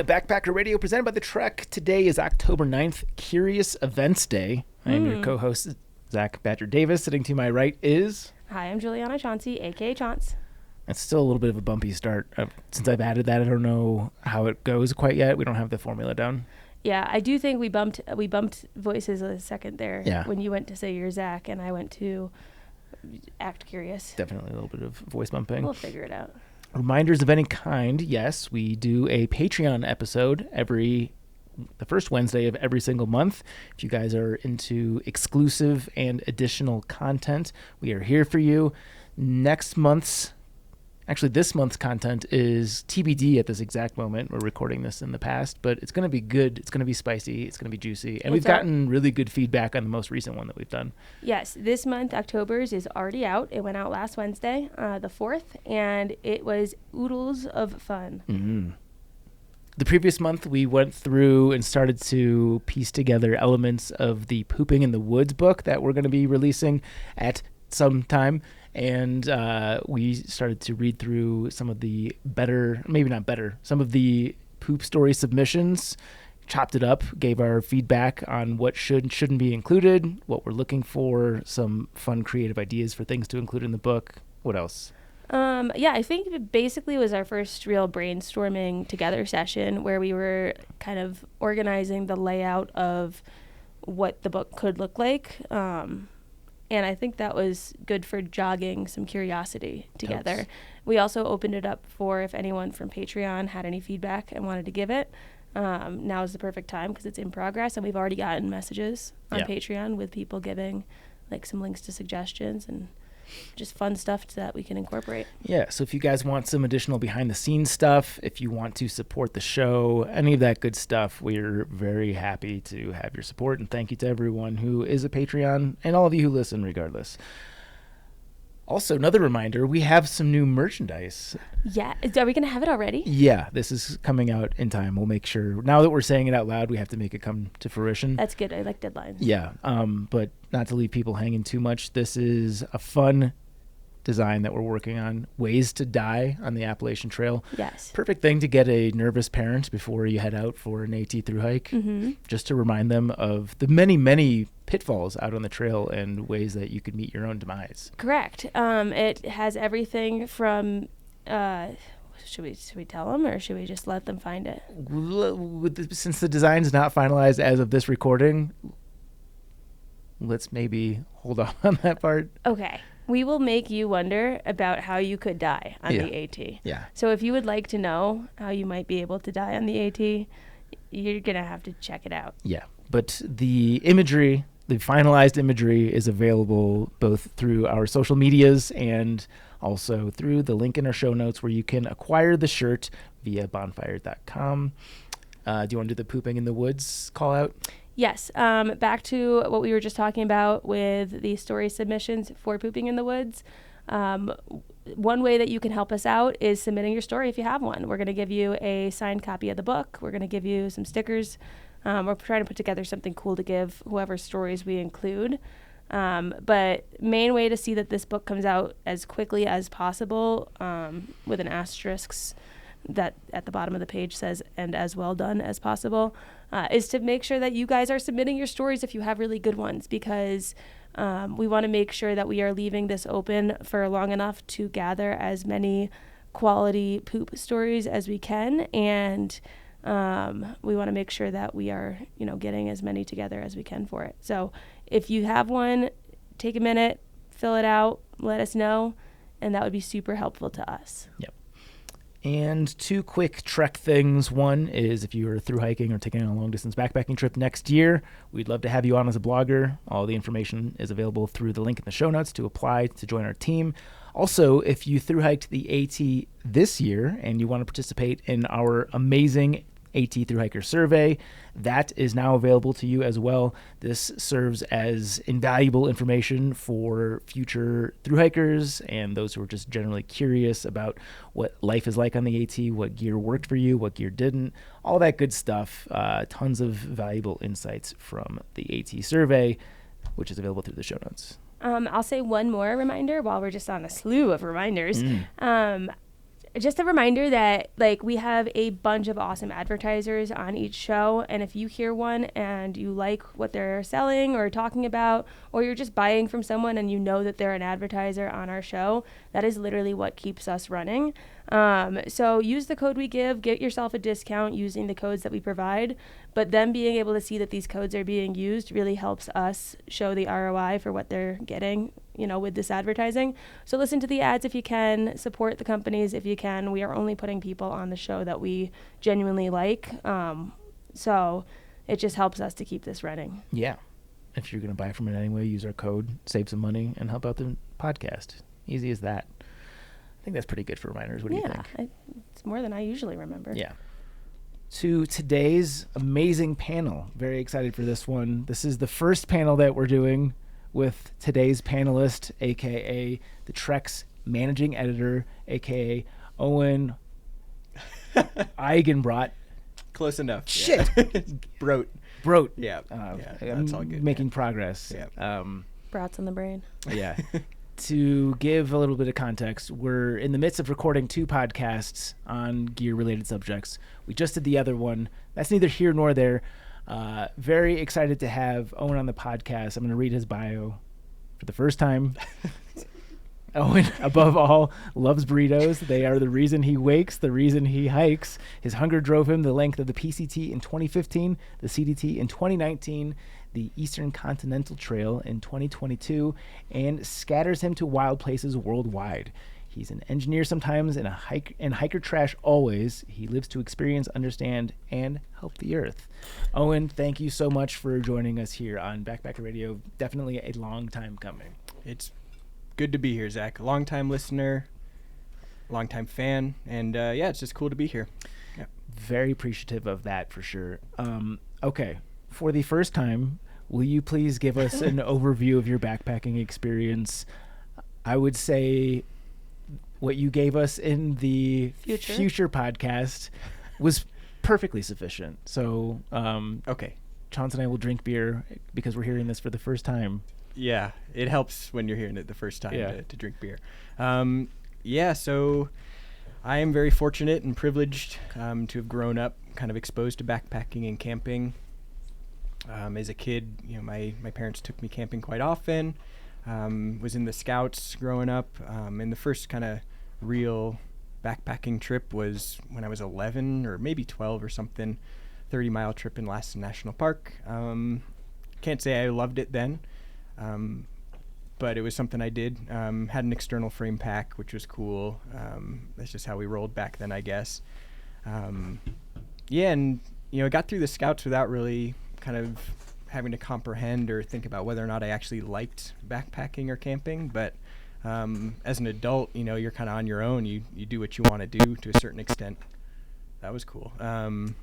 Backpacker Radio presented by The Trek. Today is October 9th, Curious Events Day. I am your co-host, Zach Badger Davis. Sitting to my right is... Hi, I'm Juliana Chauncey, a.k.a. Chaunce. It's still a little bit of a bumpy start. Since I've added that, I don't know how it goes quite yet. We don't have the formula down. Yeah, I do think we bumped voices a second there. Yeah. When you went to say you're Zach and I went to act curious. Definitely a little bit of voice bumping. We'll figure it out. Reminders of any kind, yes, we do a Patreon episode the first Wednesday of every single month. If you guys are into exclusive and additional content, we are here for you. This month's content is TBD at this exact moment. We're recording this in the past, but it's going to be good. It's going to be spicy. It's going to be juicy. And we've gotten really good feedback on the most recent one that we've done. Yes, this month, October's, is already out. It went out last Wednesday, the 4th, and it was oodles of fun. Mm-hmm. The previous month, we went through and started to piece together elements of the Pooping in the Woods book that we're going to be releasing at some time. And we started to read through some of the some of the poop story submissions, chopped it up, gave our feedback on what should and shouldn't be included, what we're looking for, some fun creative ideas for things to include in the book. What else? I think it basically was our first real brainstorming together session where we were kind of organizing the layout of what the book could look like. And I think that was good for jogging some curiosity together. Helps. We also opened it up for if anyone from Patreon had any feedback and wanted to give it. Now is the perfect time because it's in progress, and we've already gotten messages on Patreon with people giving like some links to suggestions and just fun stuff that we can incorporate. Yeah, so if you guys want some additional behind-the-scenes stuff, if you want to support the show, any of that good stuff, we're very happy to have your support. And thank you to everyone who is a Patreon and all of you who listen regardless. Also, another reminder, we have some new merchandise. Yeah, are we going to have it already? Yeah, this is coming out in time. We'll make sure, now that we're saying it out loud, we have to make it come to fruition. That's good. I like deadlines. Yeah, but not to leave people hanging too much. This is a fun design that we're working on, Ways to Die on the Appalachian Trail. Yes. Perfect thing to get a nervous parent before you head out for an AT through hike, just to remind them of the many, many pitfalls out on the trail and ways that you could meet your own demise. Correct. It has everything from... Should we tell them or should we just let them find it? Since the design is not finalized as of this recording, let's maybe hold off on that part. Okay. We will make you wonder about how you could die on the AT. Yeah. So if you would like to know how you might be able to die on the AT, you're going to have to check it out. Yeah. But the imagery, the finalized imagery, is available both through our social medias and also through the link in our show notes where you can acquire the shirt via bonfire.com. Do you want to do the Pooping in the Woods call out? Yes. Back to what we were just talking about with the story submissions for Pooping in the Woods. One way that you can help us out is submitting your story if you have one. We're going to give you a signed copy of the book. We're going to give you some stickers. We're trying to put together something cool to give whoever stories we include. But main way to see that this book comes out as quickly as possible, with an asterisk that at the bottom of the page says, and as well done as possible, is to make sure that you guys are submitting your stories if you have really good ones, because we want to make sure that we are leaving this open for long enough to gather as many quality poop stories as we can, and we want to make sure that we are, getting as many together as we can for it. So if you have one, take a minute, fill it out, let us know, and that would be super helpful to us. Yep. And two quick Trek things. One is if you are through hiking or taking a long-distance backpacking trip next year, we'd love to have you on as a blogger. All the information is available through the link in the show notes to apply to join our team. Also, if you thru-hiked the AT this year and you want to participate in our amazing AT Thru-Hiker survey, that is now available to you as well. This serves as invaluable information for future thru-hikers and those who are just generally curious about what life is like on the AT, what gear worked for you, what gear didn't, all that good stuff. Tons of valuable insights from the AT survey, which is available through the show notes. I'll say one more reminder while we're just on a slew of reminders. just a reminder that like we have a bunch of awesome advertisers on each show, and if you hear one and you like what they're selling or talking about, or you're just buying from someone and you know that they're an advertiser on our show, that is literally what keeps us running. So use the code we give, get yourself a discount using the codes that we provide, but then being able to see that these codes are being used really helps us show the ROI for what they're getting, with this advertising. So listen to the ads if you can, support the companies if you can. We are only putting people on the show that we genuinely like. So it just helps us to keep this running. Yeah. If you're going to buy from it anyway, use our code, save some money, and help out the podcast. Easy as that. I think that's pretty good for reminders. What do you think? It's more than I usually remember. Yeah. To today's amazing panel. Very excited for this one. This is the first panel that we're doing with today's panelist, a.k.a. the Trek's managing editor, a.k.a. Owen Eigenbrot. Close enough. Shit. Yeah. Brot. Yeah. That's all good. Making progress. Yeah. Brats on the brain. Yeah. To give a little bit of context, we're in the midst of recording 2 podcasts on gear-related subjects. We just did the other one. That's neither here nor there. Very excited to have Owen on the podcast. I'm going to read his bio for the first time. Owen, above all, loves burritos. They are the reason he wakes, the reason he hikes. His hunger drove him the length of the PCT in 2015, the CDT in 2019, the Eastern Continental Trail in 2022, and scatters him to wild places worldwide. He's an engineer sometimes and hiker trash always. He lives to experience, understand, and help the earth. Owen, thank you so much for joining us here on Backpacker Radio. Definitely a long time coming. It's good to be here, Zach. Long-time listener, long-time fan, and it's just cool to be here. Yeah. Very appreciative of that for sure. Okay, for the first time, will you please give us an overview of your backpacking experience? I would say what you gave us in the future podcast was perfectly sufficient. So, okay. Chance and I will drink beer because we're hearing this for the first time. Yeah, it helps when you're hearing it the first time to drink beer. So I am very fortunate and privileged to have grown up kind of exposed to backpacking and camping. As a kid, my parents took me camping quite often. Was in the Scouts growing up. And the first kind of real backpacking trip was when I was 11 or maybe 12 or something, 30-mile trip in Lassen National Park. Can't say I loved it then, but it was something I did. Had an external frame pack, which was cool. That's just how we rolled back then, I guess. And I got through the Scouts without really kind of having to comprehend or think about whether or not I actually liked backpacking or camping. But as an adult, you're kind of on your own. You do what you want to do to a certain extent. That was cool. Welcome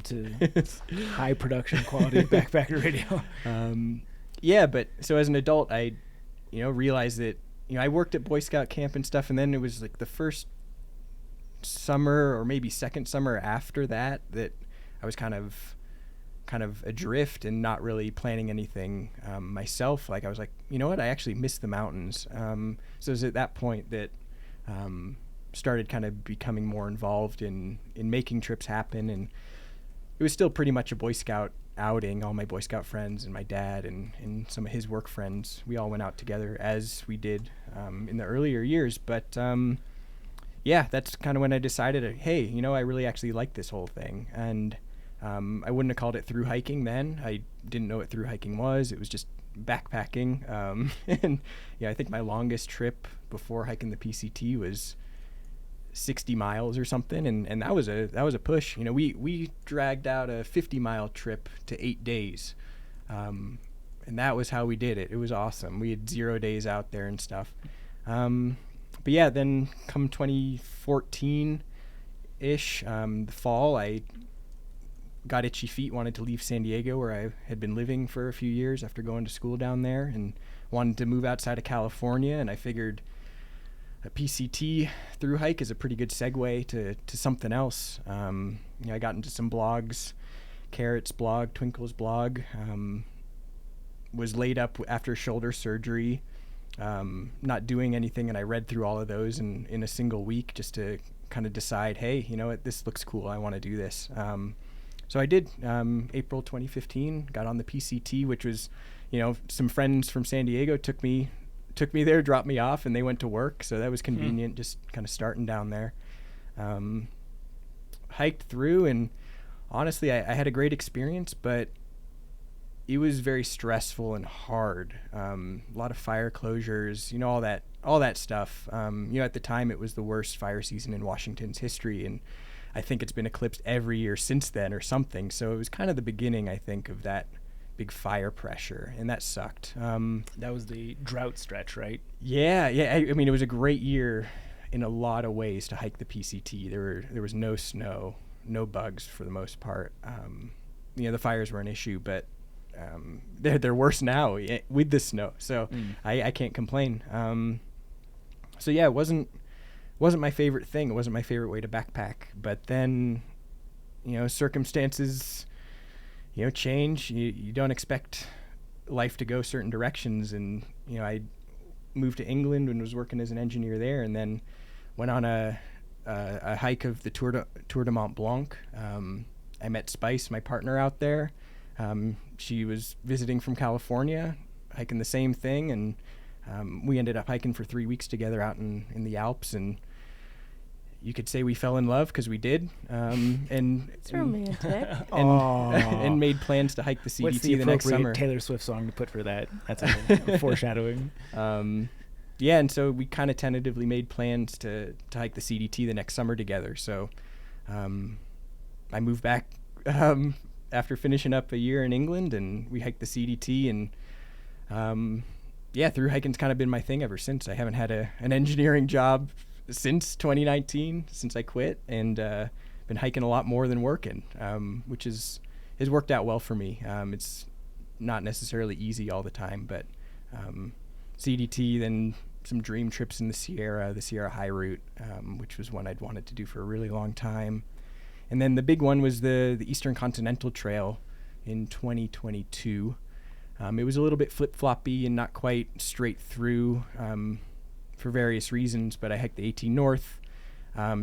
to high production quality Backpacker Radio. But so as an adult, I, realized that, I worked at Boy Scout camp and stuff, and then it was like the first summer or maybe second summer after that I was kind of adrift and not really planning anything myself. Like I was like, you know what, I actually miss the mountains. So it was at that point that started kind of becoming more involved in making trips happen. And it was still pretty much a Boy Scout outing. All my Boy Scout friends and my dad and some of his work friends, we all went out together as we did in the earlier years. But that's kind of when I decided, hey, I really actually like this whole thing. And I wouldn't have called it thru-hiking then. I didn't know what thru-hiking was. It was just backpacking. I think my longest trip before hiking the PCT was 60 miles or something, and that was a push. We dragged out a 50-mile trip to 8 days, and that was how we did it. It was awesome. We had 0 days out there and stuff. Then come 2014-ish, the fall, I got itchy feet, wanted to leave San Diego, where I had been living for a few years after going to school down there, and wanted to move outside of California. And I figured a PCT through hike is a pretty good segue to something else. I got into some blogs, Carrot's blog, Twinkle's blog, was laid up after shoulder surgery, not doing anything, and I read through all of those in a single week just to kind of decide, hey, you know what, this looks cool. I want to do this. So I did. April 2015, got on the PCT, which was, you know, some friends from San Diego took me there, dropped me off, and they went to work. So that was convenient, just kind of starting down there. Hiked through, and honestly, I had a great experience, but it was very stressful and hard. A lot of fire closures, you know, all that stuff. You know, at the time, it was the worst fire season in Washington's history, and I think it's been eclipsed every year since then or something. So it was kind of the beginning, I think, of that big fire pressure, and that sucked. That was the drought stretch, right? Yeah. I mean, it was a great year in a lot of ways to hike the PCT. There was no snow, no bugs for the most part. You know, the fires were an issue, but they're worse now with the snow. So I can't complain. So yeah, it wasn't my favorite thing. It wasn't my favorite way to backpack. But then, you know, circumstances, you know, change. You don't expect life to go certain directions. And, you know, I moved to England and was working as an engineer there, and then went on a hike of the Tour de Mont Blanc. I met Spice, my partner, out there. She was visiting from California, hiking the same thing, and we ended up hiking for 3 weeks together out in the Alps, and you could say we fell in love, because we did. It's romantic. And made plans to hike the CDT What's the the next summer. Taylor Swift song to put for that? That's a foreshadowing. Yeah, and so we kind of tentatively made plans to hike the CDT the next summer together. So I moved back after finishing up a year in England, and we hiked the CDT, and yeah, thru-hiking's kind of been my thing ever since. I haven't had an engineering job since 2019, since I quit, and been hiking a lot more than working, which has worked out well for me. It's not necessarily easy all the time, but CDT, then some dream trips in the Sierra High Route, which was one I'd wanted to do for a really long time. And then the big one was the Eastern Continental Trail in 2022. It was a little bit flip-floppy and not quite straight through for various reasons, but I hiked the AT North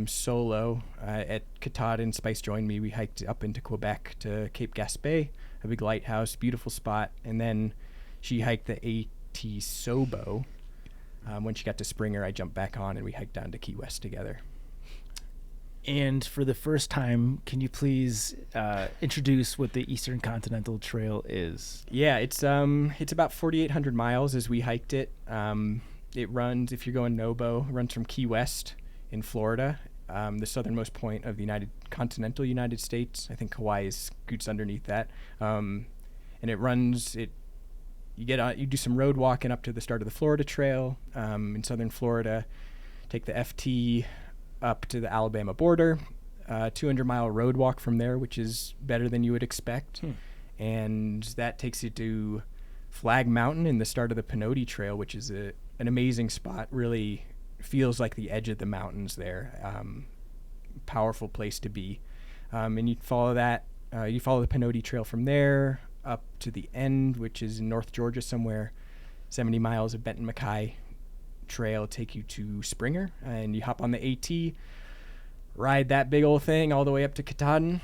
solo at Katahdin. Spice joined me. We hiked up into Quebec to Cape Gaspé, a big lighthouse, beautiful spot. And then she hiked the AT Sobo. When she got to Springer, I jumped back on, and we hiked down to Key West together. And for the first time, can you please introduce what the Eastern Continental Trail is? Yeah, it's about 4,800 miles as we hiked it. It runs, if you're going Nobo, runs from Key West in Florida, the southernmost point of the continental United States. I think Hawaii scoots underneath that. And it runs, you do some road walking up to the start of the Florida Trail in southern Florida, take the FT up to the Alabama border, 200-mile road walk from there, which is better than you would expect. And that takes you to Flag Mountain in the start of the Pinoti Trail, which is an amazing spot. Really feels like the edge of the mountains there. Powerful place to be. And you follow that. You follow the Pinoti Trail from there up to the end, which is in North Georgia somewhere. 70 miles of Benton MacKaye Trail take you to Springer, and you hop on the AT, ride that big old thing all the way up to Katahdin,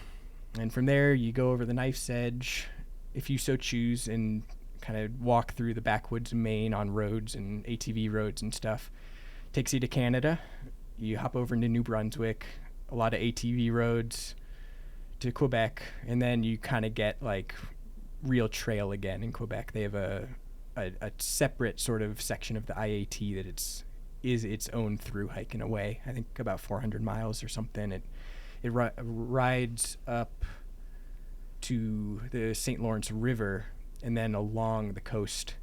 and from there you go over the Knife's Edge, if you so choose, and kind of walk through the backwoods of Maine on roads and ATV roads and stuff. Takes you to Canada. You hop over into New Brunswick, a lot of ATV roads, to Quebec, and then you kind of get like real trail again in Quebec. They have a separate sort of section of the IAT that is its own through hike in a way. I think about 400 miles or something. It rides up to the St. Lawrence River and then along the coast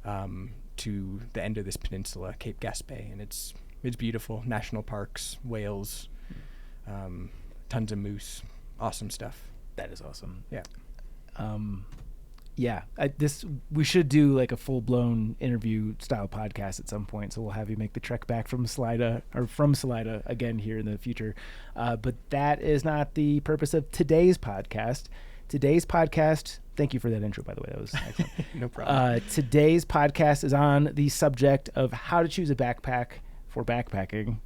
to the end of this peninsula, Cape Gaspé, and it's beautiful. National parks, whales, tons of moose, awesome stuff. That is awesome. Yeah. Yeah, we should do like a full-blown interview style podcast at some point. So we'll have you make the trek back from Salida again here in the future. But that is not the purpose of today's podcast. today's podcast, thank you for that intro, by the way. That was excellent. No problem. Today's podcast is on the subject of how to choose a backpack for backpacking.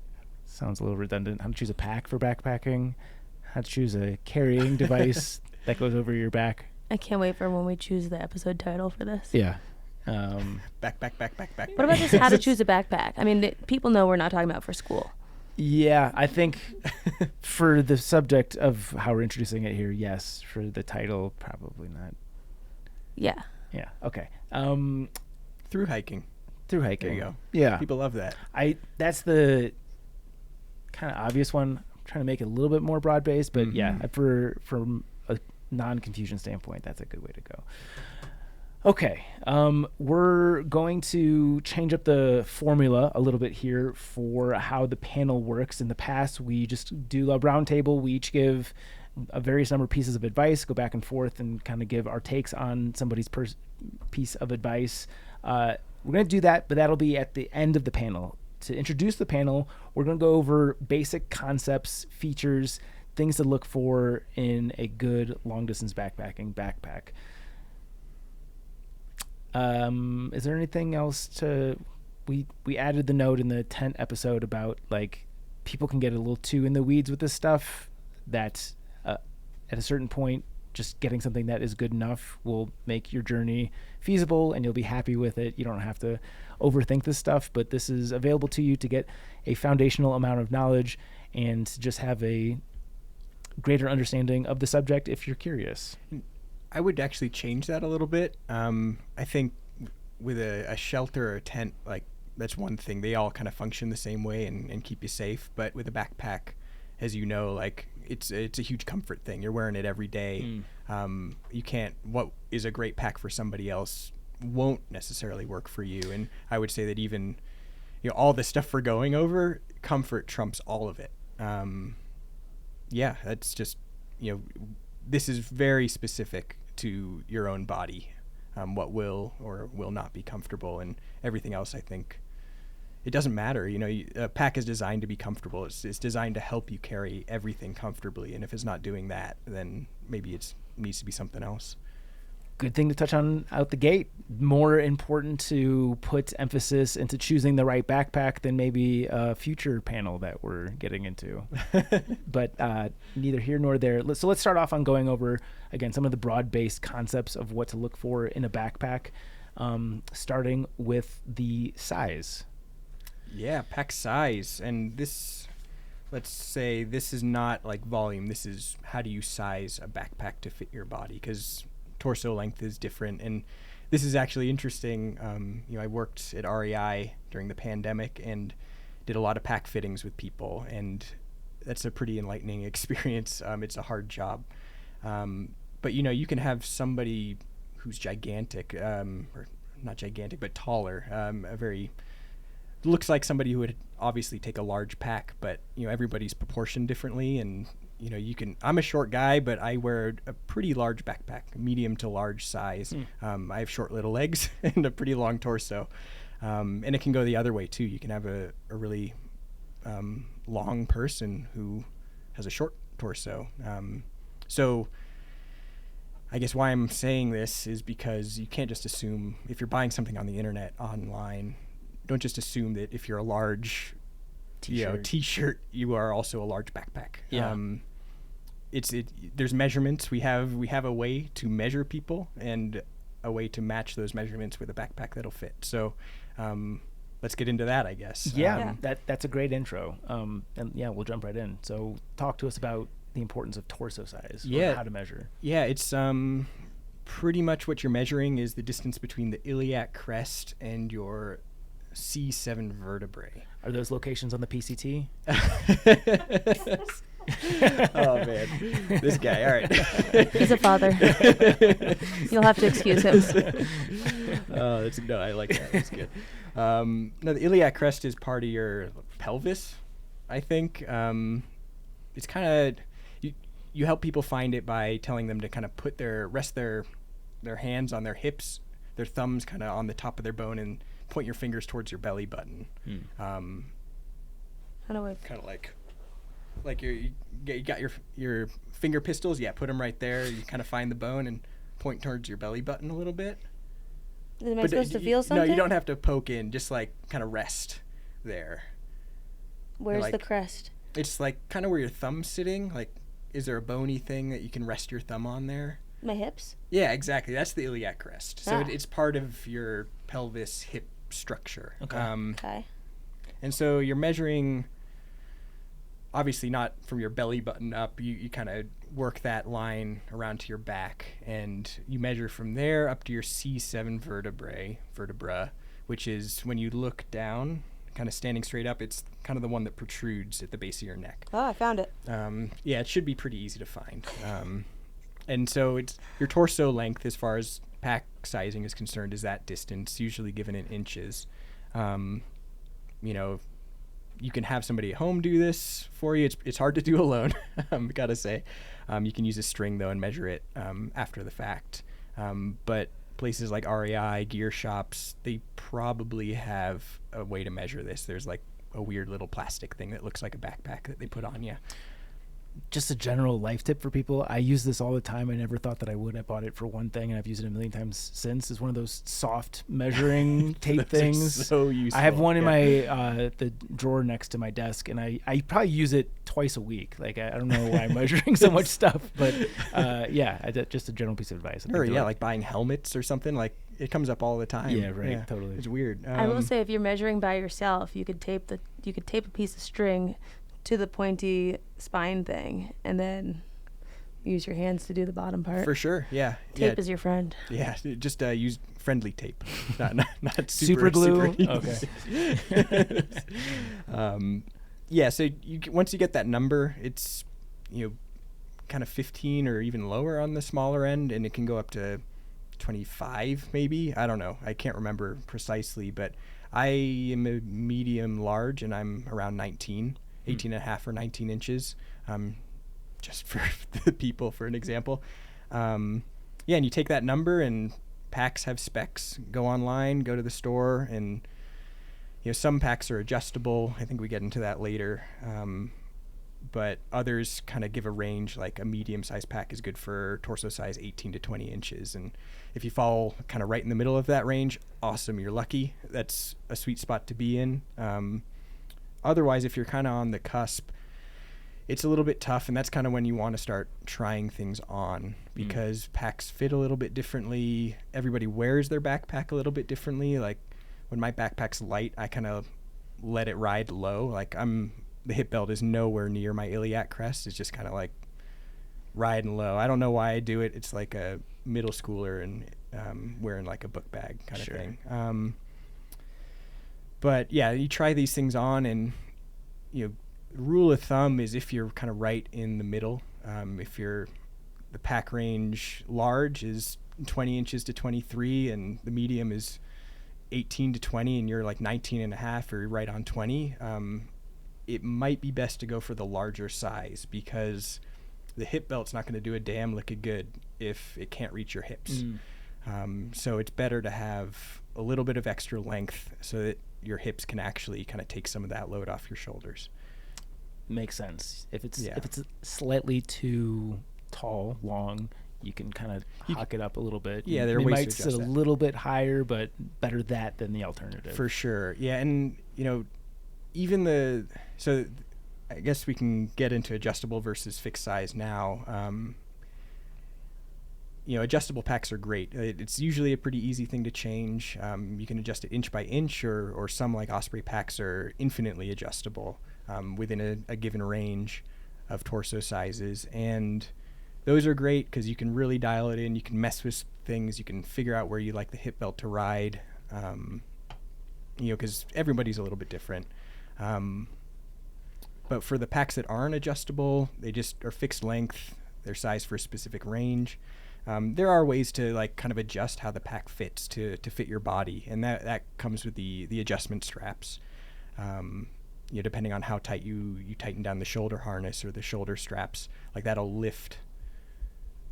Sounds a little redundant. How to choose a pack for backpacking. How to choose a carrying device that goes over your back. I can't wait for when we choose the episode title for this. Yeah. Back. What about just how to choose a backpack? I mean, people know we're not talking about for school. Yeah, I think for the subject of how we're introducing it here, yes. For the title, probably not. Yeah. Yeah. Okay. Thru-Hiking. Thru-Hiking. There you go. Yeah. People love that. That's the kind of obvious one. I'm trying to make it a little bit more broad-based, but yeah, from a non-confusion standpoint, that's a good way to go. Okay, we're going to change up the formula a little bit here for how the panel works. In the past, we just do a round table. We each give a various number of pieces of advice, go back and forth, and kind of give our takes on somebody's piece of advice. We're going to do that, but that'll be at the end of the panel. To introduce the panel, we're going to go over basic concepts, features, things to look for in a good long-distance backpacking backpack. Is there anything else to... We added the note in the tent episode about, like, people can get a little too in the weeds with this stuff, that at a certain point, just getting something that is good enough will make your journey feasible and you'll be happy with it. You don't have to overthink this stuff, but this is available to you to get a foundational amount of knowledge and to just have a greater understanding of the subject if you're curious. I would actually change that a little bit. I think with a shelter or a tent, like, that's one thing. They all kind of function the same way and keep you safe. But with a backpack, as you know, like, it's a huge comfort thing. You're wearing it every day. You can't... What is a great pack for somebody else won't necessarily work for you. And I would say that even, all the stuff we're going over, comfort trumps all of it. Yeah, that's just, this is very specific to your own body, what will or will not be comfortable, and everything else, I think, it doesn't matter. A pack is designed to be comfortable. It's designed to help you carry everything comfortably, and if it's not doing that, then maybe it needs to be something else. Good thing to touch on out the gate. More important to put emphasis into choosing the right backpack than maybe a future panel that we're getting into. But neither here nor there. So let's start off on going over, again, some of the broad-based concepts of what to look for in a backpack, starting with the size. Yeah, pack size. And this, let's say this is not like volume. This is how do you size a backpack to fit your body, because torso length is different. And this is actually interesting. I worked at REI during the pandemic and did a lot of pack fittings with people, and that's a pretty enlightening experience. It's a hard job. But you can have somebody who's gigantic, or not gigantic, but taller, looks like somebody who would obviously take a large pack, but everybody's proportioned differently, and I'm a short guy, but I wear a pretty large backpack, medium to large size. I have short little legs and a pretty long torso. And it can go the other way too. You can have a really long person who has a short torso. So I guess why I'm saying this is because you can't just assume, if you're buying something on the internet, online, don't just assume that if you're a large t-shirt, you are also a large backpack. Yeah. There's measurements. We have a way to measure people and a way to match those measurements with a backpack that'll fit. So let's get into that, I guess. Yeah, that's a great intro. And yeah, we'll jump right in. So talk to us about the importance of torso size. Or how to measure. Yeah, it's pretty much what you're measuring is the distance between the iliac crest and your C7 vertebrae. Are those locations on the PCT? Oh man, this guy. All right. He's a father. You'll have to excuse him. I like that. That's good. No, the iliac crest is part of your pelvis, I think. It's kind of you help people find it by telling them to kind of rest their hands on their hips, their thumbs kind of on the top of their bone, and point your fingers towards your belly button. How do I? Kind of like like you got your finger pistols. Yeah, put them right there. You kind of find the bone and point towards your belly button a little bit. Am I supposed to feel something? No, you don't have to poke in. Just like kind of rest there. Where's the crest? It's like kind of where your thumb's sitting. Like, is there a bony thing that you can rest your thumb on there? My hips? Yeah, exactly. That's the iliac crest. So Ah. it's part of your pelvis hip structure. Okay. Okay. And so you're measuring, obviously not from your belly button up. You kind of work that line around to your back, and you measure from there up to your C7 vertebra, which is when you look down, kind of standing straight up. It's kind of the one that protrudes at the base of your neck. Oh, I found it. Yeah, it should be pretty easy to find. And so it's your torso length as far as pack sizing is concerned is that distance, usually given in inches. You know, you can have somebody at home do this for you. It's hard to do alone, gotta say. You can use a string though and measure it after the fact. But places like REI, gear shops, they probably have a way to measure this. There's like a weird little plastic thing that looks like a backpack that they put on you. Just a general life tip for people. I use this all the time. I never thought that I would. I bought it for one thing, and I've used it a million times since. It's one of those soft measuring tape things. So useful. I have one in my the drawer next to my desk, and I probably use it twice a week. Like I don't know why I'm measuring so much stuff, but just a general piece of advice. Or like buying helmets or something. Like it comes up all the time. Yeah, right. Totally. It's weird. I will say, if you're measuring by yourself, you could tape a piece of string to the pointy spine thing, and then use your hands to do the bottom part. For sure, yeah. Tape is your friend. Yeah, just use friendly tape, not super glue. Okay. Yeah, so once you get that number, it's kind of 15 or even lower on the smaller end, and it can go up to 25 maybe. I don't know. I can't remember precisely, but I am a medium large, and I'm around 18 and a half or 19 inches, just for the people, for an example. And you take that number, and packs have specs. Go online, go to the store, and some packs are adjustable. I think we get into that later. But others kind of give a range, like a medium-sized pack is good for torso size 18 to 20 inches. And if you fall kind of right in the middle of that range, awesome, you're lucky. That's a sweet spot to be in. Otherwise, if you're kind of on the cusp, it's a little bit tough, and that's kind of when you want to start trying things on, because packs fit a little bit differently. Everybody wears their backpack a little bit differently. Like when my backpack's light, I kind of let it ride low. Like the hip belt is nowhere near my iliac crest. It's just kind of like riding low. I don't know why I do it. It's like a middle schooler and wearing like a book bag kind of thing. But yeah, you try these things on, and rule of thumb is if you're kind of right in the middle. If the pack range large is 20 inches to 23, and the medium is 18 to 20, and you're like 19 and a half, or you're right on 20, it might be best to go for the larger size, because the hip belt's not going to do a damn lick of good if it can't reach your hips. So it's better to have a little bit of extra length so that your hips can actually kind of take some of that load off your shoulders. Makes sense. If it's slightly too tall, long, you can kind of hock it up a little bit. Yeah, there are ways to adjust sit a little bit higher, but better that than the alternative. For sure. Yeah, and even so I guess we can get into adjustable versus fixed size now. Adjustable packs are great. It's usually a pretty easy thing to change. You can adjust it inch by inch, or some like Osprey packs are infinitely adjustable within a given range of torso sizes. And those are great because you can really dial it in. You can mess with things. You can figure out where you like the hip belt to ride, because everybody's a little bit different. But for the packs that aren't adjustable, they just are fixed length. They're sized for a specific range. There are ways to like kind of adjust how the pack fits to fit your body, and that comes with the adjustment straps. Depending on how tight you tighten down the shoulder harness or the shoulder straps, like that'll lift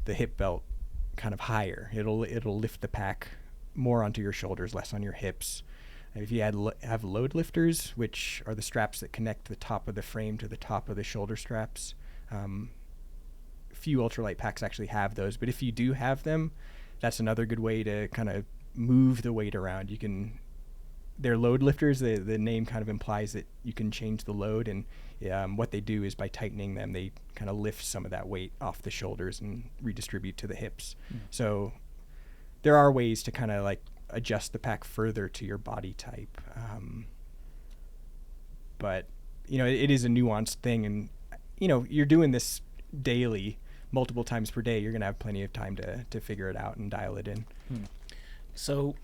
the hip belt kind of higher. It'll lift the pack more onto your shoulders, less on your hips. If you have load lifters, which are the straps that connect the top of the frame to the top of the shoulder straps, few ultralight packs actually have those. But if you do have them, that's another good way to kind of move the weight around. They're load lifters. The name kind of implies that you can change the load, and what they do is by tightening them, they kind of lift some of that weight off the shoulders and redistribute to the hips. So there are ways to kind of like adjust the pack further to your body type. But, it is a nuanced thing, and, you're doing this daily, multiple times per day. You're going to have plenty of time to figure it out and dial it in. So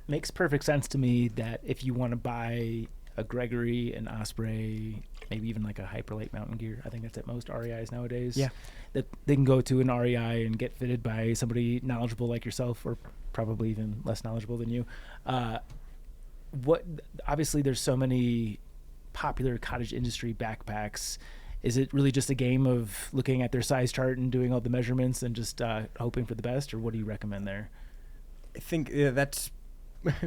makes perfect sense to me that if you want to buy a Gregory, an Osprey, maybe even like a Hyperlite mountain gear, I think that's at most REIs nowadays. Yeah. That they can go to an REI and get fitted by somebody knowledgeable like yourself, or probably even less knowledgeable than you. Obviously there's so many popular cottage industry backpacks. Is it really just a game of looking at their size chart and doing all the measurements and just hoping for the best, or what do you recommend there? I think that's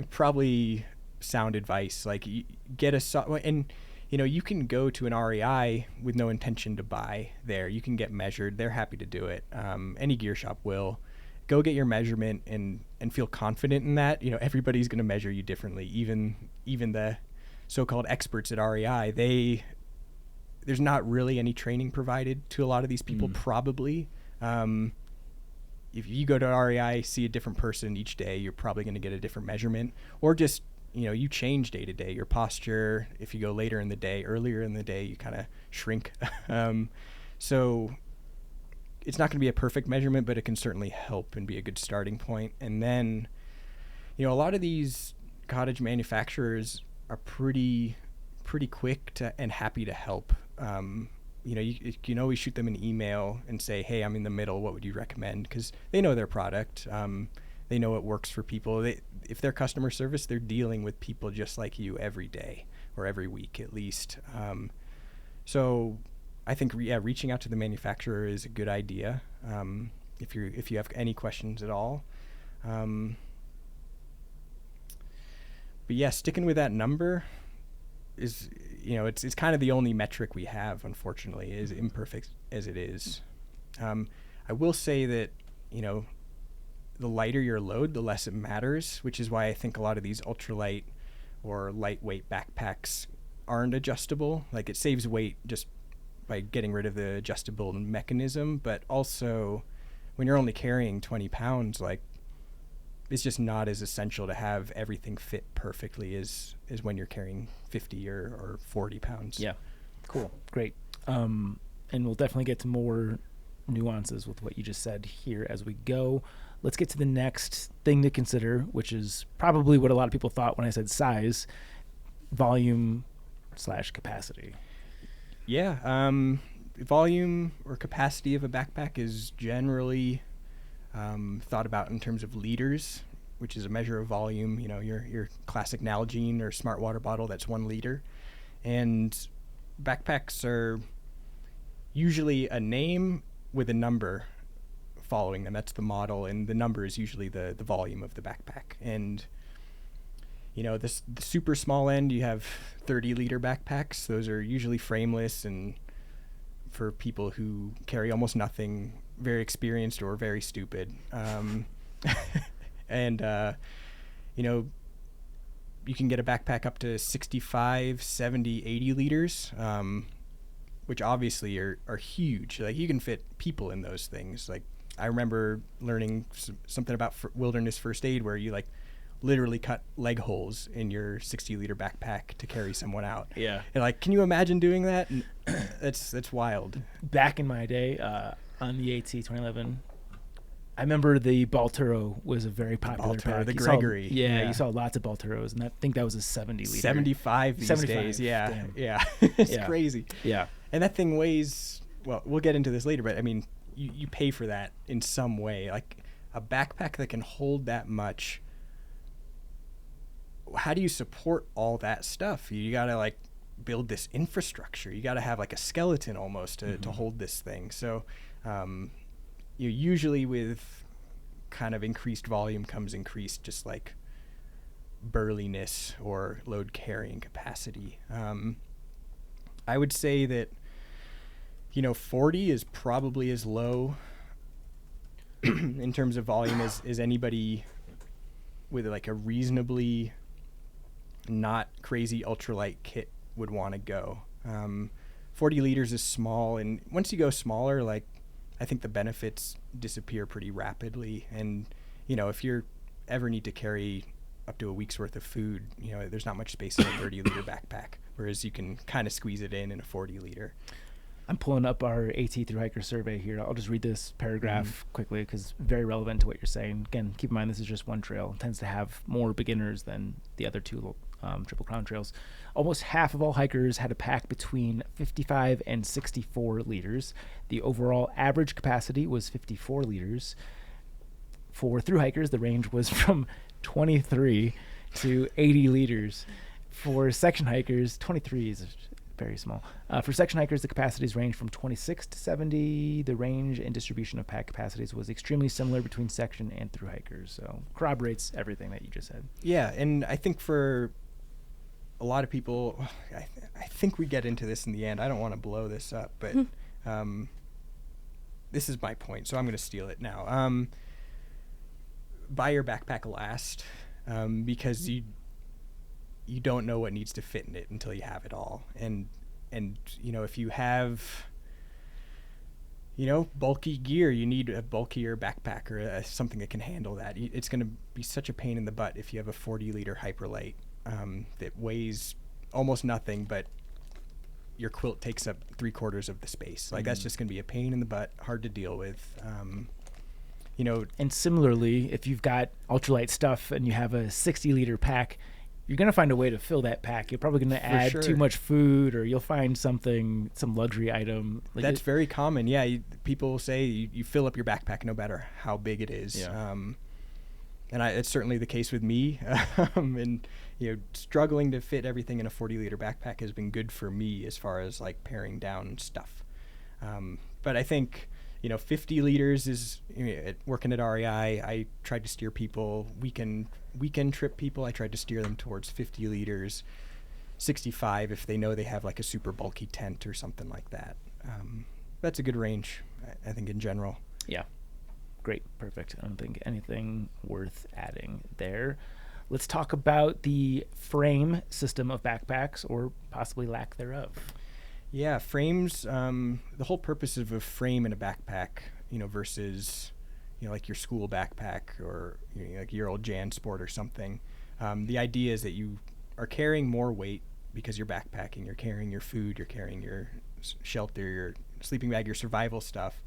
probably sound advice. Like, you get and you can go to an REI with no intention to buy there. You can get measured. They're happy to do it. Any gear shop will. Go get your measurement and feel confident in that. Everybody's going to measure you differently. Even the so-called experts at REI, there's not really any training provided to a lot of these people. Probably. If you go to REI, see a different person each day, you're probably going to get a different measurement, or just, you change day to day, your posture. If you go earlier in the day, you kind of shrink. So it's not going to be a perfect measurement, but it can certainly help and be a good starting point. And then, a lot of these cottage manufacturers are pretty quick and happy to help. You can always shoot them an email and say, hey, I'm in the middle. What would you recommend? Because they know their product. They know it works for people. If they're customer service, they're dealing with people just like you every day or every week at least. So I think, reaching out to the manufacturer is a good idea if you have any questions at all. But sticking with that number is, it's kind of the only metric we have, unfortunately, as imperfect as it is. I will say that, the lighter your load, the less it matters, which is why I think a lot of these ultralight or lightweight backpacks aren't adjustable. Like, it saves weight just by getting rid of the adjustable mechanism, but also when you're only carrying 20 pounds, like, it's just not as essential to have everything fit perfectly as when you're carrying 50 or 40 pounds. Yeah. Cool. Great. And we'll definitely get to more nuances with what you just said here as we go. Let's get to the next thing to consider, which is probably what a lot of people thought when I said size: volume/capacity. Yeah. Volume or capacity of a backpack is generally thought about in terms of liters, which is a measure of volume. Your classic Nalgene or Smart Water bottle, that's 1 liter. And backpacks are usually a name with a number following them. That's the model, and the number is usually the volume of the backpack. And the super small end, you have 30-liter backpacks. Those are usually frameless and for people who carry almost nothing, very experienced or very stupid. And you can get a backpack up to 65, 70, 80 liters, which obviously are huge. Like, you can fit people in those things. Like, I remember learning something about wilderness first aid, where you literally cut leg holes in your 60-liter backpack to carry someone out. Yeah. And can you imagine doing that? And that's wild. Back in my day, on the AT 2011, I remember the Balturo was a very popular pack. The Gregory. You saw lots of Balturos, and I think that was a 70-liter. 75 these 75, days. Yeah. damn. Yeah. It's crazy. Yeah. And that thing weighs, well, we'll get into this later, but I mean, you pay for that in some way. Like, a backpack that can hold that much, how do you support all that stuff? You got to build this infrastructure. You got to have a skeleton almost to hold this thing. So usually with kind of increased volume comes increased just burliness or load carrying capacity. I would say that 40 is probably as low in terms of volume as anybody with like a reasonably not crazy ultralight kit would want to go. 40 liters is small, and once you go smaller, like, I think the benefits disappear pretty rapidly. And if you're ever need to carry up to a week's worth of food, there's not much space in a 30-liter backpack, whereas you can kind of squeeze it in a 40-liter. I'm pulling up our AT Thru-Hiker survey here. I'll just read this paragraph quickly because very relevant to what you're saying. Again, keep in mind this is just one trail. It tends to have more beginners than the other two Triple Crown trails. Almost half of all hikers had a pack between 55 and 64 liters. The overall average capacity was 54 liters. For thru-hikers, the range was from 23 to 80 liters. For section hikers, 23 is very small. For section hikers, the capacities range from 26 to 70. The range and distribution of pack capacities was extremely similar between section and thru-hikers. So corroborates everything that you just said. Yeah, and I think for a lot of people, I think we get into this in the end. I don't want to blow this up, but this is my point, so I'm going to steal it now. Buy your backpack last, because you don't know what needs to fit in it until you have it all. And if you have bulky gear, you need a bulkier backpack or something that can handle that. It's going to be such a pain in the butt if you have a 40-liter Hyperlite that weighs almost nothing, but your quilt takes up 3/4 of the space. Like, that's just going to be a pain in the butt, hard to deal with. And similarly, if you've got ultralight stuff and you have a 60-liter pack, you're going to find a way to fill that pack. You're probably going to add too much food, or you'll find some luxury item. That's very common. Yeah, people will say you fill up your backpack no matter how big it is. Yeah. And it's certainly the case with me. And struggling to fit everything in a 40-liter backpack has been good for me as far as like paring down stuff. But I think 50 liters is, working at REI, I tried to steer people, weekend trip people, I tried to steer them towards 50 liters, 65 if they know they have like a super bulky tent or something like that. That's a good range, I think, in general. Yeah. Great. Perfect. I don't think anything worth adding there. Let's talk about the frame system of backpacks, or possibly lack thereof. Yeah, frames, the whole purpose of a frame in a backpack, versus, like your school backpack or like your old JanSport or something. The idea is that you are carrying more weight because you're backpacking. You're carrying your food, you're carrying your shelter, your sleeping bag, your survival stuff.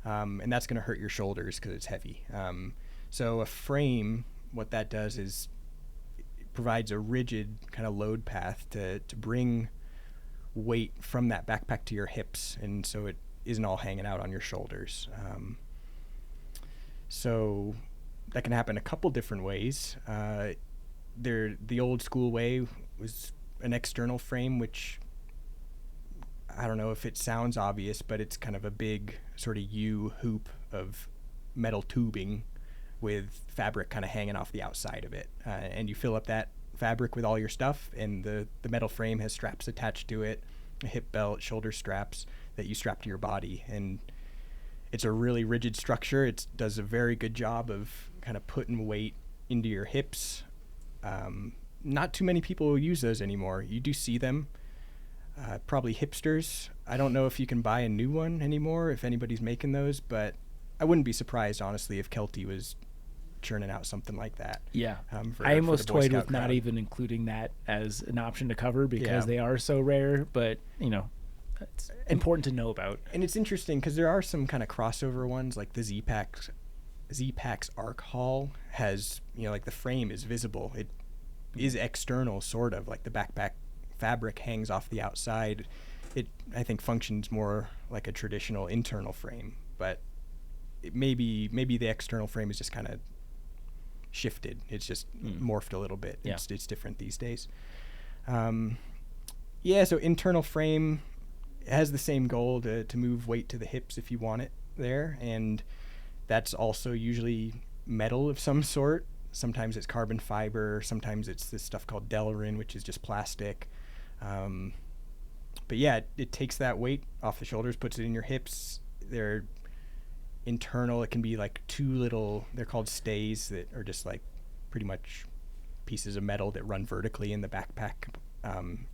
And that's going to hurt your shoulders because it's heavy. So a frame, what that does is it provides a rigid kind of load path to bring weight from that backpack to your hips, and so it isn't all hanging out on your shoulders. So that can happen a couple different ways. The old school way was an external frame, which I don't know if it sounds obvious, but it's kind of a big sort of U hoop of metal tubing with fabric kind of hanging off the outside of it. And you fill up that fabric with all your stuff, and the metal frame has straps attached to it, a hip belt, shoulder straps that you strap to your body. And it's a really rigid structure. It does a very good job of kind of putting weight into your hips. Not too many people use those anymore. You do see them. Probably hipsters. I don't know if you can buy a new one anymore, if anybody's making those, but I wouldn't be surprised, honestly, if Kelty was churning out something like that. Yeah. I almost toyed with not even including that as an option to cover because they are so rare, but, it's important to know about. And it's interesting because there are some kind of crossover ones, like the Z-Pack's Arc Haul has, like the frame is visible. It is external, sort of, like the backpack fabric hangs off the outside. It, I think, functions more like a traditional internal frame, but maybe the external frame is just kind of shifted. It's just morphed a little bit. Yeah. It's different these days. So internal frame has the same goal to move weight to the hips if you want it there, and that's also usually metal of some sort. Sometimes it's carbon fiber. Sometimes it's this stuff called Delrin, which is just plastic. But yeah, it takes that weight off the shoulders, puts it in your hips. They're internal. It can be like two little, they're called stays, that are just like pretty much pieces of metal that run vertically in the backpack,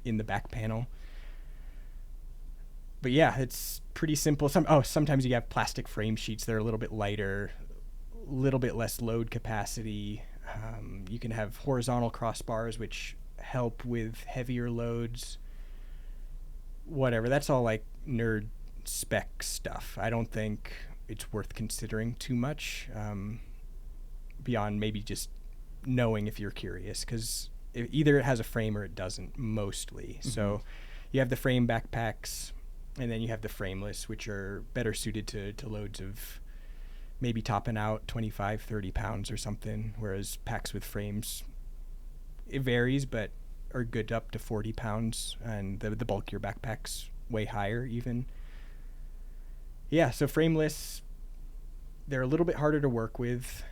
in the back panel. But yeah, it's pretty simple. Sometimes you have plastic frame sheets that are a little bit lighter, a little bit less load capacity. You can have horizontal crossbars, which help with heavier loads. Whatever. That's all like nerd spec stuff. I don't think it's worth considering too much, beyond maybe just knowing if you're curious, because either it has a frame or it doesn't, mostly. Mm-hmm. So you have the frame backpacks, and then you have the frameless, which are better suited to loads of maybe topping out 25, 30 pounds or something, whereas packs with frames, it varies, but are good up to 40 pounds, and the bulkier backpacks way higher even. Yeah, so frameless, they're a little bit harder to work with.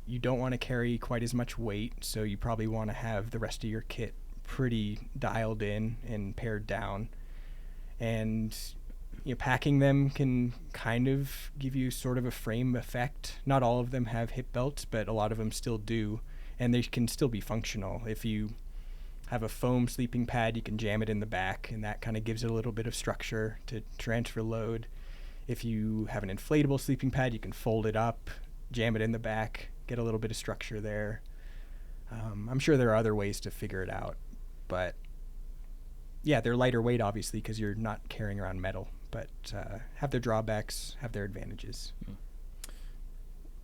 You don't want to carry quite as much weight, so you probably want to have the rest of your kit pretty dialed in and pared down. And packing them can kind of give you sort of a frame effect. Not all of them have hip belts, but a lot of them still do, and they can still be functional. If you have a foam sleeping pad, you can jam it in the back, and that kind of gives it a little bit of structure to transfer load. If you have an inflatable sleeping pad, you can fold it up, jam it in the back, get a little bit of structure there. I'm sure there are other ways to figure it out, but yeah, they're lighter weight, obviously, because you're not carrying around metal, but have their drawbacks, have their advantages.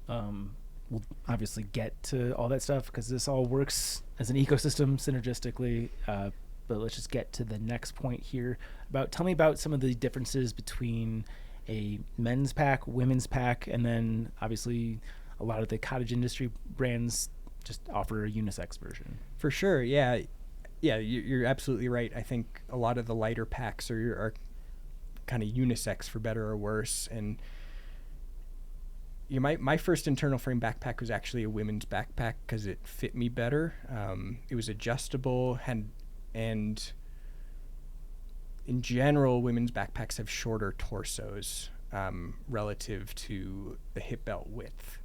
We'll obviously get to all that stuff because this all works as an ecosystem synergistically, but let's just get to the next point here. Tell me about some of the differences between a men's pack, women's pack, and then obviously a lot of the cottage industry brands just offer a unisex version. For sure, yeah, you're absolutely right. I think a lot of the lighter packs are kind of unisex, for better or worse. And my first internal frame backpack was actually a women's backpack because it fit me better. It was adjustable, and in general, women's backpacks have shorter torsos relative to the hip belt width.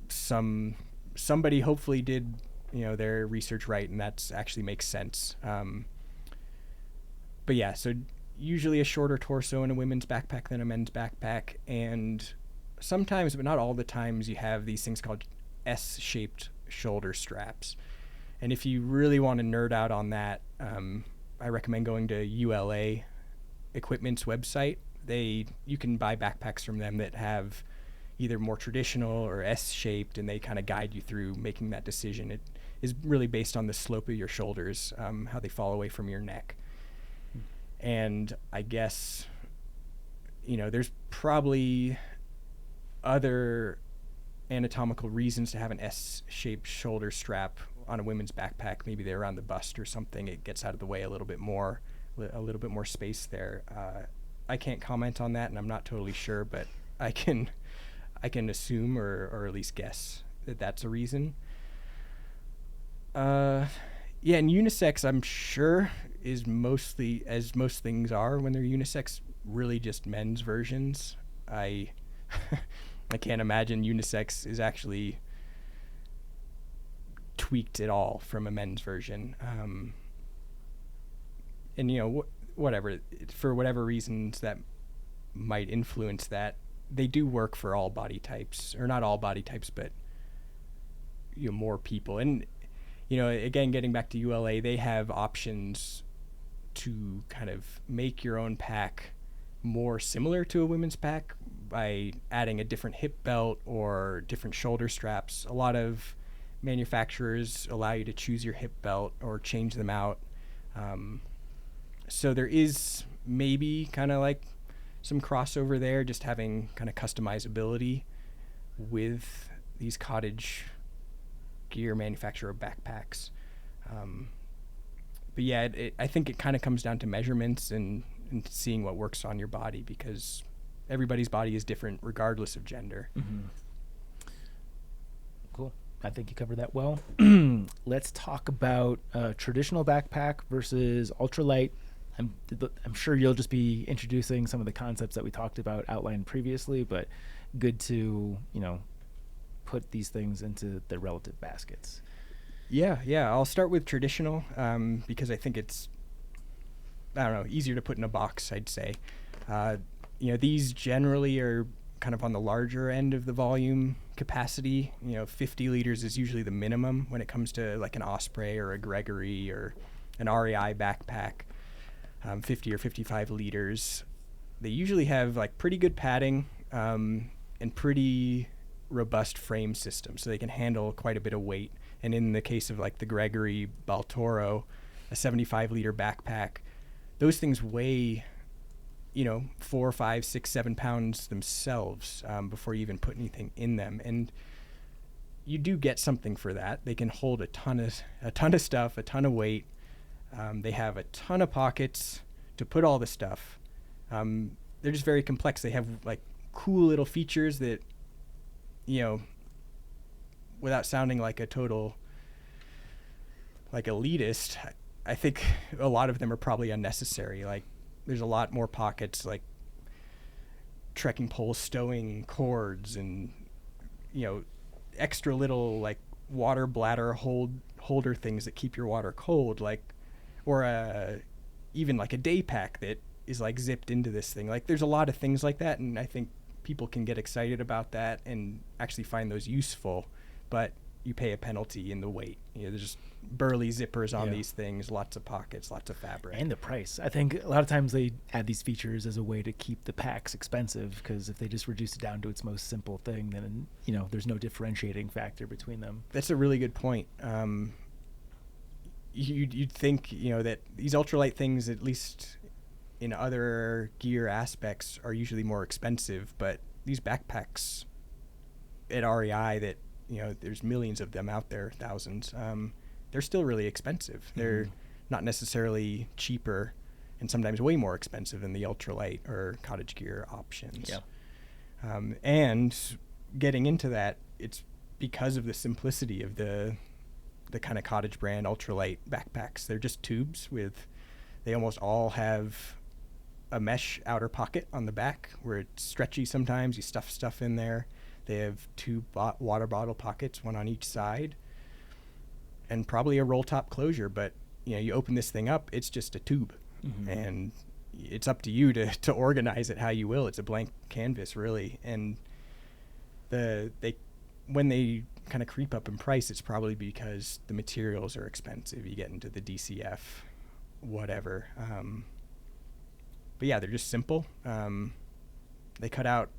Somebody hopefully did their research right, and that's actually makes sense. But yeah, so usually a shorter torso in a women's backpack than a men's backpack, and sometimes, but not all the times, you have these things called S-shaped shoulder straps. And if you really want to nerd out on that, I recommend going to ULA Equipment's website. You can buy backpacks from them that have either more traditional or S-shaped, and they kind of guide you through making that decision. It is really based on the slope of your shoulders, how they fall away from your neck. And I guess, there's probably other anatomical reasons to have an S-shaped shoulder strap on a women's backpack. Maybe they're around the bust or something. It gets out of the way a little bit more space there. I can't comment on that, and I'm not totally sure, but I can assume or at least guess that that's a reason. And unisex, I'm sure, is mostly, as most things are when they're unisex, really just men's versions. I can't imagine unisex is actually tweaked at all from a men's version. And whatever, for whatever reasons that might influence that, they do work for all body types, or not all body types, but more people. And again, getting back to ULA, they have options to kind of make your own pack more similar to a women's pack by adding a different hip belt or different shoulder straps. A lot of manufacturers allow you to choose your hip belt or change them out. So there is maybe kind of like some crossover there, just having kind of customizability with these cottage gear manufacturer backpacks. But yeah, I think it kind of comes down to measurements and seeing what works on your body, because everybody's body is different regardless of gender. Mm-hmm. I think you covered that well. Let's talk about traditional backpack versus ultralight. I'm sure you'll just be introducing some of the concepts that we talked about outlined previously, but good to, put these things into their relative baskets. Yeah. I'll start with traditional because I think it's, I don't know, easier to put in a box, I'd say. These generally are kind of on the larger end of the volume capacity. 50 liters is usually the minimum when it comes to like an Osprey or a Gregory or an REI backpack. 50 or 55 liters. They usually have like pretty good padding and pretty robust frame systems, so they can handle quite a bit of weight. And in the case of like the Gregory Baltoro, a 75 liter backpack, those things weigh 4, 5, 6, 7 pounds themselves before you even put anything in them. And you do get something for that. They can hold a ton of stuff, a ton of weight. They have a ton of pockets to put all the stuff. They're just very complex. They have like cool little features that, without sounding like a total like elitist, I think a lot of them are probably unnecessary. Like there's a lot more pockets, like trekking pole stowing cords and, extra little like water bladder holder things that keep your water cold, like, or even like a day pack that is like zipped into this thing. Like there's a lot of things like that, and I think people can get excited about that and actually find those useful, but you pay a penalty in the weight. There's just burly zippers on these things, lots of pockets, lots of fabric. And the price. I think a lot of times they add these features as a way to keep the packs expensive, because if they just reduce it down to its most simple thing, then, there's no differentiating factor between them. That's a really good point. You'd think, that these ultralight things, at least in other gear aspects, are usually more expensive, but these backpacks at REI that, there's millions of them out there, thousands, they're still really expensive. They're not necessarily cheaper, and sometimes way more expensive than the ultralight or cottage gear options. Yeah. And getting into that, it's because of the simplicity of the kind of cottage brand ultralight backpacks. They're just tubes they almost all have a mesh outer pocket on the back where it's stretchy sometimes. You stuff stuff in there. They have 2 water bottle pockets, one on each side, and probably a roll top closure. But you open this thing up, it's just a tube, and it's up to you to organize it how you will. It's a blank canvas, really. And when they kind of creep up in price, it's probably because the materials are expensive. You get into the DCF, whatever. But yeah, they're just simple. They cut out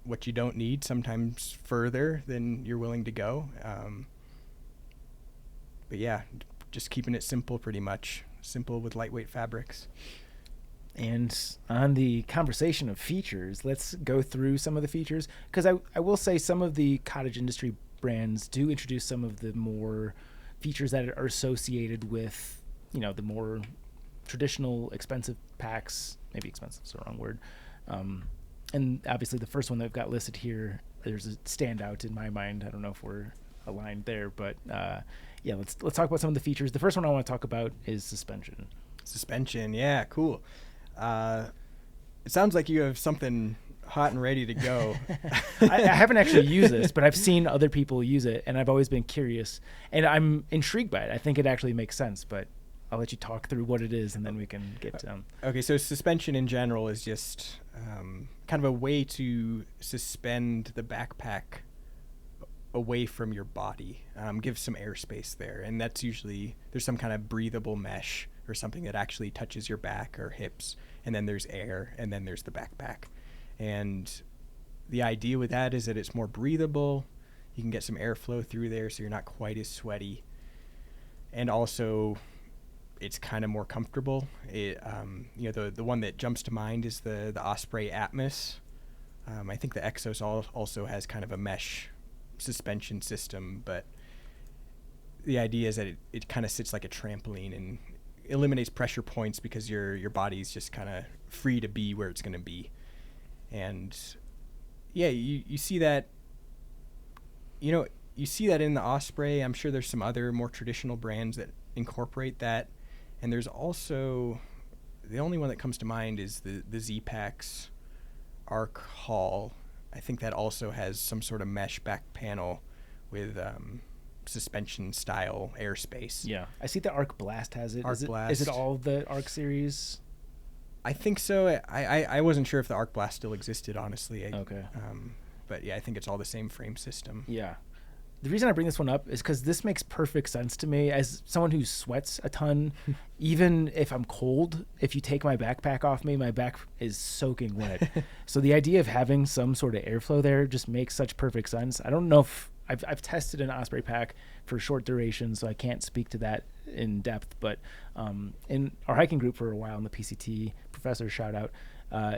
what you don't need, sometimes further than you're willing to go. But yeah, just keeping it simple, pretty much. Simple with lightweight fabrics. And on the conversation of features, let's go through some of the features, because I will say some of the cottage industry brands do introduce some of the more features that are associated with, the more traditional expensive packs. Maybe expensive is the wrong word. And obviously the first one that I've got listed here, there's a standout in my mind. I don't know if we're aligned there, but let's talk about some of the features. The first one I want to talk about is suspension. Suspension, yeah, cool. It sounds like you have something hot and ready to go. I haven't actually used this, but I've seen other people use it, and I've always been curious, and I'm intrigued by it. I think it actually makes sense, but I'll let you talk through what it is, and then we can get to Okay, so suspension in general is just kind of a way to suspend the backpack away from your body, give some airspace there. And that's usually, there's some kind of breathable mesh or something that actually touches your back or hips, and then there's air, and then there's the backpack. And the idea with that is that it's more breathable. You can get some airflow through there, so you're not quite as sweaty. And also, it's kind of more comfortable. The one that jumps to mind is the Osprey Atmos. I think the Exos also has kind of a mesh suspension system, but the idea is that it kind of sits like a trampoline and eliminates pressure points because your body's just kind of free to be where it's going to be. And yeah, you see that, you see that in the Osprey. I'm sure there's some other more traditional brands that incorporate that. And there's also, the only one that comes to mind is the Z-Packs Arc Hall. I think that also has some sort of mesh back panel with suspension style airspace. Yeah, I see the Arc Blast has it. Arc Blast. Is it all the Arc series? I think so. I wasn't sure if the Arc Blast still existed, honestly. Okay. But yeah, I think it's all the same frame system. Yeah. The reason I bring this one up is because this makes perfect sense to me as someone who sweats a ton. Even if I'm cold, if you take my backpack off me, my back is soaking wet. So the idea of having some sort of airflow there just makes such perfect sense. I don't know if I've tested an Osprey pack for short duration, so I can't speak to that in depth. But in our hiking group for a while in the PCT, Professor shout out,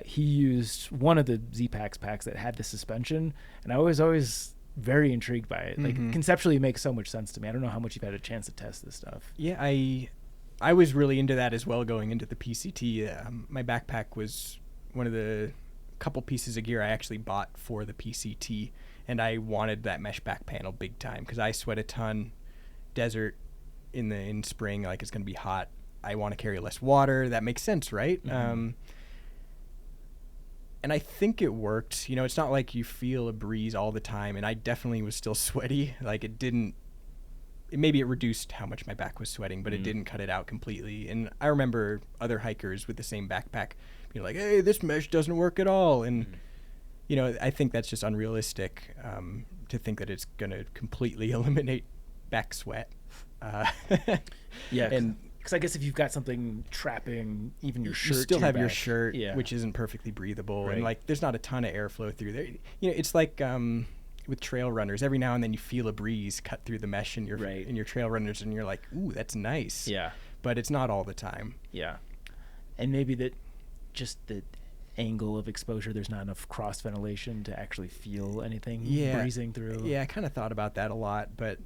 he used one of the Z-Packs packs that had the suspension, and I was always very intrigued by it. Like conceptually, it makes so much sense to me. I don't know how much you've had a chance to test this stuff. Yeah, I was really into that as well going into the PCT. My backpack was one of the couple pieces of gear I actually bought for the PCT, and I wanted that mesh back panel big time because I sweat a ton. Desert in spring, like it's going to be hot. I want to carry less water. That makes sense, right? And I think it worked. You know, it's not like you feel a breeze all the time, and I definitely was still sweaty. Like maybe it reduced how much my back was sweating, but it didn't cut it out completely. And I remember other hikers with the same backpack being like, hey, this mesh doesn't work at all. And, you know, I think that's just unrealistic to think that it's going to completely eliminate back sweat. Yeah. And because I guess if you've got something trapping even your shirt, you still have your back, shirt, which isn't perfectly breathable, right. And like there's not a ton of airflow through there. You know, it's like with trail runners, every now and then you feel a breeze cut through the mesh in your trail runners, and you're like, ooh, that's nice. Yeah, but it's not all the time. Yeah, and maybe that just the angle of exposure, there's not enough cross ventilation to actually feel anything breezing through. Yeah, I kind of thought about that a lot, but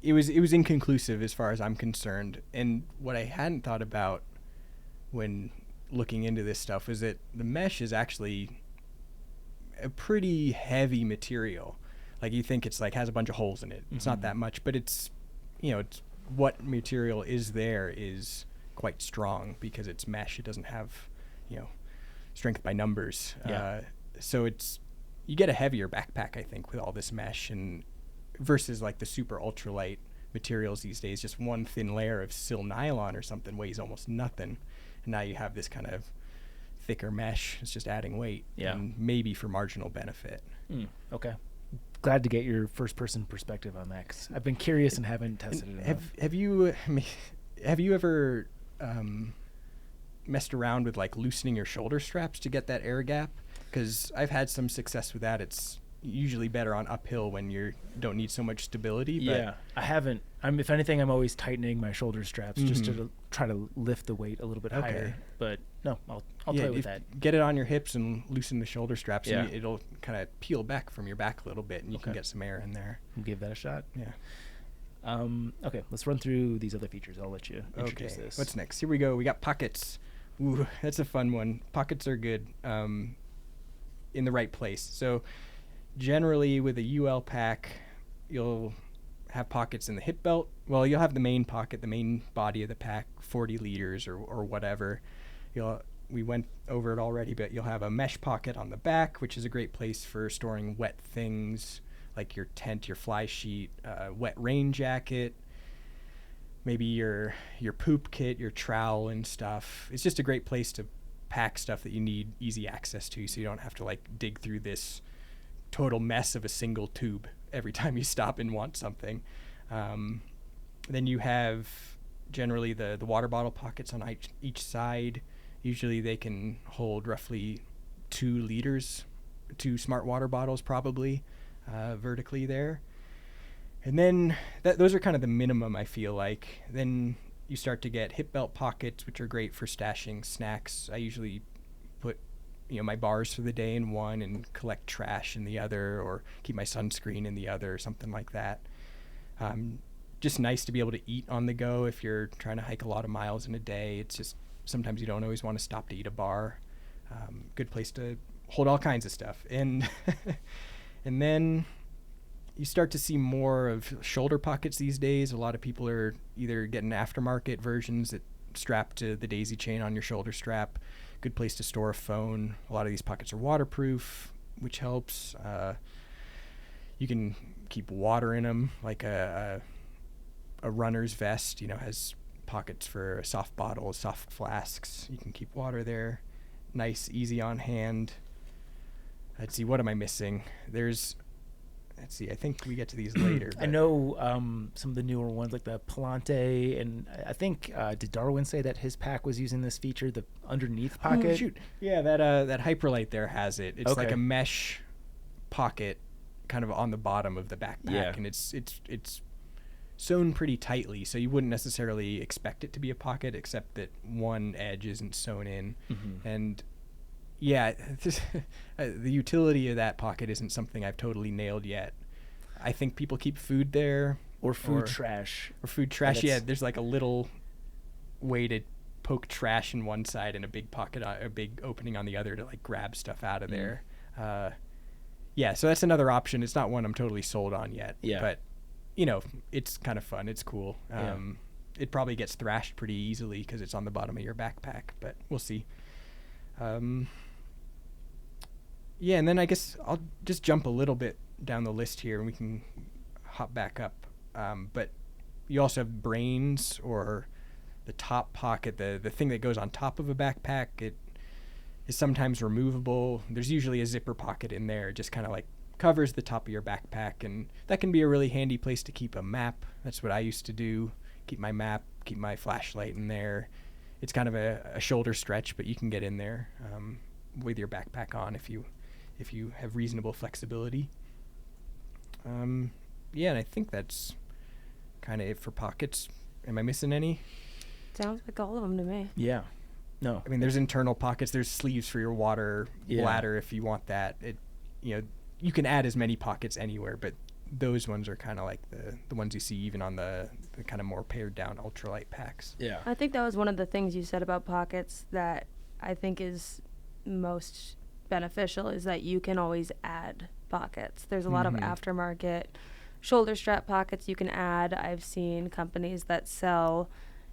it was inconclusive as far as I'm concerned. And what I hadn't thought about when looking into this stuff is that the mesh is actually a pretty heavy material. Like you think it's like has a bunch of holes in it. It's not that much, but it's, you know, it's what material is there is quite strong because it's mesh. It doesn't have, you know, strength by numbers. Yeah. So you get a heavier backpack, I think, with all this mesh, and versus like the super ultralight materials these days, just one thin layer of sil nylon or something weighs almost nothing, and now you have this kind of thicker mesh. It's just adding weight, and maybe for marginal benefit. Okay, glad to get your first person perspective on that, 'cause I've been curious and haven't tested it enough. Have you ever messed around with like loosening your shoulder straps to get that air gap? Because I've had some success with that. It's usually better on uphill when you don't need so much stability. But yeah, I haven't. If anything, I'm always tightening my shoulder straps just to try to lift the weight a little bit higher. But no, I'll play with that. Get it on your hips and loosen the shoulder straps. And it'll kind of peel back from your back a little bit, and you can get some air in there. We'll give that a shot. Yeah. Okay, let's run through these other features. I'll let you introduce this. What's next? Here we go. We got pockets. Ooh, that's a fun one. Pockets are good in the right place. So generally with a UL pack, you'll have pockets in the hip belt. Well, you'll have the main pocket, the main body of the pack, 40 liters or whatever. We went over it already, but you'll have a mesh pocket on the back, which is a great place for storing wet things like your tent, your fly sheet, wet rain jacket, maybe your poop kit, your trowel and stuff. It's just a great place to pack stuff that you need easy access to, so you don't have to like dig through this total mess of a single tube every time you stop and want something. Then you have generally the water bottle pockets on each side. Usually they can hold roughly 2 liters, 2 smart water bottles probably vertically there. And then those are kind of the minimum, I feel like. Then you start to get hip belt pockets, which are great for stashing snacks. I usually put, my bars for the day in one and collect trash in the other, or keep my sunscreen in the other, or something like that. Just nice to be able to eat on the go if you're trying to hike a lot of miles in a day. It's just sometimes you don't always want to stop to eat a bar. Good place to hold all kinds of stuff. And then you start to see more of shoulder pockets these days. A lot of people are either getting aftermarket versions that strap to the daisy chain on your shoulder strap. Good place to store a phone. A lot of these pockets are waterproof, which helps. You can keep water in them, like a runner's vest, has pockets for soft bottles, soft flasks. You can keep water there. Nice, easy on hand. Let's see, what am I missing? I think we get to these later. I know some of the newer ones like the Palante, and I think did Darwin say that his pack was using this feature, the underneath pocket? Oh, shoot. Yeah, that Hyperlite there has it. It's like Okay. a mesh pocket kind of on the bottom of the backpack, Yeah. and it's sewn pretty tightly, so you wouldn't necessarily expect it to be a pocket, except that one edge isn't sewn in. Mm-hmm. And yeah, the utility of that pocket isn't something I've totally nailed yet. I think people keep food there. Or food trash. Or food trash. that's- Yeah, there's like a little way to poke trash in one side and a big pocket, a big opening on the other to like grab stuff out of there. Yeah, so that's another option. It's not one I'm totally sold on yet. Yeah. But, it's kind of fun. It's cool. Yeah. It probably gets thrashed pretty easily because it's on the bottom of your backpack, but we'll see. Yeah, and then I guess I'll just jump a little bit down the list here and we can hop back up. But you also have brains, or the top pocket, the thing that goes on top of a backpack. It is sometimes removable. There's usually a zipper pocket in there. It just kind of like covers the top of your backpack, and that can be a really handy place to keep a map. That's what I used to do. Keep my map, keep my flashlight in there. It's kind of a shoulder stretch, but you can get in there with your backpack on if you have reasonable flexibility. Yeah, and I think that's kind of it for pockets. Am I missing any? Sounds like all of them to me. Yeah. No. I mean, there's internal pockets. There's sleeves for your water Yeah. bladder if you want that. You can add as many pockets anywhere, but those ones are kind of like the ones you see even on the kind of more pared down ultralight packs. Yeah. I think that was one of the things you said about pockets that I think is most beneficial, is that you can always add pockets. There's a lot of aftermarket shoulder strap pockets you can add. I've seen companies that sell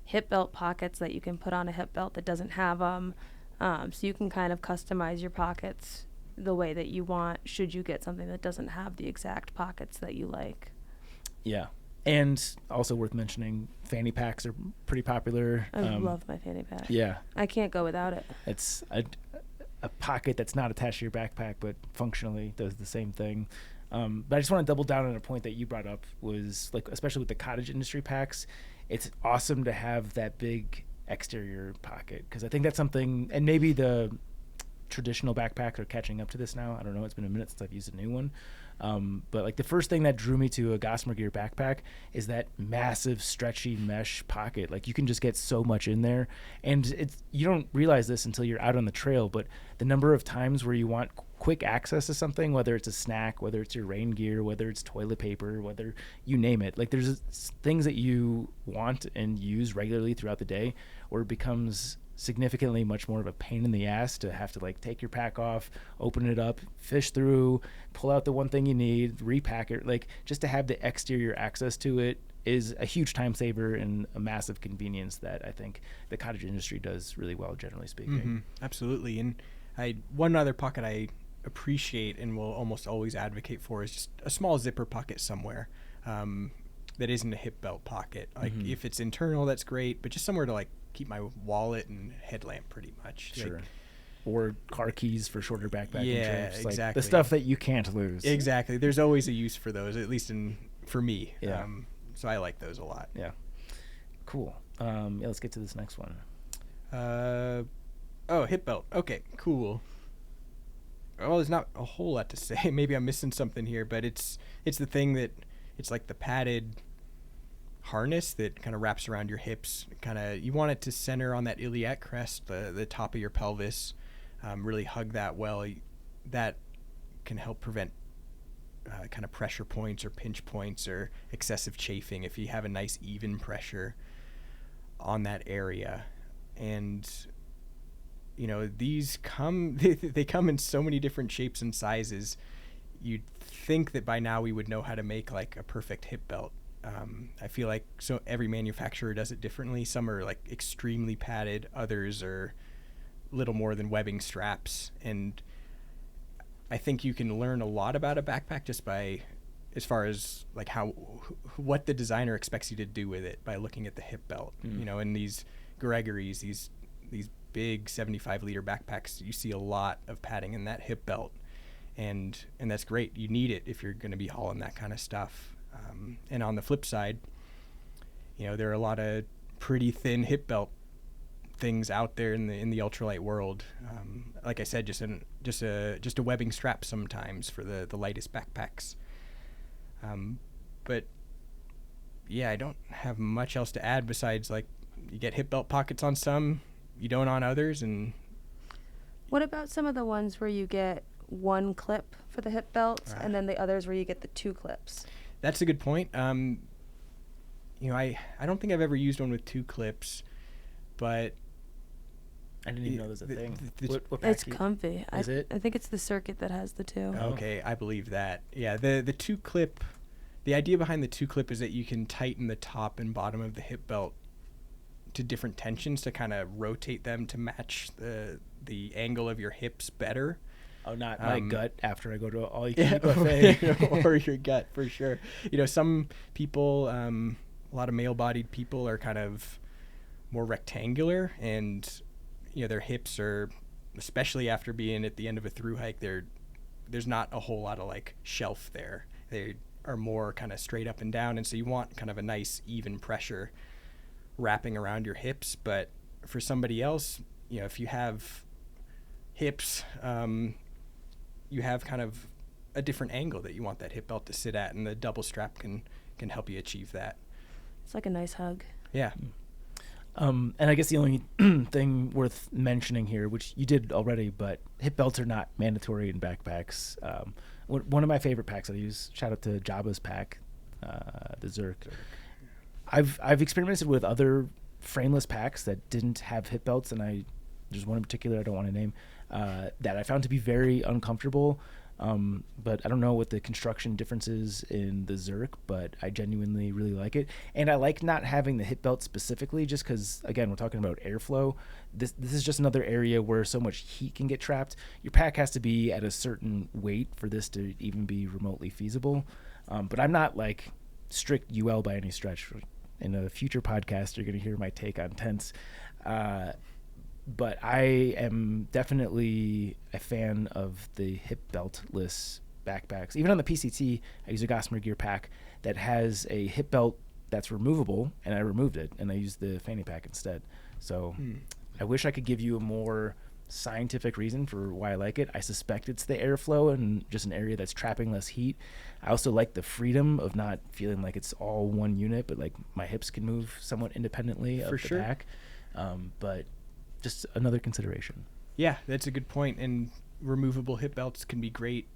hip belt pockets that you can put on a hip belt that doesn't have them. So you can kind of customize your pockets the way that you want, should you get something that doesn't have the exact pockets that you like. Yeah. And also worth mentioning, fanny packs are pretty popular. I love my fanny pack. Yeah. I can't go without it. It's a pocket that's not attached to your backpack, but functionally does the same thing. But I just want to double down on a point that you brought up, was like, especially with the cottage industry packs, it's awesome to have that big exterior pocket, because I think that's something, and maybe the traditional backpacks are catching up to this now. I don't know. It's been a minute since I've used a new one. But like the first thing that drew me to a Gossamer Gear backpack is that massive stretchy mesh pocket. Like you can just get so much in there, and you don't realize this until you're out on the trail, but the number of times where you want quick access to something, whether it's a snack, whether it's your rain gear, whether it's toilet paper, whether you name it, like there's things that you want and use regularly throughout the day, where it becomes significantly much more of a pain in the ass to have to like take your pack off, open it up, fish through, pull out the one thing you need, repack it. Like just to have the exterior access to it is a huge time saver and a massive convenience that I think the cottage industry does really well, generally speaking. Mm-hmm. Absolutely. And one other pocket I appreciate and will almost always advocate for is just a small zipper pocket somewhere that isn't a hip belt pocket. Like if it's internal, that's great, but just somewhere to like keep my wallet and headlamp pretty much. Sure. Like, or car keys for shorter backpacking Yeah, trips. Like exactly. the stuff that you can't lose. exactly. There's always a use for those, at least for me. Yeah. So I like those a lot. Yeah. Cool. Yeah, let's get to this next one. Hip belt. Okay, cool. Well, there's not a whole lot to say. Maybe I'm missing something here, but it's the thing that it's like the padded harness that kind of wraps around your hips. You want it to center on that iliac crest, the top of your pelvis. Really hug that well. That can help prevent kind of pressure points or pinch points or excessive chafing if you have a nice even pressure on that area. And these they come in so many different shapes and sizes. you'd think that by now we would know how to make like a perfect hip belt. I feel like so every manufacturer does it differently. Some are like extremely padded, others are little more than webbing straps, and I think you can learn a lot about a backpack just by, as far as like what the designer expects you to do with it by looking at the hip belt. You know, in these Gregory's, these big 75-liter backpacks, you see a lot of padding in that hip belt, and that's great. You need it if you're going to be hauling that kind of stuff. And on the flip side, you know, there are a lot of pretty thin hip belt things out there in the ultralight world. Like I said, just a webbing strap sometimes for the lightest backpacks. But yeah, I don't have much else to add besides like you get hip belt pockets on some, you don't on others. And what about some of the ones where you get one clip for the hip belt and then the others where you get the 2 clips? That's a good point. You know, I don't think I've ever used one with 2 clips, but I didn't even know there's a thing. What It's comfy. Is it? I think it's the Circuit that has the 2. Okay, I believe that. Yeah, the 2 clip, the idea behind the 2 clip is that you can tighten the top and bottom of the hip belt to different tensions to kind of rotate them to match the angle of your hips better. Oh, not my gut after I go to all you can eat buffet. Or your gut, for sure. You know, some people, a lot of male-bodied people are kind of more rectangular, and you know, their hips are, especially after being at the end of a thru hike, there's not a whole lot of like shelf there. They are more kind of straight up and down, and so you want kind of a nice even pressure wrapping around your hips. But for somebody else, you know, if you have hips, you have kind of a different angle that you want that hip belt to sit at, and the double strap can help you achieve that. It's like a nice hug. Yeah. And I guess the only thing worth mentioning here, which you did already, but hip belts are not mandatory in backpacks. One of my favorite packs I use, shout out to Jabba's pack, the Zerk. I've experimented with other frameless packs that didn't have hip belts, and there's one in particular I don't want to name, that I found to be very uncomfortable. But I don't know what the construction differences in the Zerk, but I genuinely really like it. And I like not having the hip belt specifically just because, again, we're talking about airflow. This is just another area where so much heat can get trapped. Your pack has to be at a certain weight for this to even be remotely feasible. But I'm not like strict UL by any stretch. In a future podcast, you're going to hear my take on tents. But I am definitely a fan of the hip beltless backpacks. Even on the PCT, I use a Gossamer Gear pack that has a hip belt that's removable, and I removed it, and I used the fanny pack instead. So I wish I could give you a more scientific reason for why I like it. I suspect it's the airflow and just an area that's trapping less heat. I also like the freedom of not feeling like it's all one unit, but like my hips can move somewhat independently of the pack. But just another consideration. Yeah, that's a good point. And removable hip belts can be great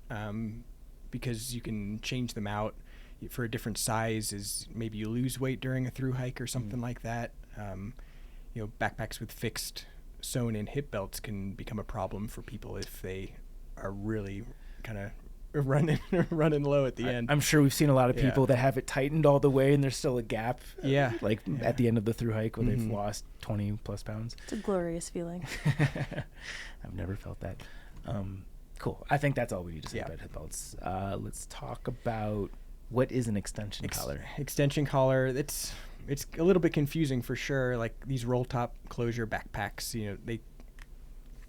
because you can change them out for a different size as maybe you lose weight during a thru hike or something like that. You know, backpacks with fixed sewn in hip belts can become a problem for people if they are really kind of running low at the end. I'm sure we've seen a lot of people that have it tightened all the way and there's still a gap. At the end of the thru hike when they've lost 20 plus pounds. It's a glorious feeling. I've never felt that. Cool. I think that's all we need to say about hip belts. Let's talk about what is an extension collar. Extension collar. It's a little bit confusing for sure. Like these roll top closure backpacks, you know,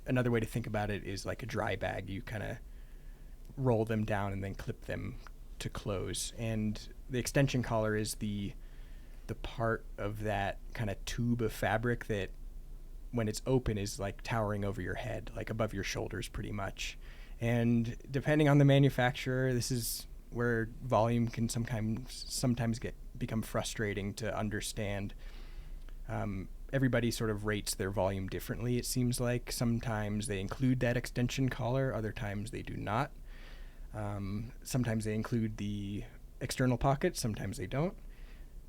another way to think about it is like a dry bag. You kind of roll them down and then clip them to close, and the extension collar is the part of that kind of tube of fabric that when it's open is like towering over your head, like above your shoulders pretty much. And depending on the manufacturer, this is where volume can sometimes become frustrating to understand. Everybody sort of rates their volume differently, it seems like. Sometimes they include that extension collar, other times they do not. Sometimes they include the external pocket, sometimes they don't.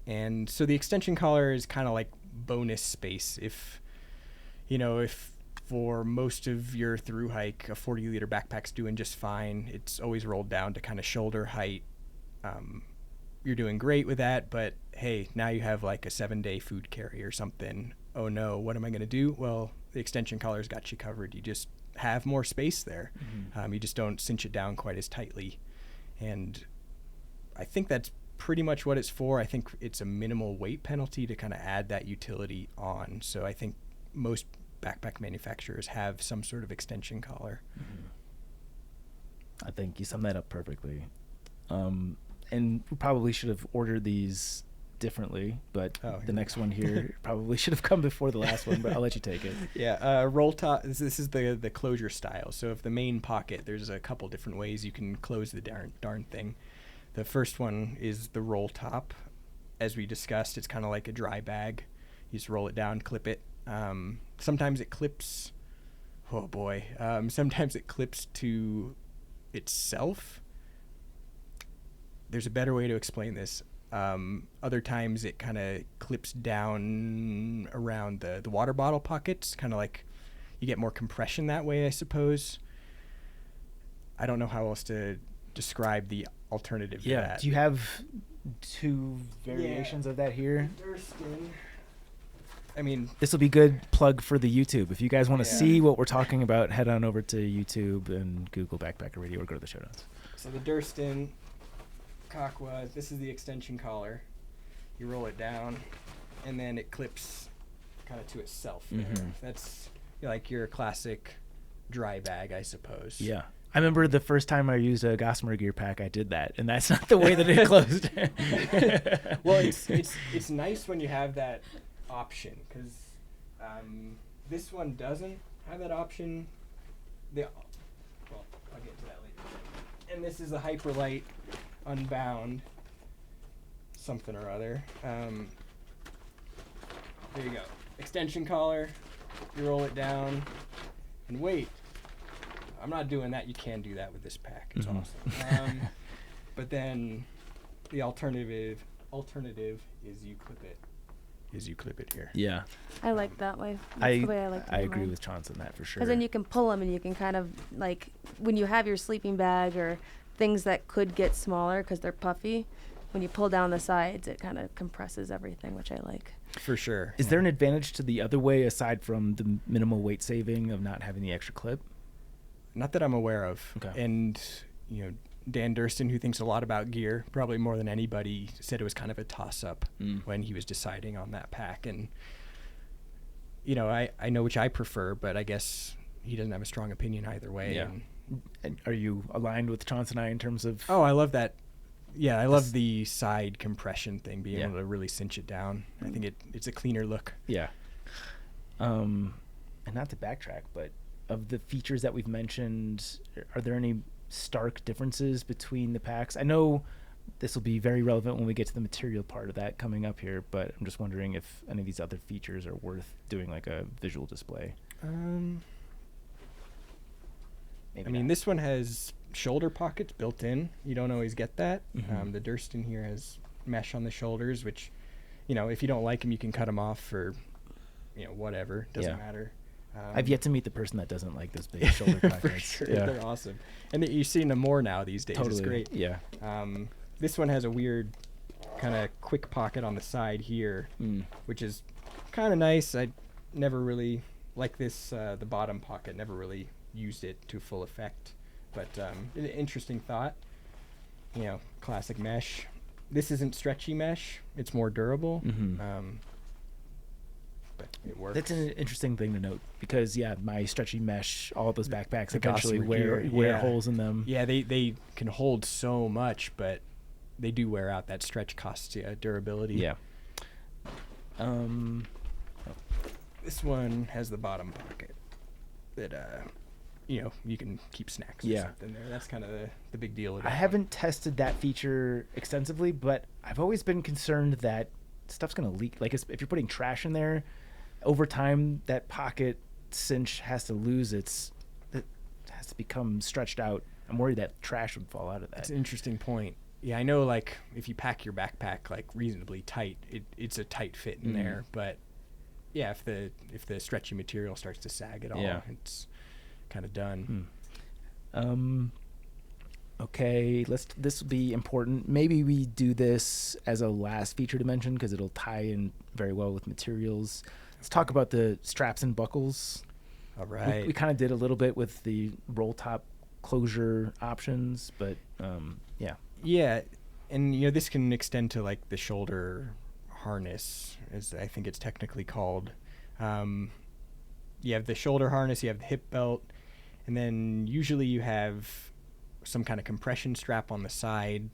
And so the extension collar is kind of like bonus space. If for most of your through hike, a 40-liter backpack's doing just fine. It's always rolled down to kind of shoulder height. You're doing great with that, but hey, now you have like a 7-day food carry or something. Oh no, what am I going to do? Well, the extension collar's got you covered. You just have more space there. You just don't cinch it down quite as tightly. And I think that's pretty much what it's for. I think it's a minimal weight penalty to kind of add that utility on. So I think most backpack manufacturers have some sort of extension collar. I think you summed that up perfectly. And we probably should have ordered these differently, but the next one here probably should have come before the last one, but I'll let you take it. Yeah, roll top. This is the closure style. So if the main pocket, there's a couple different ways you can close the darn thing. The first one is the roll top. As we discussed, it's kind of like a dry bag. You just roll it down, clip it. Sometimes it clips. Oh boy. Sometimes it clips to itself. There's a better way to explain this. Other times it kind of clips down around the water bottle pockets, kind of like you get more compression that way, I suppose. I don't know how else to describe the alternative to that. Do you have two variations of that here? Durston. I mean, this will be good plug for the YouTube. If you guys want to see what we're talking about, head on over to YouTube and Google Backpacker Radio or go to the show notes. So the Durston Kakwa, this is the extension collar. You roll it down, and then it clips kind of to itself there. That's like your classic dry bag, I suppose. Yeah. I remember the first time I used a Gossamer gear pack, I did that, and that's not the way that it closed. Well, it's nice when you have that option, because this one doesn't have that option. Well, I'll get to that later. And this is a Hyperlight Unbound something or other. There you go. Extension collar. You roll it down and wait. I'm not doing that. You can do that with this pack. It's awesome. But then the alternative is you clip it here. Yeah. I like that way. That's the way I like to do agree mine. with Chance on that for sure. Because then you can pull them and you can kind of like when you have your sleeping bag or things that could get smaller because they're puffy, when you pull down the sides, it kind of compresses everything, which I like. For sure. Is there an advantage to the other way aside from the minimal weight saving of not having the extra clip? Not that I'm aware of. Okay. And, Dan Durston, who thinks a lot about gear, probably more than anybody, said it was kind of a toss-up when he was deciding on that pack. And, I know which I prefer, but I guess he doesn't have a strong opinion either way. Yeah. And are you aligned with Chance and I in terms of... Oh, I love that. Yeah, I love the side compression thing, being able to really cinch it down. I think it's a cleaner look. Yeah. And not to backtrack, but of the features that we've mentioned, are there any stark differences between the packs? I know this will be very relevant when we get to the material part of that coming up here, but I'm just wondering if any of these other features are worth doing like a visual display. This one has shoulder pockets built in. You don't always get that. The Durston here has mesh on the shoulders, which, if you don't like them, you can cut them off for, whatever. Doesn't matter. I've yet to meet the person that doesn't like those big shoulder pockets. For sure. Yeah. They're awesome. And you're seeing them more now these days. Totally. It's great. Yeah. This one has a weird kind of quick pocket on the side here, which is kind of nice. I never really like this, the bottom pocket, never really used it to full effect. But an interesting thought. Classic mesh. This isn't stretchy mesh. It's more durable. But it works. That's an interesting thing to note because, my stretchy mesh, all those backpacks The eventually Gossamer gear, wear holes in them. Yeah, they can hold so much, but they do wear out. That stretch costs you durability. Yeah. This one has the bottom pocket that, you can keep snacks or something there. That's kind of the big deal with that. I haven't tested that feature extensively, but I've always been concerned that stuff's going to leak. Like if you're putting trash in there, over time that pocket cinch has to has to become stretched out. I'm worried that trash would fall out of that. That's an interesting point. Yeah, I know, like, if you pack your backpack, like, reasonably tight, it's a tight fit in there, but yeah, if the stretchy material starts to sag at all, Yeah. it's kind of done. Okay, this will be important. Maybe we do this as a last feature to mention because it'll tie in very well with materials. Let's talk about the straps and buckles. All right. We kind of did a little bit with the roll top closure options, but yeah. Yeah, and this can extend to like the shoulder harness, as I think it's technically called. You have the shoulder harness, you have the hip belt, and then usually you have some kind of compression strap on the side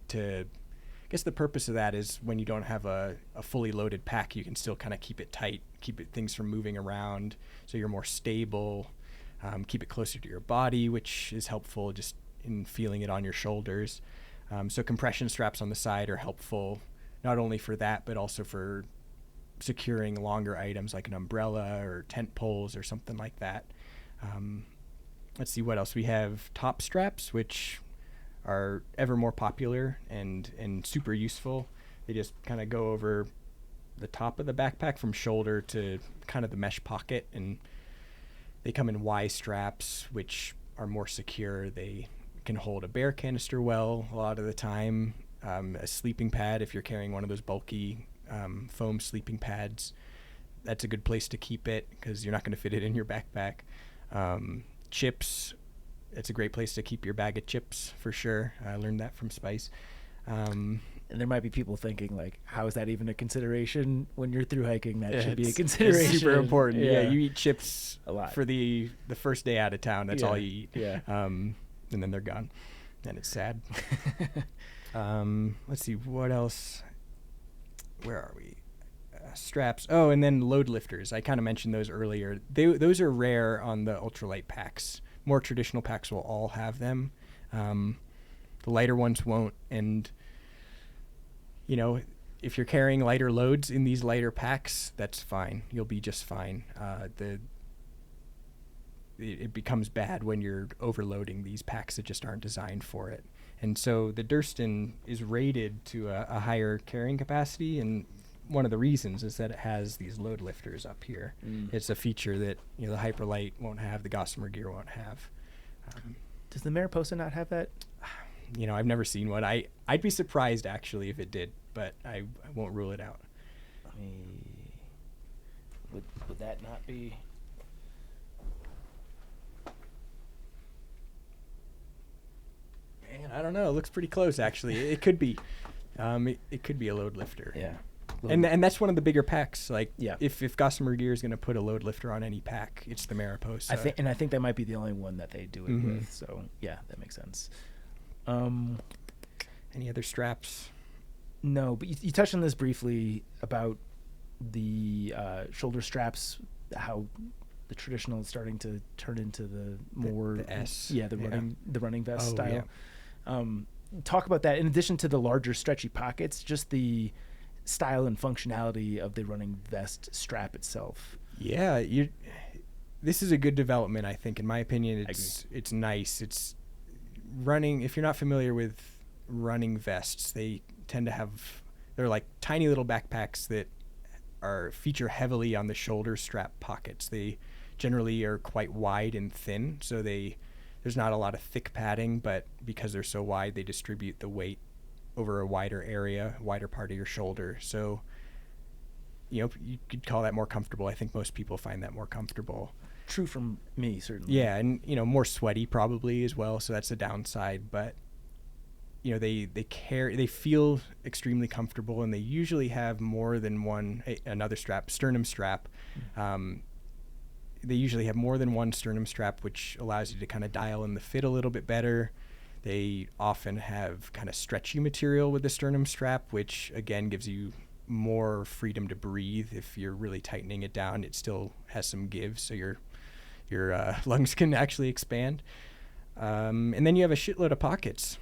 to, I guess the purpose of that is when you don't have a fully loaded pack, you can still kind of keep it tight, things from moving around, so you're more stable, keep it closer to your body, which is helpful just in feeling it on your shoulders. So compression straps on the side are helpful, not only for that, but also for securing longer items like an umbrella or tent poles or something like that. Let's see what else. We have top straps, which are ever more popular and super useful. They just kind of go over the top of the backpack from shoulder to kind of the mesh pocket, and they come in Y straps, which are more secure. They can hold a bear canister well a lot of the time, a sleeping pad if you're carrying one of those bulky foam sleeping pads. That's a good place to keep it because you're not going to fit it in your backpack. Chips, it's a great place to keep your bag of chips for sure. I learned that from Spice. And there might be people thinking like, how is that even a consideration when you're through hiking? That should be a consideration. It's super important. Yeah, you eat chips a lot for the first day out of town. That's all you eat. Yeah. And then they're gone, and it's sad. Let's see what else. Where are we? Straps. Oh, and then load lifters. I kind of mentioned those earlier. Those are rare on the ultralight packs. More traditional packs will all have them. The lighter ones won't. And, if you're carrying lighter loads in these lighter packs, that's fine. You'll be just fine. It becomes bad when you're overloading these packs that just aren't designed for it. And so the Durston is rated to a higher carrying capacity, and one of the reasons is that it has these load lifters up here. It's a feature that the Hyperlight won't have, the Gossamer gear won't have. Does the Mariposa not have that? I've never seen one. I'd be surprised actually if it did, but I won't rule it out. Would that not be? Man, I don't know. It looks pretty close actually. It could be. It could be a load lifter. Yeah. And that's one of the bigger packs. Like, yeah. If Gossamer Gear is going to put a load lifter on any pack, it's the Mariposa. I think that might be the only one that they do it with. So yeah, that makes sense. Any other straps? No, but you touched on this briefly about the shoulder straps, how the traditional is starting to turn into the more the S. Yeah, the running vest style. Yeah. Talk about that. In addition to the larger stretchy pockets, just the style and functionality of the running vest strap itself. Yeah, this is a good development, I think. In my opinion, it's nice. It's running. If you're not familiar with running vests, they tend to they're like tiny little backpacks that feature heavily on the shoulder strap pockets. They generally are quite wide and thin, so there's not a lot of thick padding, but because they're so wide, they distribute the weight over a wider part of your shoulder. So, you could call that more comfortable. I think most people find that more comfortable. True from me, certainly. Yeah, and more sweaty probably as well. So that's the downside. But they feel extremely comfortable, and they usually have more than another strap, sternum strap. They usually have more than one sternum strap, which allows you to kind of dial in the fit a little bit better. They often have kind of stretchy material with the sternum strap, which again gives you more freedom to breathe. If you're really tightening it down, it still has some give, so your lungs can actually expand. And then you have a shitload of pockets.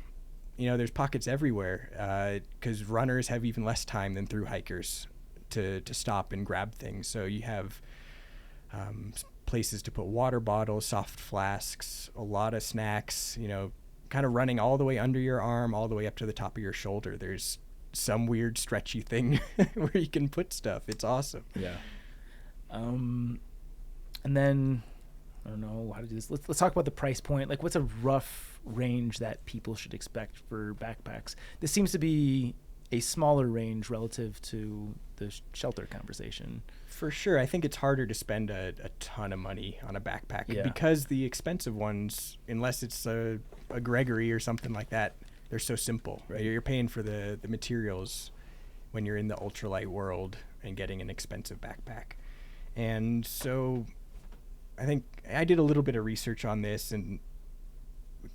There's pockets everywhere because runners have even less time than thru hikers to stop and grab things. So you have places to put water bottles, soft flasks, a lot of snacks, kind of running all the way under your arm, all the way up to the top of your shoulder. There's some weird stretchy thing where you can put stuff. It's awesome. Yeah. And then I don't know how to do this. Let's talk about the price point. Like, what's a rough range that people should expect for backpacks? This seems to be a smaller range relative to the shelter conversation. For sure. I think it's harder to spend a ton of money on a backpack because the expensive ones, unless it's a Gregory or something like that, they're so simple. Right? You're paying for the materials when you're in the ultralight world and getting an expensive backpack. And so I think I did a little bit of research on this and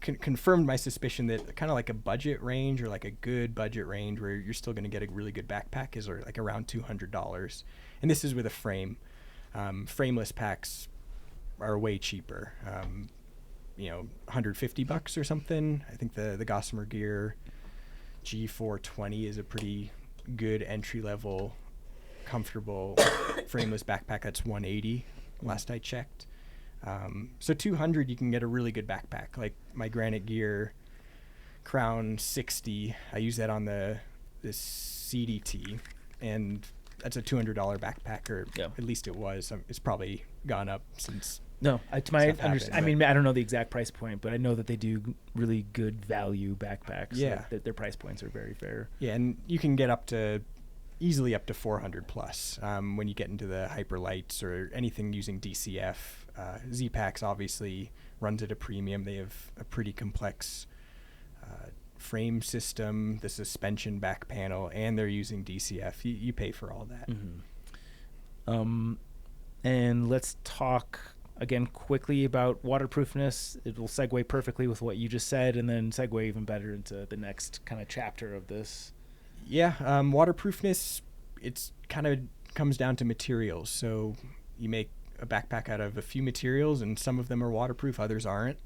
confirmed my suspicion that kind of like a budget range, or like a good budget range where you're still going to get a really good backpack, is like around $200. And this is with a frame. Frameless packs are way cheaper. $150 or something. I think the Gossamer Gear G420 is a pretty good entry level, comfortable frameless backpack. That's $180 last I checked. So $200, you can get a really good backpack. Like my Granite Gear Crown 60, I use that on this CDT, and that's a $200 backpack, or at least it was. It's probably gone up since. No, to my understanding, I mean, I don't know the exact price point, but I know that they do really good value backpacks. Yeah, their price points are very fair. Yeah, and you can get easily up to 400 plus when you get into the hyperlights or anything using DCF. Z-Packs obviously runs at a premium. They have a pretty complex frame system, the suspension back panel, and they're using DCF. You pay for all that. Mm-hmm. And let's talk again quickly about waterproofness. It will segue perfectly with what you just said, and then segue even better into the next kind of chapter of this. Yeah, waterproofness, it's kind of comes down to materials. So you make a backpack out of a few materials, and some of them are waterproof, others aren't.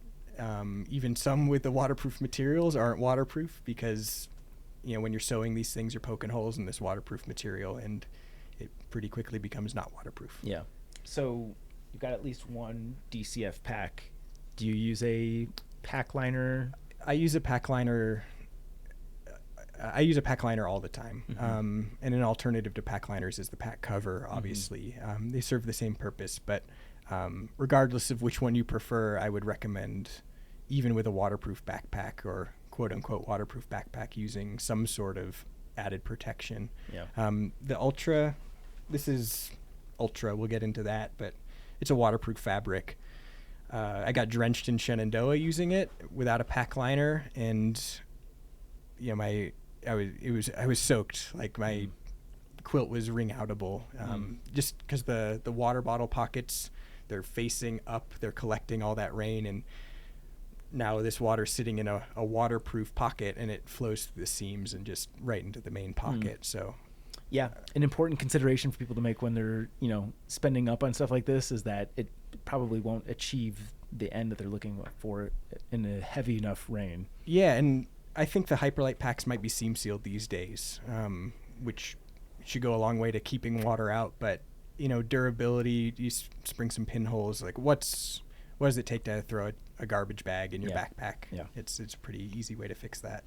Even some with the waterproof materials aren't waterproof because, when you're sewing these things, you're poking holes in this waterproof material, and it pretty quickly becomes not waterproof. Yeah. So you've got at least one DCF pack. Do you use a pack liner? I use a pack liner. I use a pack liner all the time. Mm-hmm. And an alternative to pack liners is the pack cover, obviously. Mm-hmm. They serve the same purpose, but regardless of which one you prefer, I would recommend, even with a waterproof backpack or quote-unquote waterproof backpack, using some sort of added protection. Yeah. The Ultra, this is Ultra, we'll get into that, but it's a waterproof fabric. I got drenched in Shenandoah using it without a pack liner, and I was soaked. Like my quilt was wring outable, just because the water bottle pockets, they're facing up, they're collecting all that rain, and now this water's sitting in a waterproof pocket, and it flows through the seams and just right into the main pocket. So yeah, an important consideration for people to make when they're spending up on stuff like this is that it probably won't achieve the end that they're looking for in a heavy enough rain. Yeah, and I think the Hyperlight packs might be seam sealed these days, which should go a long way to keeping water out. But durability, you spring some pinholes. Like what does it take to throw a garbage bag in your backpack? Yeah, it's a pretty easy way to fix that.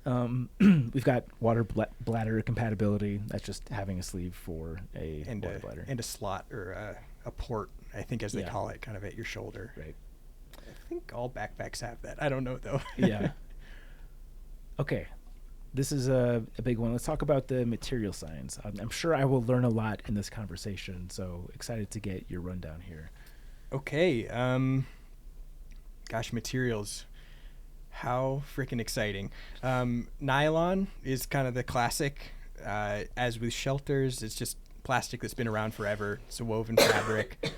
We've got water bladder compatibility. That's just having a sleeve for a water bladder and a slot or a port, I think, as they call it, kind of at your shoulder. Right. I think all backpacks have that. I don't know though. Yeah. Okay, this is a big one. Let's talk about the material science. I'm sure I will learn a lot in this conversation, so excited to get your rundown here. Okay. Materials. How freaking exciting. Nylon is kind of the classic. As with shelters, it's just plastic that's been around forever. It's a woven fabric.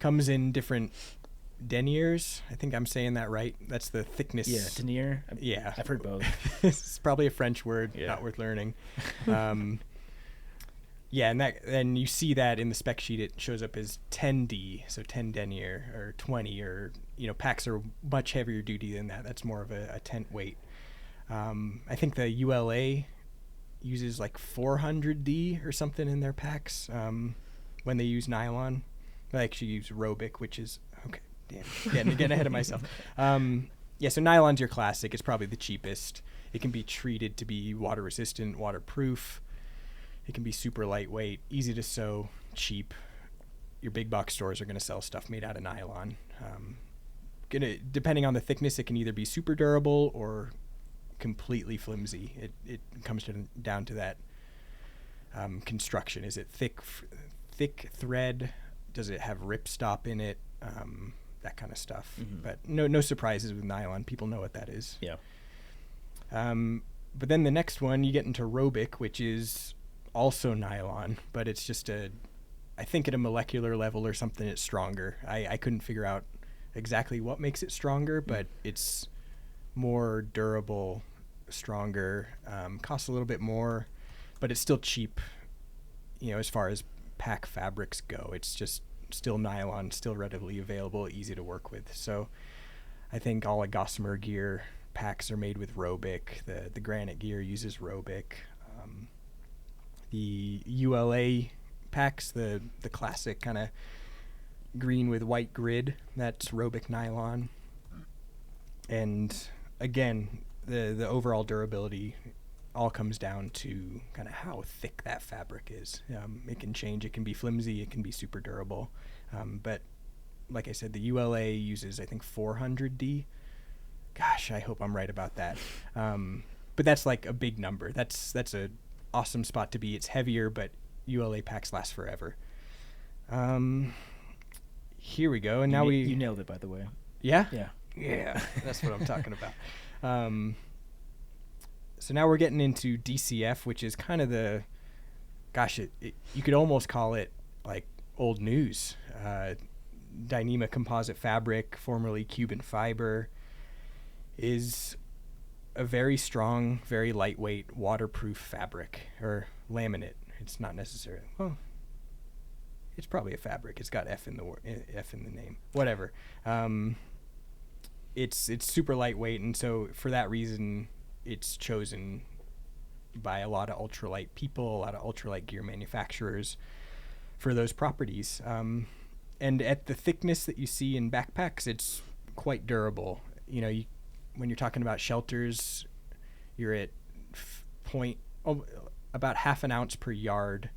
Comes in different deniers. I think I'm saying that right. That's the thickness. Yeah, denier. Yeah. I've heard both. It's probably a French word, not worth learning. Yeah, and you see that in the spec sheet. It shows up as 10D, so 10 denier, or 20, or packs are much heavier duty than that. That's more of a tent weight. I think the ULA uses like 400D or something in their packs when they use nylon. I actually use Robic, which is okay. Damn, getting ahead of myself. So nylon's your classic. It's probably the cheapest. It can be treated to be water resistant, waterproof. It can be super lightweight, easy to sew, cheap. your big box stores are going to sell stuff made out of nylon. Depending on the thickness, it can either be super durable or completely flimsy. It comes down to that construction. Is it thick thread? Does it have ripstop in it? That kind of stuff. Mm-hmm. But no surprises with nylon. People know what that is. Yeah. But then the next one, you get into Robic, which is also nylon, but it's just I think at a molecular level or something, it's stronger. I couldn't figure out exactly what makes it stronger, but it's more durable, stronger, costs a little bit more, but it's still cheap, as far as pack fabrics go. It's just still nylon, still readily available, easy to work with. So I think all of Gossamer gear packs are made with Robic. The Granite gear uses Robic. The ULA packs, the classic kind of green with white grid, that's Robic nylon. And again, the overall durability all comes down to kind of how thick that fabric is. It can change. It can be flimsy. It can be super durable. But like I said, the ULA uses, I think, 400D. Gosh, I hope I'm right about that. But that's like a big number. That's a awesome spot to be. It's heavier, but ULA packs last forever. Here we go. And now you nailed it, by the way. Yeah? Yeah. That's what I'm talking about. So now we're getting into DCF, which is kind of you could almost call it like old news. Dyneema composite fabric, formerly Cuban fiber, is a very strong, very lightweight, waterproof fabric, or laminate. It's not necessarily, it's probably a fabric. It's got F in the name. Whatever. It's super lightweight, and so for that reason, it's chosen by a lot of ultralight people, a lot of ultralight gear manufacturers for those properties. And at the thickness that you see in backpacks, it's quite durable. When you're talking about shelters, you're at about half an ounce per yard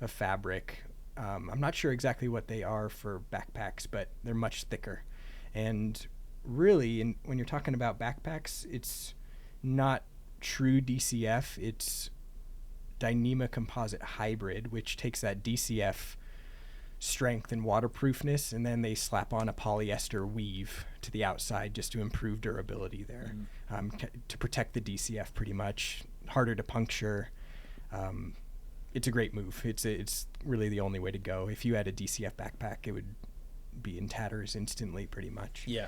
of fabric. I'm not sure exactly what they are for backpacks, but they're much thicker. And really, when you're talking about backpacks, it's not true DCF. It's Dyneema composite hybrid, which takes that DCF strength and waterproofness, and then they slap on a polyester weave to the outside just to improve durability there, to protect the DCF pretty much. Harder to puncture. It's a great move. It's really the only way to go. If you had a DCF backpack, it would be in tatters instantly pretty much. Yeah.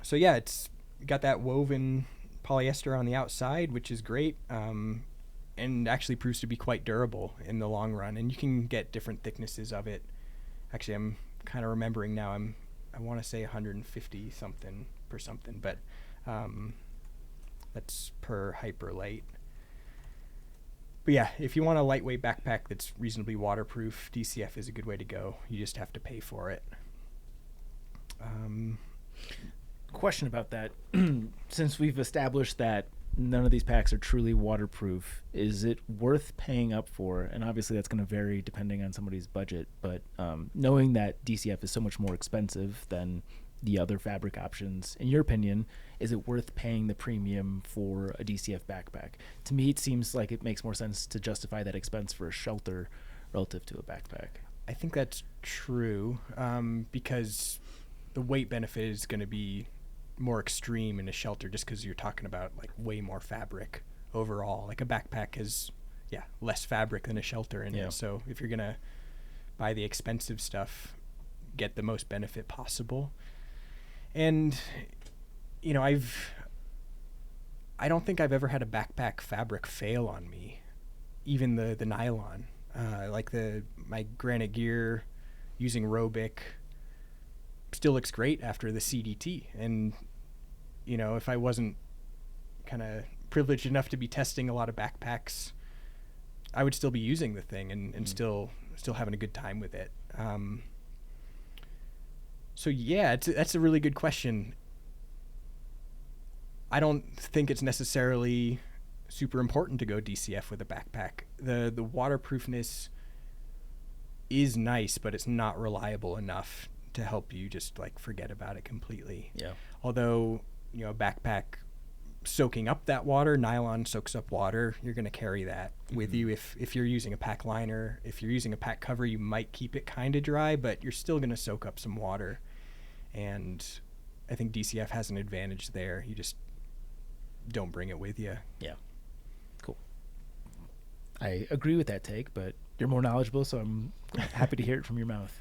So yeah, it's got that woven polyester on the outside, which is great. And actually proves to be quite durable in the long run. And you can get different thicknesses of it. Actually, I'm kind of remembering now. I want to say 150 something per something, but that's per Hyperlite. But yeah, if you want a lightweight backpack that's reasonably waterproof, DCF is a good way to go. You just have to pay for it. Question about that. Since we've established that none of these packs are truly waterproof, is it worth paying up for? And obviously that's going to vary depending on somebody's budget, but knowing that DCF is so much more expensive than the other fabric options, in your opinion, is it worth paying the premium for a DCF backpack? To me, it seems like it makes more sense to justify that expense for a shelter relative to a backpack. I think that's true, because the weight benefit is going to be more extreme in a shelter just because you're talking about like way more fabric overall. Like a backpack has less fabric than a shelter in it. So if you're going to buy the expensive stuff, get the most benefit possible. And I don't think I've ever had a backpack fabric fail on me, even the nylon. Like my Granite gear using Robic still looks great after the CDT. And if I wasn't kind of privileged enough to be testing a lot of backpacks, I would still be using the thing and still having a good time with it. So yeah, that's a really good question. I don't think it's necessarily super important to go DCF with a backpack. The waterproofness is nice, but it's not reliable enough to help you just like forget about it completely. Yeah. Although, you know, a backpack soaking up that water, nylon soaks up water, you're going to carry that with you. If you're using a pack liner, if you're using a pack cover, you might keep it kind of dry, but you're still going to soak up some water. And I think DCF has an advantage there. You just don't bring it with you. Yeah. Cool. I agree with that take, but you're more knowledgeable, so I'm happy to hear it from your mouth.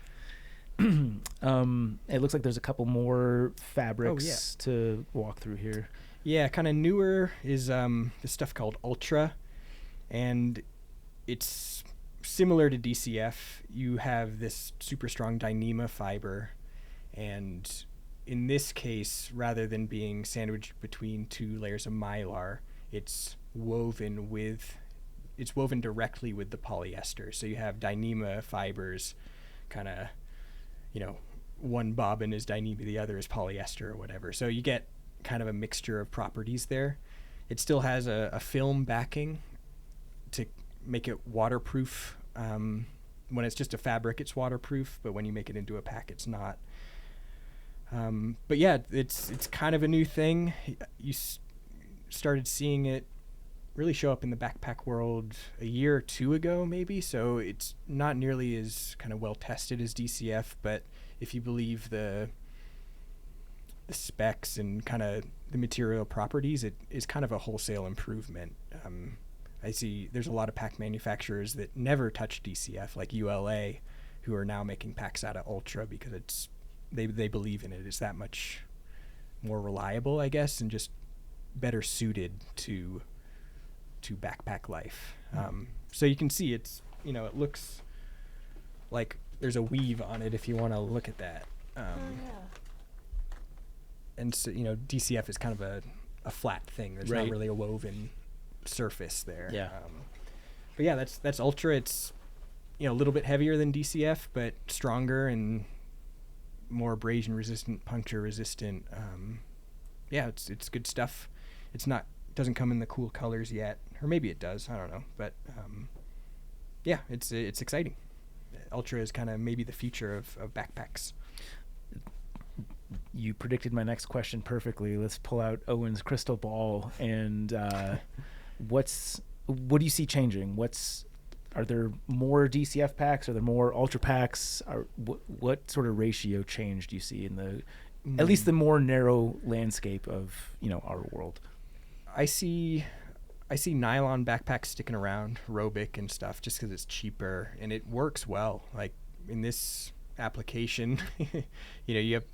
It looks like there's a couple more fabrics to walk through here. Yeah, kind of newer is this stuff called Ultra, and it's similar to DCF. You have this super strong Dyneema fiber, and in this case, rather than being sandwiched between two layers of Mylar, it's woven directly with the polyester. So you have Dyneema fibers, kind of, you know, one bobbin is Dyneema, the other is polyester or whatever. So you get kind of a mixture of properties there. It still has a film backing to make it waterproof. When it's just a fabric, it's waterproof, but when you make it into a pack, it's not. But yeah, it's kind of a new thing. You started seeing it really show up in the backpack world a year or two ago, maybe. So it's not nearly as kind of well tested as DCF, but if you believe the specs and kind of the material properties, it is kind of a wholesale improvement. I see there's a lot of pack manufacturers that never touch DCF, like ULA, who are now making packs out of Ultra because it's they believe in it. It's that much more reliable, I guess, and just better suited to backpack life. So you can see it's, you know, it looks like there's a weave on it if you want to look at that. And so, you know, DCF is kind of a flat thing. There's not really a woven surface there. Yeah. But yeah, that's Ultra. It's, you know, a little bit heavier than DCF, but stronger and more abrasion resistant, puncture resistant. Yeah, it's good stuff. Doesn't come in the cool colors yet, or maybe it does. I don't know, but yeah, it's exciting. Ultra is kind of maybe the future of backpacks. You predicted my next question perfectly. Let's pull out Owen's crystal ball and what do you see changing? Are there more DCF packs? Are there more Ultra packs? What sort of ratio change do you see in at least the more narrow landscape of, you know, our world? I see nylon backpacks sticking around, Robic and stuff, just because it's cheaper and it works well. Like in this application, you know, you have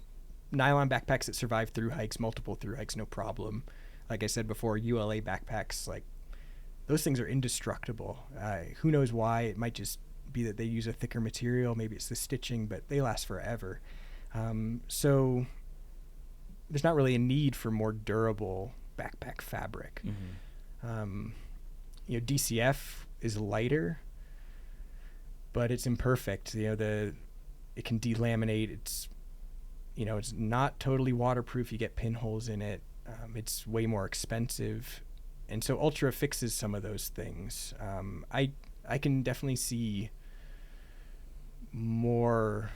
nylon backpacks that survive through hikes, multiple through hikes, no problem. Like I said before, ULA backpacks, like those things are indestructible. Who knows why? It might just be that they use a thicker material. Maybe it's the stitching, but they last forever. So there's not really a need for more durable backpack fabric. You know, DCF is lighter, but it's imperfect. You know, it can delaminate. It's, you know, it's not totally waterproof. You get pinholes in it. It's way more expensive, and so Ultra fixes some of those things. I can definitely see more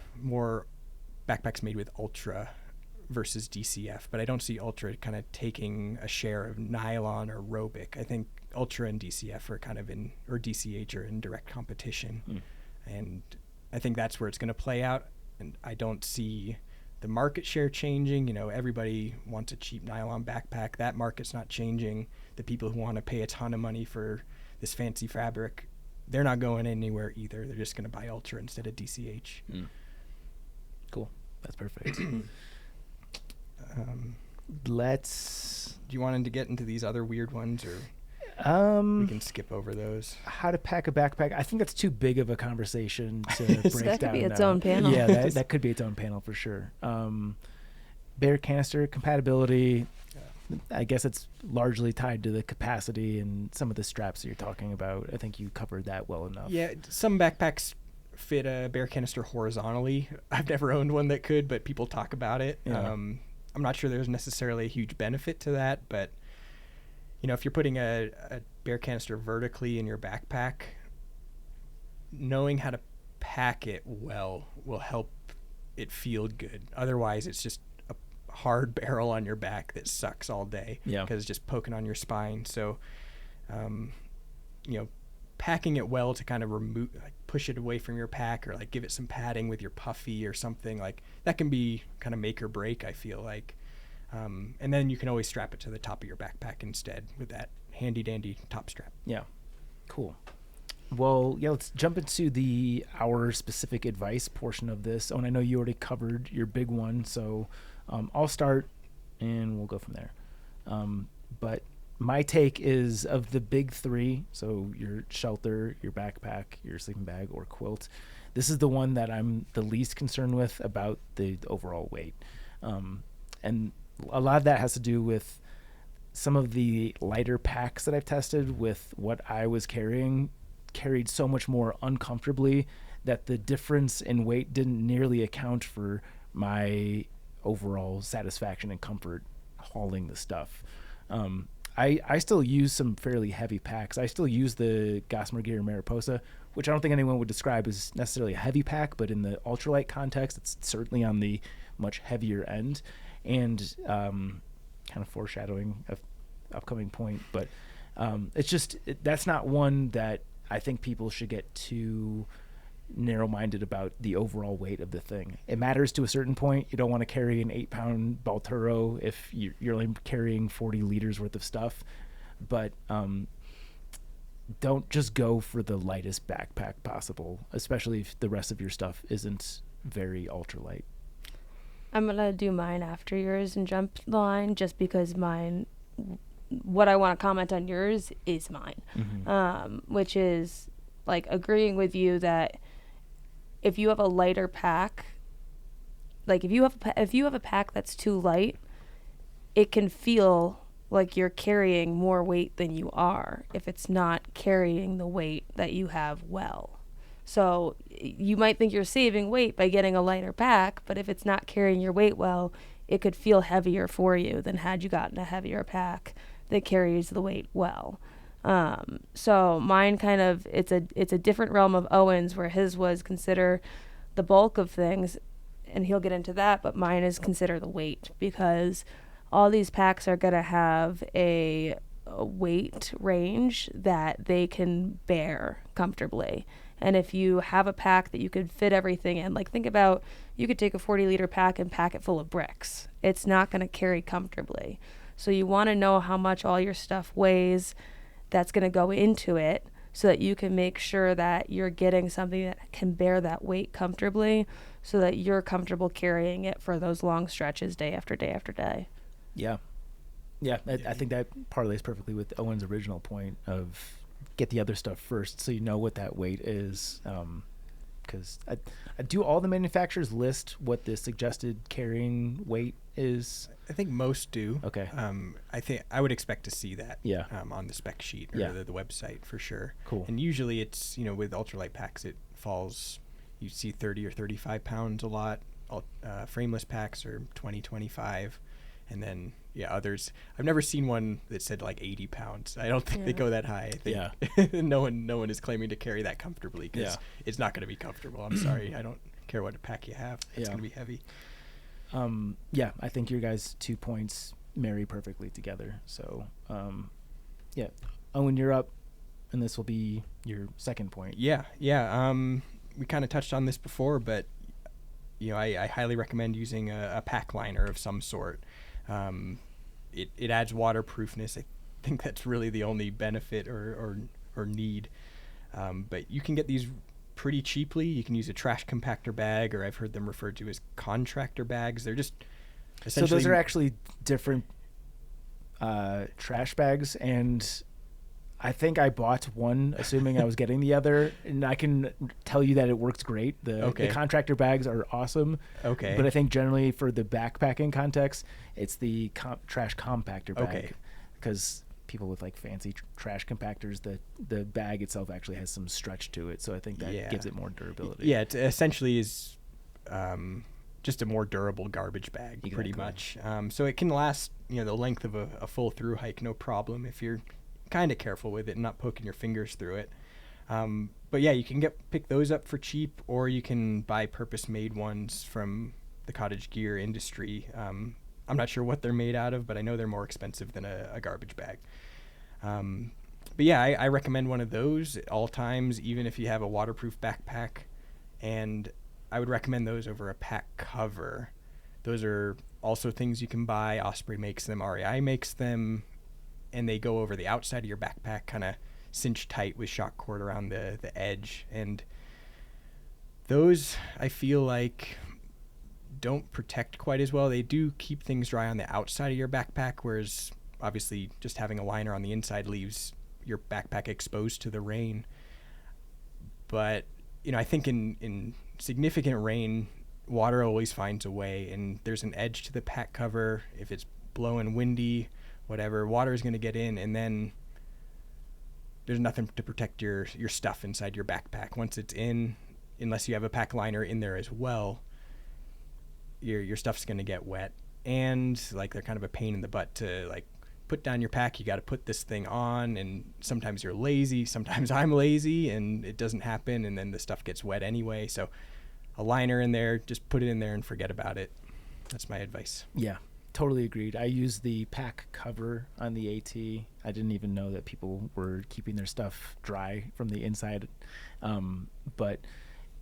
backpacks made with Ultra versus DCF, but I don't see Ultra kind of taking a share of nylon or Robic. I think Ultra and DCF are kind of or DCH are in direct competition. And I think that's where it's going to play out. And I don't see the market share changing. You know, everybody wants a cheap nylon backpack. That market's not changing. The people who want to pay a ton of money for this fancy fabric, they're not going anywhere either. They're just going to buy Ultra instead of DCH. Cool. That's perfect. Do you want to get into these other weird ones, or we can skip over those? How to pack a backpack. I think that's too big of a conversation to break down. That could be its own panel. Yeah, that could be its own panel for sure. Bare canister compatibility. I guess it's largely tied to the capacity and some of the straps that you're talking about. I think you covered that well enough. Yeah, some backpacks fit a bare canister horizontally. I've never owned one that could, but people talk about it. Yeah. I'm not sure there's necessarily a huge benefit to that, but you know, if you're putting a bare canister vertically in your backpack, knowing how to pack it well will help it feel good. Otherwise, it's just a hard barrel on your back that sucks all day because it's just poking on your spine. So, packing it well to kind of remove, like push it away from your pack, or like give it some padding with your puffy or something like that can be kind of make or break, I feel like. And then you can always strap it to the top of your backpack instead with that handy dandy top strap. Yeah. Cool. Well, let's jump into our specific advice portion of this. Oh, and I know you already covered your big one, so I'll start and we'll go from there. But my take is, of the big three, so your shelter, your backpack, your sleeping bag, or quilt, this is the one that I'm the least concerned with about the overall weight. And a lot of that has to do with some of the lighter packs that I've tested with what I was carried so much more uncomfortably that the difference in weight didn't nearly account for my overall satisfaction and comfort hauling the stuff. I still use some fairly heavy packs. I still use the Gossamer Gear Mariposa, which I don't think anyone would describe as necessarily a heavy pack, but in the ultralight context, it's certainly on the much heavier end. And kind of foreshadowing of upcoming point, but it's just that's not one that I think people should get too narrow-minded about the overall weight of the thing. It matters to a certain point. You don't want to carry an 8-pound Balturo if you're only carrying 40 liters worth of stuff, but don't just go for the lightest backpack possible, especially if the rest of your stuff isn't very ultralight. I'm going to do mine after yours and jump the line, just because what I want to comment on yours is mine, which is like agreeing with you that if you have a lighter pack, like if you have a pack that's too light, it can feel like you're carrying more weight than you are if it's not carrying the weight that you have well. So you might think you're saving weight by getting a lighter pack, but if it's not carrying your weight well, it could feel heavier for you than had you gotten a heavier pack that carries the weight well. So mine kind of, it's a different realm of Owen's, where his was consider the bulk of things, and he'll get into that, but mine is consider the weight, because all these packs are going to have a weight range that they can bear comfortably. And if you have a pack that you could fit everything in, like think about, you could take a 40-liter pack and pack it full of bricks. It's not going to carry comfortably. So you want to know how much all your stuff weighs that's going to go into it, so that you can make sure that you're getting something that can bear that weight comfortably, so that you're comfortable carrying it for those long stretches day after day after day. Yeah. I think that parlays perfectly with Owen's original point of get the other stuff first so you know what that weight is. Because do all the manufacturers list what the suggested carrying weight is? I think most do. Okay. I think I would expect to see that. Yeah. On the spec sheet or the website for sure. Cool. And usually it's, with ultralight packs, it falls, you see 30 or 35 pounds a lot. Frameless packs are 20, 25. And then, others. I've never seen one that said like 80 pounds. I don't think they go that high. I think no one is claiming to carry that comfortably, because it's not going to be comfortable. I'm sorry. I don't care what pack you have. It's going to be heavy. I think your guys' 2 points marry perfectly together. So, Owen, you're up, and this will be your second point. Yeah. We kind of touched on this before, but I highly recommend using a pack liner of some sort. It adds waterproofness. I think that's really the only benefit or need. But you can get these pretty cheaply. You can use a trash compactor bag, or I've heard them referred to as contractor bags. They're just essentially... So those are actually different trash bags, and I think I bought one assuming I was getting the other, and I can tell you that it works great. The contractor bags are awesome. Okay. But I think generally for the backpacking context, it's the trash compactor bag. Because people with like fancy trash compactors, the bag itself actually has some stretch to it, so I think that gives it more durability. Yeah, it essentially is just a more durable garbage bag, pretty much. So it can last the length of a full through hike, no problem, if you're kind of careful with it and not poking your fingers through it. But yeah, you can pick those up for cheap, or you can buy purpose-made ones from the cottage gear industry. I'm not sure what they're made out of, but I know they're more expensive than a garbage bag. But yeah, I recommend one of those at all times, even if you have a waterproof backpack. And I would recommend those over a pack cover. Those are also things you can buy. Osprey makes them, REI makes them, and they go over the outside of your backpack, kind of cinched tight with shock cord around the edge. And those, I feel like, don't protect quite as well. They do keep things dry on the outside of your backpack, whereas obviously just having a liner on the inside leaves your backpack exposed to the rain. But, you know, I think in significant rain, water always finds a way, and there's an edge to the pack cover. If it's blowing windy, whatever, water is going to get in, and then there's nothing to protect your stuff inside your backpack. Once it's in, unless you have a pack liner in there as well, your stuff's going to get wet. And like, they're kind of a pain in the butt to like put down your pack. You got to put this thing on, and sometimes you're lazy, sometimes I'm lazy, and it doesn't happen, and then the stuff gets wet anyway. So a liner in there, just put it in there and forget about it. That's my advice. Yeah, totally agreed. I use the pack cover on the AT. I didn't even know that people were keeping their stuff dry from the inside. But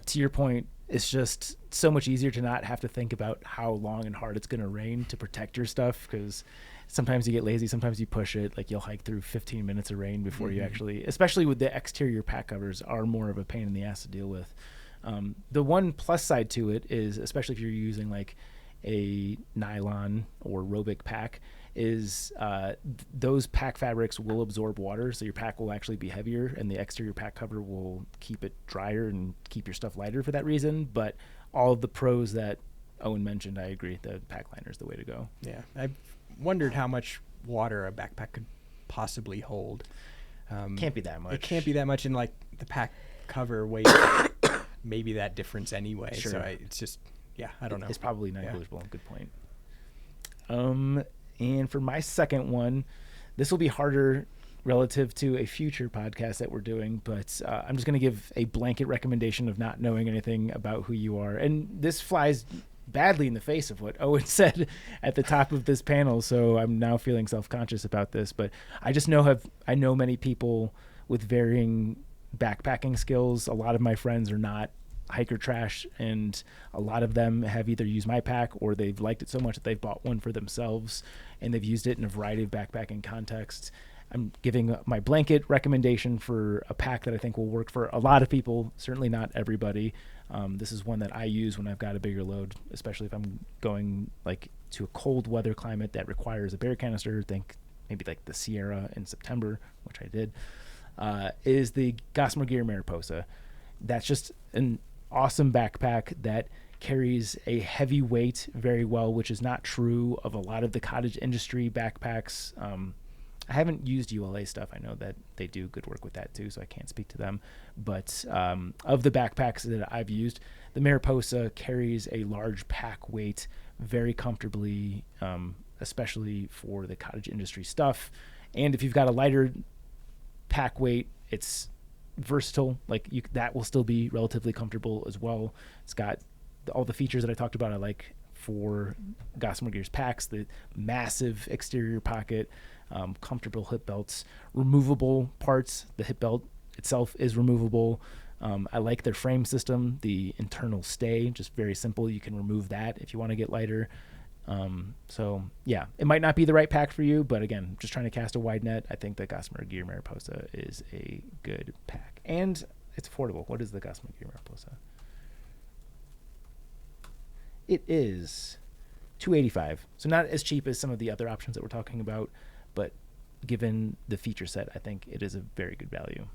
to your point, it's just so much easier to not have to think about how long and hard it's going to rain to protect your stuff, because sometimes you get lazy, sometimes you push it. Like, you'll hike through 15 minutes of rain before you actually, especially with the exterior pack covers, are more of a pain in the ass to deal with. The one plus side to it is, especially if you're using like a nylon or Robic pack, is those pack fabrics will absorb water, so your pack will actually be heavier, and the exterior pack cover will keep it drier and keep your stuff lighter for that reason. But all of the pros that Owen mentioned, I agree, the pack liner is the way to go. Yeah, I've wondered how much water a backpack could possibly hold. Can't be that much. It can't be that much, and like the pack cover weight, maybe that difference anyway. Sure. So it's just, yeah, I don't know. It's probably negligible. Yeah. Good point. And for my second one, this will be harder relative to a future podcast that we're doing, but I'm just going to give a blanket recommendation of not knowing anything about who you are. And this flies badly in the face of what Owen said at the top of this panel, so I'm now feeling self-conscious about this. But I just I know many people with varying backpacking skills. A lot of my friends are not hiker trash, and a lot of them have either used my pack or they've liked it so much that they've bought one for themselves, and they've used it in a variety of backpacking contexts. I'm giving my blanket recommendation for a pack that I think will work for a lot of people, certainly not everybody. This is one that I use when I've got a bigger load, especially if I'm going like to a cold weather climate that requires a bear canister. Think maybe like the Sierra in September, which I did, is the Gossamer Gear Mariposa. That's just an awesome backpack that carries a heavy weight very well, which is not true of a lot of the cottage industry backpacks. I haven't used ULA stuff. I know that they do good work with that too, so I can't speak to them. But of the backpacks that I've used, the Mariposa carries a large pack weight very comfortably, especially for the cottage industry stuff. And if you've got a lighter pack weight, it's versatile. Like that will still be relatively comfortable as well. It's got all the features that I talked about I like for Gossamer Gear's packs: the massive exterior pocket, comfortable hip belts, removable parts. The hip belt itself is removable. I like their frame system, the internal stay, just very simple. You can remove that if you want to get lighter. So yeah, it might not be the right pack for you, but again, just trying to cast a wide net, I think the Gossamer Gear Mariposa is a good pack, and it's affordable. What is the Gossamer Gear Mariposa? It is $285, so not as cheap as some of the other options that we're talking about, but given the feature set, I think it is a very good value.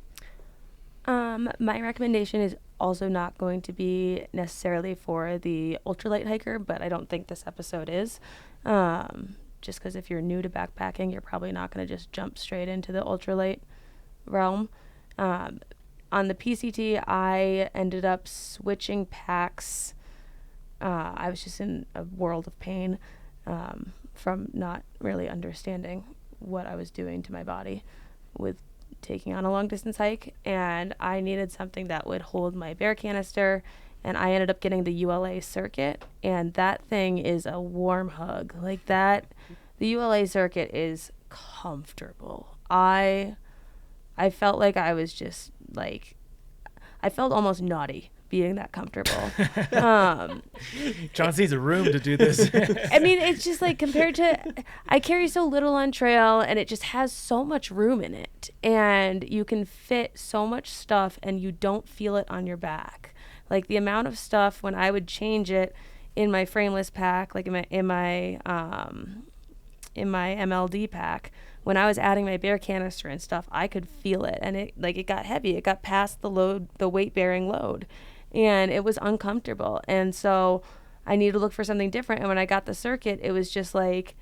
My recommendation is also not going to be necessarily for the ultralight hiker, but I don't think this episode is. Just because if you're new to backpacking, you're probably not going to just jump straight into the ultralight realm. On the PCT, I ended up switching packs. I was just in a world of pain from not really understanding what I was doing to my body with taking on a long distance hike, and I needed something that would hold my bear canister, and I ended up getting the ULA Circuit, and that thing is a warm hug. Like that, the ULA Circuit is comfortable. I felt like I was just like, I felt almost naughty being that comfortable. John needs a room to do this. I mean, it's just like compared to, I carry so little on trail, and it just has so much room in it, and you can fit so much stuff, and you don't feel it on your back. Like the amount of stuff when I would change it in my frameless pack, like in my MLD pack, when I was adding my bear canister and stuff, I could feel it, and it got heavy. It got past the weight bearing load, and it was uncomfortable. And so I needed to look for something different. And when I got the Circuit, it was just like,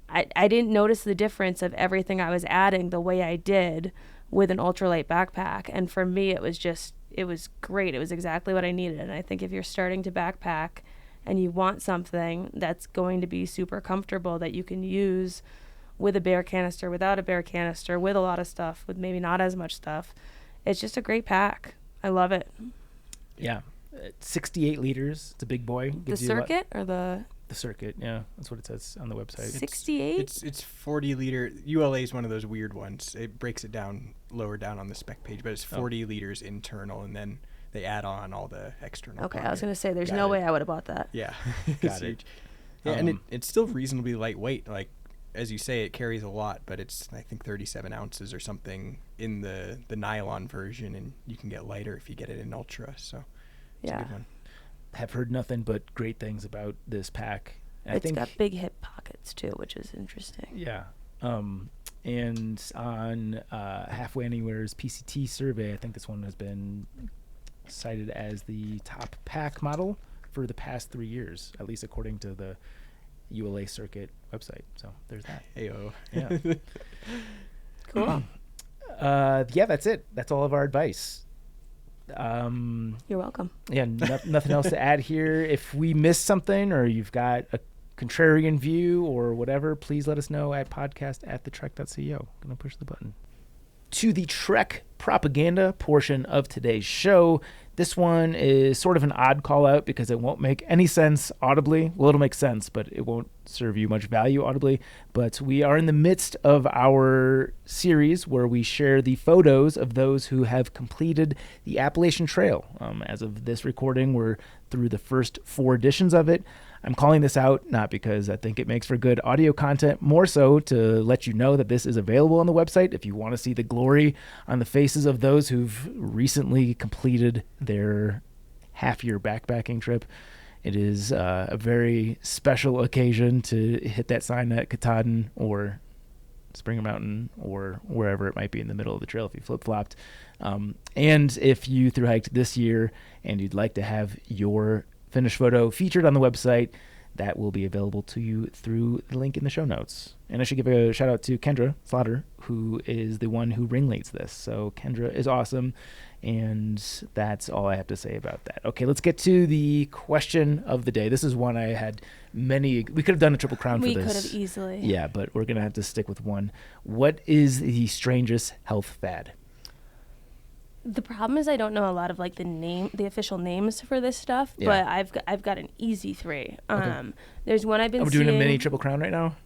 I didn't notice the difference of everything I was adding the way I did with an ultralight backpack. And for me, it was great. It was exactly what I needed. And I think if you're starting to backpack and you want something that's going to be super comfortable that you can use with a bear canister, without a bear canister, with a lot of stuff, with maybe not as much stuff, it's just a great pack. I love it. Yeah. 68 liters. It's a big boy. The Circuit or the Circuit, yeah. That's what it says on the website. 68? It's 40 liter. ULA is one of those weird ones. It breaks it down lower down on the spec page, but it's 40 liters internal, and then they add on all the external. Okay, pocket. I was going to say, there's no way I would have bought that. Yeah. Got it. Yeah, and it's still reasonably lightweight. Like, as you say, it carries a lot, but it's, I think, 37 ounces or something in the nylon version, and you can get lighter if you get it in ultra. So it's a good one. Have heard nothing but great things about this pack. And It's got big hip pockets too, which is interesting. Yeah. And on Halfway Anywhere's PCT survey, I think this one has been cited as the top pack model for the past 3 years, at least according to the ULA Circuit website. So there's that. Ayo. Yeah. Cool. Yeah, that's it. That's all of our advice. You're welcome. Yeah, nothing else to add here. If we missed something or you've got a contrarian view or whatever, please let us know at podcast@thetrek.co. Gonna push the button. To the Trek propaganda portion of today's show. This one is sort of an odd call out because it won't make any sense audibly. Well, it'll make sense, but it won't serve you much value audibly. But we are in the midst of our series where we share the photos of those who have completed the Appalachian Trail. As of this recording, we're through the first 4 editions of it. I'm calling this out not because I think it makes for good audio content, more so to let you know that this is available on the website if you want to see the glory on the faces of those who've recently completed their half-year backpacking trip. It is a very special occasion to hit that sign at Katahdin or Springer Mountain or wherever it might be in the middle of the trail if you flip-flopped. And if you thru-hiked this year and you'd like to have your finished photo featured on the website, that will be available to you through the link in the show notes. And I should give a shout out to Kendra Slaughter, who is the one who ringleads this. So Kendra is awesome, and that's all I have to say about that. Okay, let's get to the question of the day. This is one I had we could have done a Triple Crown for this. We could have easily. Yeah, but we're going to have to stick with one. What is the strangest health fad? The problem is I don't know a lot of like the official names for this stuff, but I've got an easy 3. Okay. There's one I've been We're seeing. doing a mini Triple Crown right now?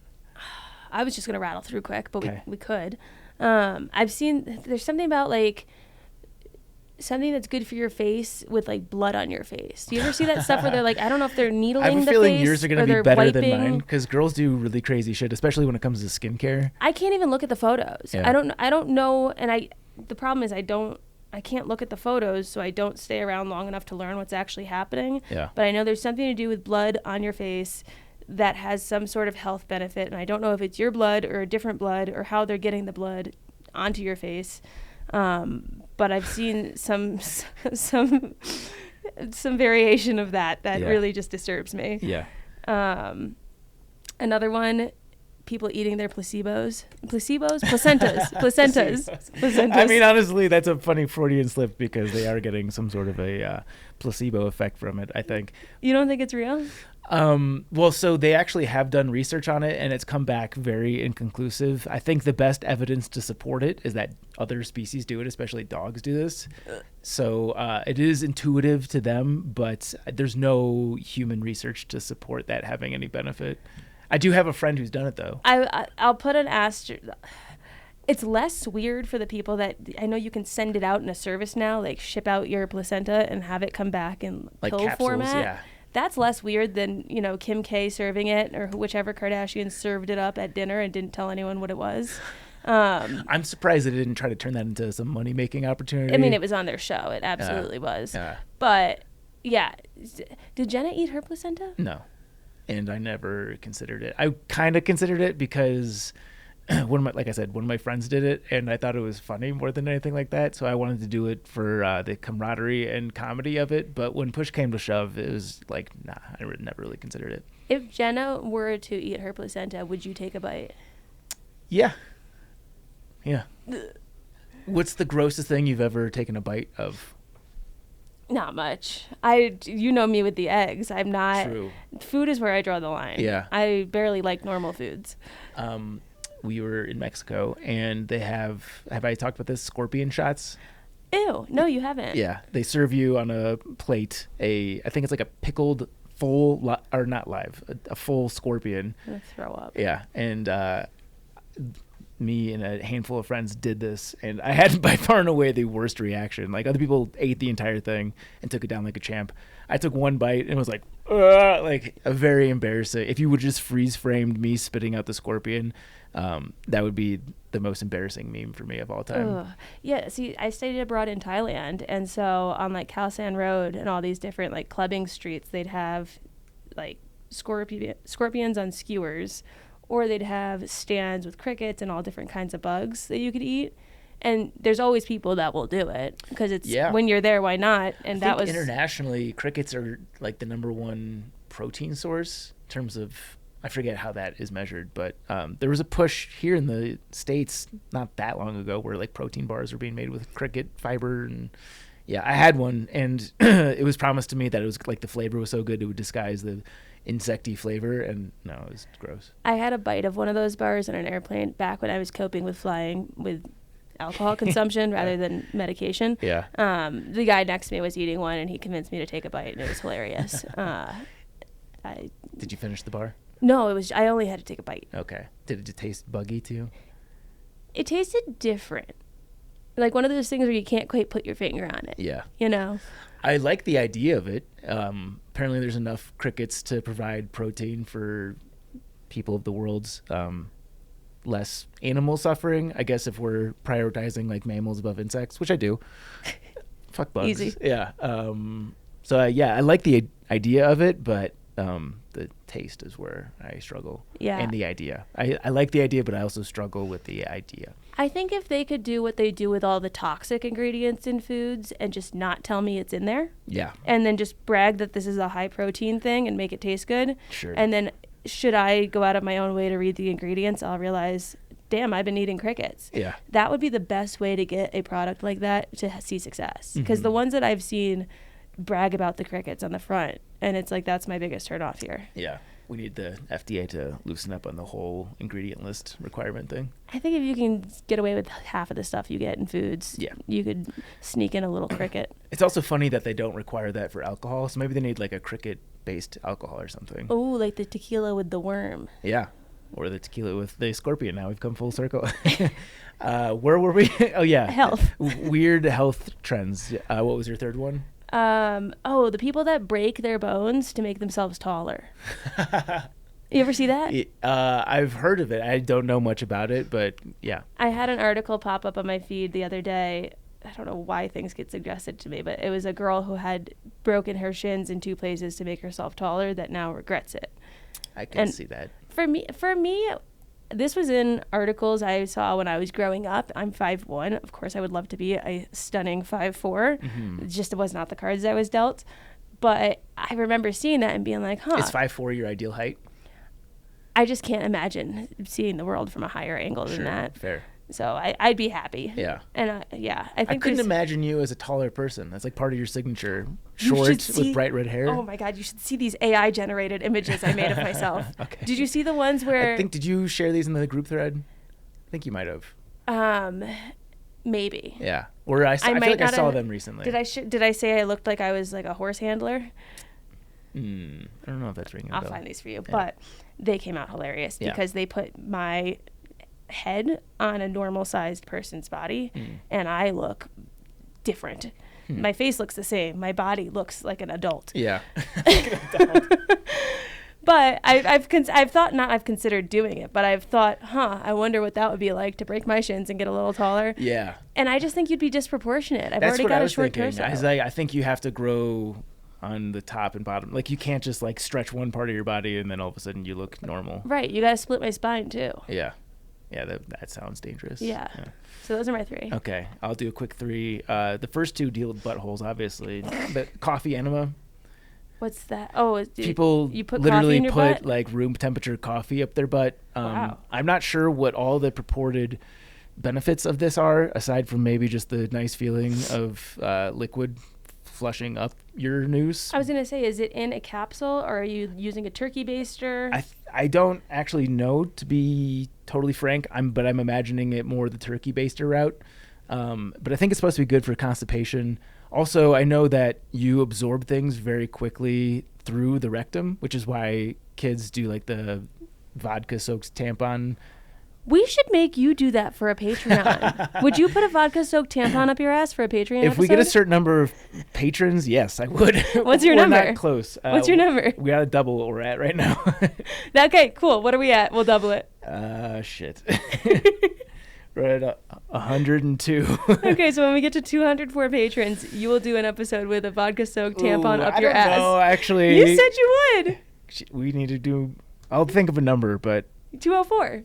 I was just gonna rattle through quick, but okay. we could. I've seen there's something about like something that's good for your face with like blood on your face. Do you ever see that stuff where they're like, I don't know if they're needling the face, I have a feeling yours are going to be better than mine because girls do really crazy shit, especially when it comes to skincare. I can't even look at the photos. Yeah. I don't know, and the problem is I can't look at the photos, so I don't stay around long enough to learn what's actually happening. Yeah. But I know there's something to do with blood on your face that has some sort of health benefit, and I don't know if it's your blood or a different blood or how they're getting the blood onto your face. But I've seen some variation of that really just disturbs me. Yeah. Another one, people eating their placentas. I mean, honestly, that's a funny Freudian slip because they are getting some sort of a placebo effect from it, I think. You don't think it's real? Well, so they actually have done research on it, and it's come back very inconclusive. I think the best evidence to support it is that other species do it, especially dogs do this. So it is intuitive to them, but there's no human research to support that having any benefit. I do have a friend who's done it, though. I'll put an asterisk. It's less weird for the people that I know you can send it out in a service now, like ship out your placenta and have it come back in Like pill capsules, format. yeah. That's less weird than, Kim K serving it or whichever Kardashian served it up at dinner and didn't tell anyone what it was. I'm surprised they didn't try to turn that into some money-making opportunity. I mean, it was on their show. It absolutely was. But, yeah. Did Jenna eat her placenta? No. And I never considered it. I kind of considered it because one of my friends did it, and I thought it was funny more than anything like that. So I wanted to do it for the camaraderie and comedy of it. But when push came to shove, it was like, nah, I never really considered it. If Jenna were to eat her placenta, would you take a bite? Yeah. What's the grossest thing you've ever taken a bite of? Not much. You know me with the eggs. I'm not. True. Food is where I draw the line. Yeah. I barely like normal foods. We were in Mexico, and they have I talked about this? Scorpion shots? Ew. No, you haven't. Yeah. They serve you on a plate, I think it's like a pickled full, or not live, a full scorpion. I'm gonna throw up. Yeah. And me and a handful of friends did this, and I had by far and away the worst reaction. Like, other people ate the entire thing and took it down like a champ. I took one bite and was like a very embarrassing. If you would just freeze framed me spitting out the scorpion, that would be the most embarrassing meme for me of all time. Ugh. Yeah, see, I studied abroad in Thailand, and so on like Khao San Road and all these different like clubbing streets, they'd have like scorpions on skewers, or they'd have stands with crickets and all different kinds of bugs that you could eat. And there's always people that will do it because it's when you're there, why not? And I think internationally, crickets are like the number one protein source in terms of, I forget how that is measured, but there was a push here in the States not that long ago where like protein bars were being made with cricket fiber. And yeah, I had one, and it was promised to me that it was like the flavor was so good it would disguise the insecty flavor, and no, it was gross. I had a bite of one of those bars on an airplane back when I was coping with flying with alcohol consumption rather than medication. Yeah. The guy next to me was eating one, and he convinced me to take a bite, and it was hilarious. Did you finish the bar? No, I only had to take a bite. Okay. Did it taste buggy to you? It tasted different. Like one of those things where you can't quite put your finger on it. Yeah. You know? I like the idea of it. Apparently there's enough crickets to provide protein for people of the world's less animal suffering. I guess if we're prioritizing like mammals above insects, which I do. Fuck bugs. Easy. Yeah. So I like the idea of it, but the taste is where I struggle. Yeah. And the idea. I like the idea, but I also struggle with the idea. I think if they could do what they do with all the toxic ingredients in foods and just not tell me it's in there. Yeah. And then just brag that this is a high protein thing and make it taste good. Sure. And then should I go out of my own way to read the ingredients, I'll realize, damn, I've been eating crickets. Yeah. That would be the best way to get a product like that to see success. Because the ones that I've seen brag about the crickets on the front, and it's like, that's my biggest turn off here. Yeah. We need the FDA to loosen up on the whole ingredient list requirement thing. I think if you can get away with half of the stuff you get in foods, you could sneak in a little cricket. It's also funny that they don't require that for alcohol, so maybe they need like a cricket-based alcohol or something. Oh, like the tequila with the worm. Yeah, or the tequila with the scorpion. Now we've come full circle. Where were we? Oh, yeah. Health. Weird health trends. What was your third one? The people that break their bones to make themselves taller. You ever see that? I've heard of it. I don't know much about it, but yeah. I had an article pop up on my feed the other day. I don't know why things get suggested to me, but it was a girl who had broken her shins in 2 places to make herself taller that now regrets it. I can see that. For me, this was in articles I saw when I was growing up. I'm 5'1". Of course, I would love to be a stunning 5'4". It just was not the cards I was dealt. But I remember seeing that and being like, huh. Is 5'4" your ideal height? I just can't imagine seeing the world from a higher angle than that. Fair. So I'd be happy. Yeah. And I think I couldn't imagine you as a taller person. That's like part of your signature. You Short should see- with bright red hair. Oh my God, you should see these AI generated images I made of myself. Okay. Did you see the ones where did you share these in the group thread? I think you might have. Maybe. Yeah. Or I feel might like I not saw have- them recently. Did I say I looked like I was like a horse handler? I don't know if that's ringing a I'll bell. find these for you. Yeah. But they came out hilarious Yeah. because they put my head on a normal sized person's body and I look different. My face looks the same. My body looks like an adult. Yeah. But I've considered doing it, but I've thought, I wonder what that would be like to break my shins and get a little taller. Yeah. And I just think you'd be disproportionate. I've That's already what got I a was short thinking. torso. I think you have to grow on the top and bottom. Like you can't just like stretch one part of your body and then all of a sudden you look normal. Right. You got to split my spine too. Yeah. Yeah, that sounds dangerous. Yeah. So those are my 3. Okay, I'll do a quick 3. The first 2 deal with buttholes, obviously. But coffee enema. What's that? Oh, People you put literally coffee in your put butt? like room temperature coffee up their butt. Wow. I'm not sure what all the purported benefits of this are, aside from maybe just the nice feeling of liquid flushing up your noose. I was going to say, is it in a capsule or are you using a turkey baster? I don't actually know, to be totally frank. But I'm imagining it more the turkey baster route. But I think it's supposed to be good for constipation. Also, I know that you absorb things very quickly through the rectum, which is why kids do like the vodka-soaked tampon. We should make you do that for a Patreon. Would you put a vodka-soaked tampon up your ass for a Patreon If episode? we get a certain number of patrons, yes, I would. What's your We're number? not close. What's your number? We got to double what we're at right now. Okay, cool. What are we at? We'll double it. Shit. We're at 102. Okay, so when we get to 204 patrons, you will do an episode with a vodka-soaked tampon up your ass. No, actually. You said you would. We need to do. I'll think of a number, but 204.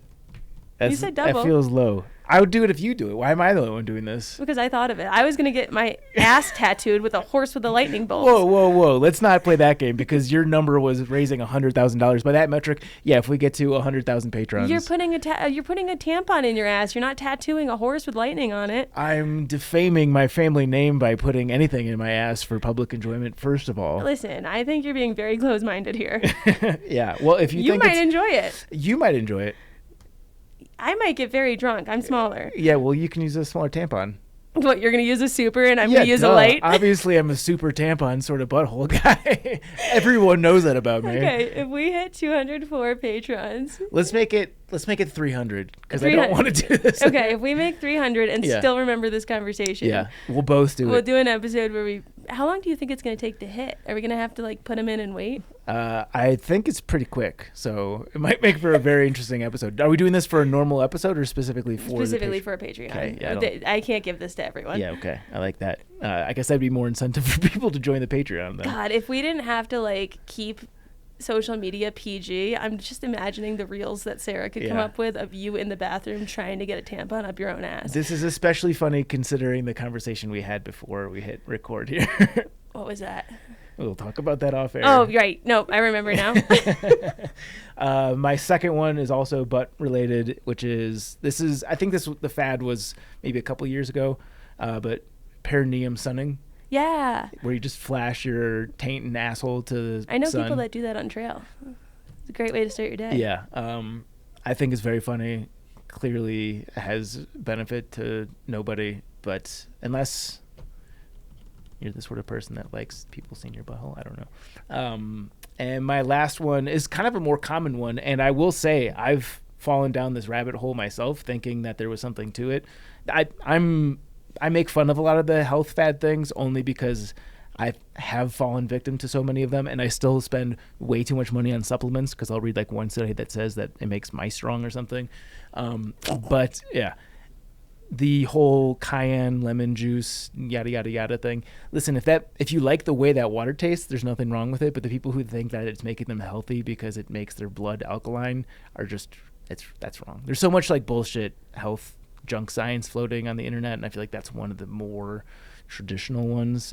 You said double. That feels low. I would do it if you do it. Why am I the only one doing this? Because I thought of it. I was going to get my ass tattooed with a horse with a lightning bolt. Whoa. Let's not play that game because your number was raising $100,000. By that metric, yeah, if we get to 100,000 patrons. You're putting a tampon in your ass. You're not tattooing a horse with lightning on it. I'm defaming my family name by putting anything in my ass for public enjoyment, first of all. Listen, I think you're being very close-minded here. Yeah, well, if you think might enjoy it. You might enjoy it. I might get very drunk. I'm smaller. Yeah, well, you can use a smaller tampon. What, you're going to use a super and I'm going to use duh. a light? Obviously, I'm a super tampon sort of butthole guy. Everyone knows that about me. Okay, if we hit 204 patrons. Let's make it 300 because I don't want to do this. Okay, if we make 300 and Yeah. still remember this conversation. Yeah, we'll both do We'll it. do an episode where how long do you think it's going to take to hit? Are we going to have to like put them in and wait? I think it's pretty quick, so it might make for a very interesting episode. Are we doing this for a normal episode or specifically for For a Patreon. Okay, yeah, I can't give this to everyone. Yeah, okay. I like that. I guess that'd be more incentive for people to join the Patreon then. God, if we didn't have to like keep social media PG, I'm just imagining the reels that Sarah could come Yeah. up with of you in the bathroom trying to get a tampon up your own ass. This is especially funny considering the conversation we had before we hit record here. What was that? We'll talk about that off air. Oh, right. No, I remember now. My second one is also butt related, which is I think the fad was maybe a couple years ago, but perineum sunning, Yeah. where you just flash your taint and asshole to the I know sun. people that do that on trail. It's a great way to start your day. Yeah, I think it's very funny. Clearly has benefit to nobody, but unless you're the sort of person that likes people seeing your butthole, I don't know. And my last one is kind of a more common one, and I will say I've fallen down this rabbit hole myself, thinking that there was something to it. I make fun of a lot of the health fad things only because I have fallen victim to so many of them, and I still spend way too much money on supplements because I'll read like one study that says that it makes mice strong or something. But yeah, the whole cayenne lemon juice yada yada yada thing. Listen, if you like the way that water tastes, there's nothing wrong with it. But the people who think that it's making them healthy because it makes their blood alkaline are just that's wrong. There's so much like bullshit health junk science floating on the internet, and I feel like that's one of the more traditional ones.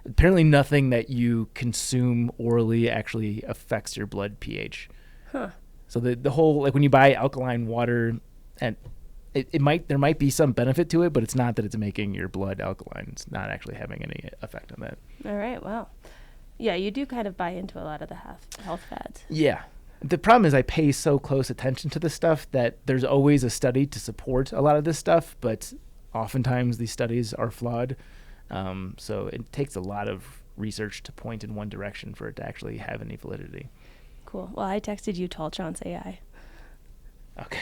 Apparently nothing that you consume orally actually affects your blood pH. Huh. So the whole, like when you buy alkaline water, and there might be some benefit to it, but it's not that it's making your blood alkaline. It's not actually having any effect on that. All right. Well, yeah, you do kind of buy into a lot of the health fads. Yeah. The problem is I pay so close attention to this stuff that there's always a study to support a lot of this stuff, but oftentimes these studies are flawed. So it takes a lot of research to point in one direction for it to actually have any validity. Cool. Well, I texted you tall chance AI. Okay.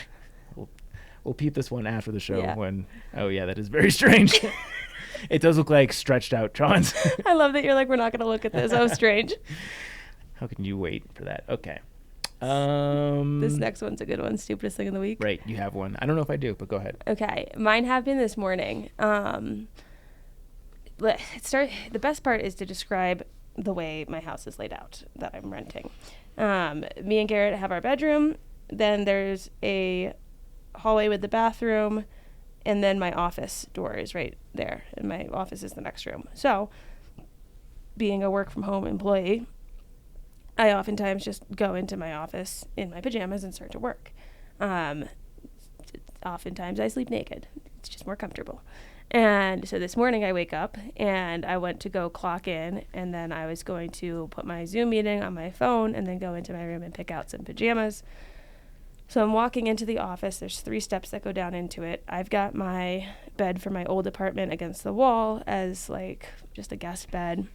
We'll peep this one after the show Yeah. when, oh yeah, that is very strange. It does look like stretched out Trons. I love that you're like, we're not going to look at this. Oh, strange. How can you wait for that? Okay. This next one's a good one. Stupidest thing of the week. Right. You have one. I don't know if I do, but go ahead. Okay. Mine happened this morning. The best part is to describe the way my house is laid out that I'm renting. Me and Garrett have our bedroom. Then there's a hallway with the bathroom, and then my office door is right there, and my office is the next room. So, being a work from home employee, I oftentimes just go into my office in my pajamas and start to work. Oftentimes I sleep naked. It's just more comfortable. And so this morning I wake up and I went to go clock in, and then I was going to put my Zoom meeting on my phone and then go into my room and pick out some pajamas. So I'm walking into the office. There's 3 steps that go down into it. I've got my bed from my old apartment against the wall as like just a guest bed.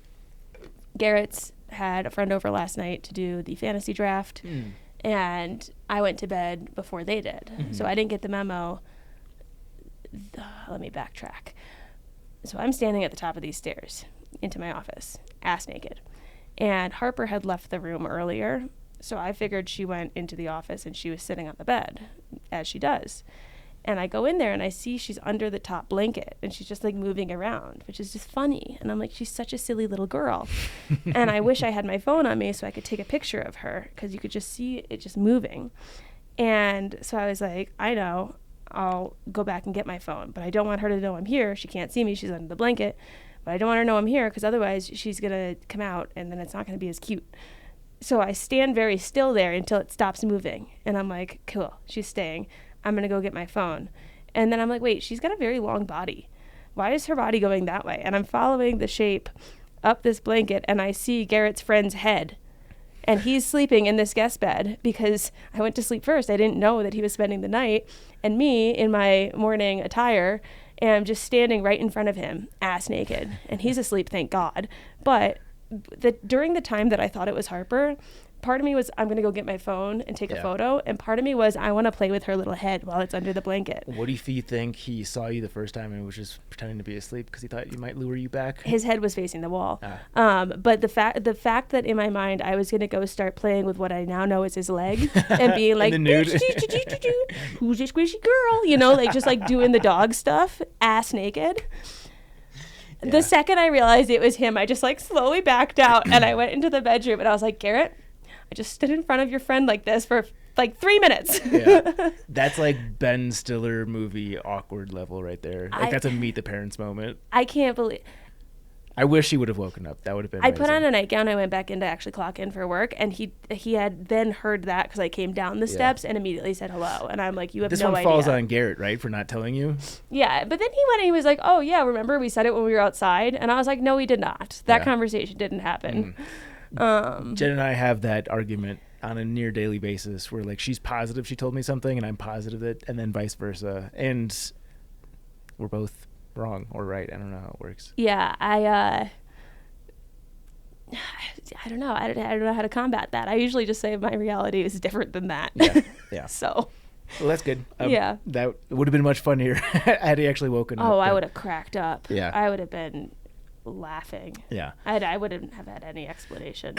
Garrett's had a friend over last night to do the fantasy draft, and I went to bed before they did. So I didn't get the memo. Let me backtrack. So I'm standing at the top of these stairs into my office, ass naked. And Harper had left the room earlier, so I figured she went into the office and she was sitting on the bed, as she does. And I go in there and I see she's under the top blanket and she's just like moving around, which is just funny. And I'm like, she's such a silly little girl. And I wish I had my phone on me so I could take a picture of her, because you could just see it just moving. And so I was like, I know, I'll go back and get my phone, but I don't want her to know I'm here. She can't see me. She's under the blanket. But I don't want her to know I'm here, because otherwise she's going to come out and then it's not going to be as cute. So I stand very still there until it stops moving. And I'm like, cool, she's staying. I'm going to go get my phone. And then I'm like, wait, she's got a very long body. Why is her body going that way? And I'm following the shape up this blanket, and I see Garrett's friend's head. And he's sleeping in this guest bed because I went to sleep first. I didn't know that he was spending the night. And me, in my morning attire, am just standing right in front of him, ass naked. And he's asleep, thank God. But during the time that I thought it was Harper, part of me was, I'm going to go get my phone and take a photo. And part of me was, I want to play with her little head while it's under the blanket. What do you think he saw you the first time and was just pretending to be asleep because he thought you might lure you back? His head was facing the wall. But the fact that in my mind I was going to go start playing with what I now know is his leg and being like, who's this squishy girl? You know, like just like doing the dog stuff, ass naked. Yeah. The second I realized it was him, I just like slowly backed out and I went into the bedroom and I was like, Garrett, I just stood in front of your friend like this for like 3 minutes. Yeah. That's like Ben Stiller movie awkward level right there. Like that's a meet the parents moment. I can't believe. I wish he would have woken up. That would have been amazing. I put on a nightgown. I went back in to actually clock in for work, and he had then heard that because I came down the steps and immediately said hello. And I'm like, you have no idea. This one falls on Garrett, right, for not telling you? Yeah, but then he went and he was like, oh yeah, remember we said it when we were outside? And I was like, no, we did not. That conversation didn't happen. Jen and I have that argument on a near daily basis where like she's positive she told me something and I'm positive that, and then vice versa, and we're both wrong or right. I don't know how it works. Yeah, I don't know. I don't know how to combat that. I usually just say my reality is different than that. Yeah. So. Well, that's good. Yeah. That would have been much funnier had he actually woken up. Oh, I would have cracked up. Yeah. I would have been laughing. Yeah. I wouldn't have had any explanation.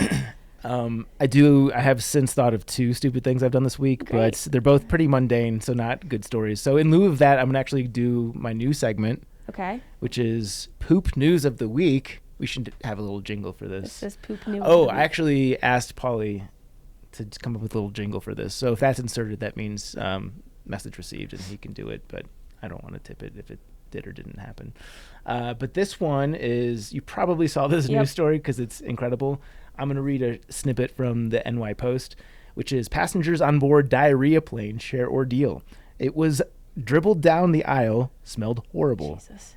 I have since thought of 2 stupid things I've done this week, but they're both pretty mundane, so not good stories. So in lieu of that, I'm going to actually do my new segment. Okay. Which is Poop News of the Week. We should have a little jingle for this. This is Poop News. Oh, I actually asked Polly to come up with a little jingle for this. So if that's inserted, that means message received, and he can do it, but I don't want to tip it if it did or didn't happen. But this one is, you probably saw this news story because it's incredible. I'm going to read a snippet from the NY Post. which is passengers on board diarrhea plane share ordeal. It was dribbled down the aisle, smelled horrible. Jesus.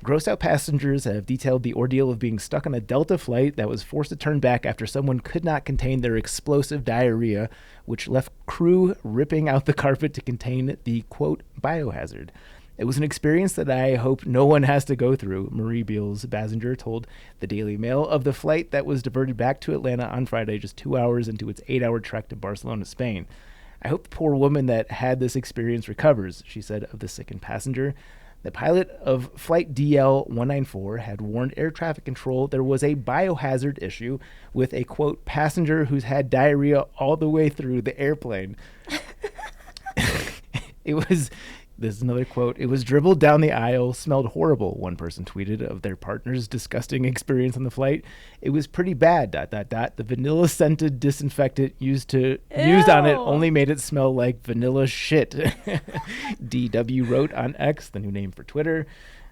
Grossed out passengers have detailed the ordeal of being stuck on a Delta flight that was forced to turn back after someone could not contain their explosive diarrhea, which left crew ripping out the carpet to contain the, quote, biohazard. It was an experience that I hope no one has to go through, Marie Beals Basinger told the Daily Mail of the flight that was diverted back to Atlanta on Friday, just 2 hours into its 8-hour trek to Barcelona, Spain. I hope the poor woman that had this experience recovers, she said of the sickened passenger. The pilot of Flight DL-194 had warned air traffic control there was a biohazard issue with a, quote, passenger who's had diarrhea all the way through the airplane. This is another quote. It was dribbled down the aisle, smelled horrible, one person tweeted of their partner's disgusting experience on the flight. It was pretty bad, ... The vanilla-scented disinfectant used on it only made it smell like vanilla shit. DW wrote on X, the new name for Twitter.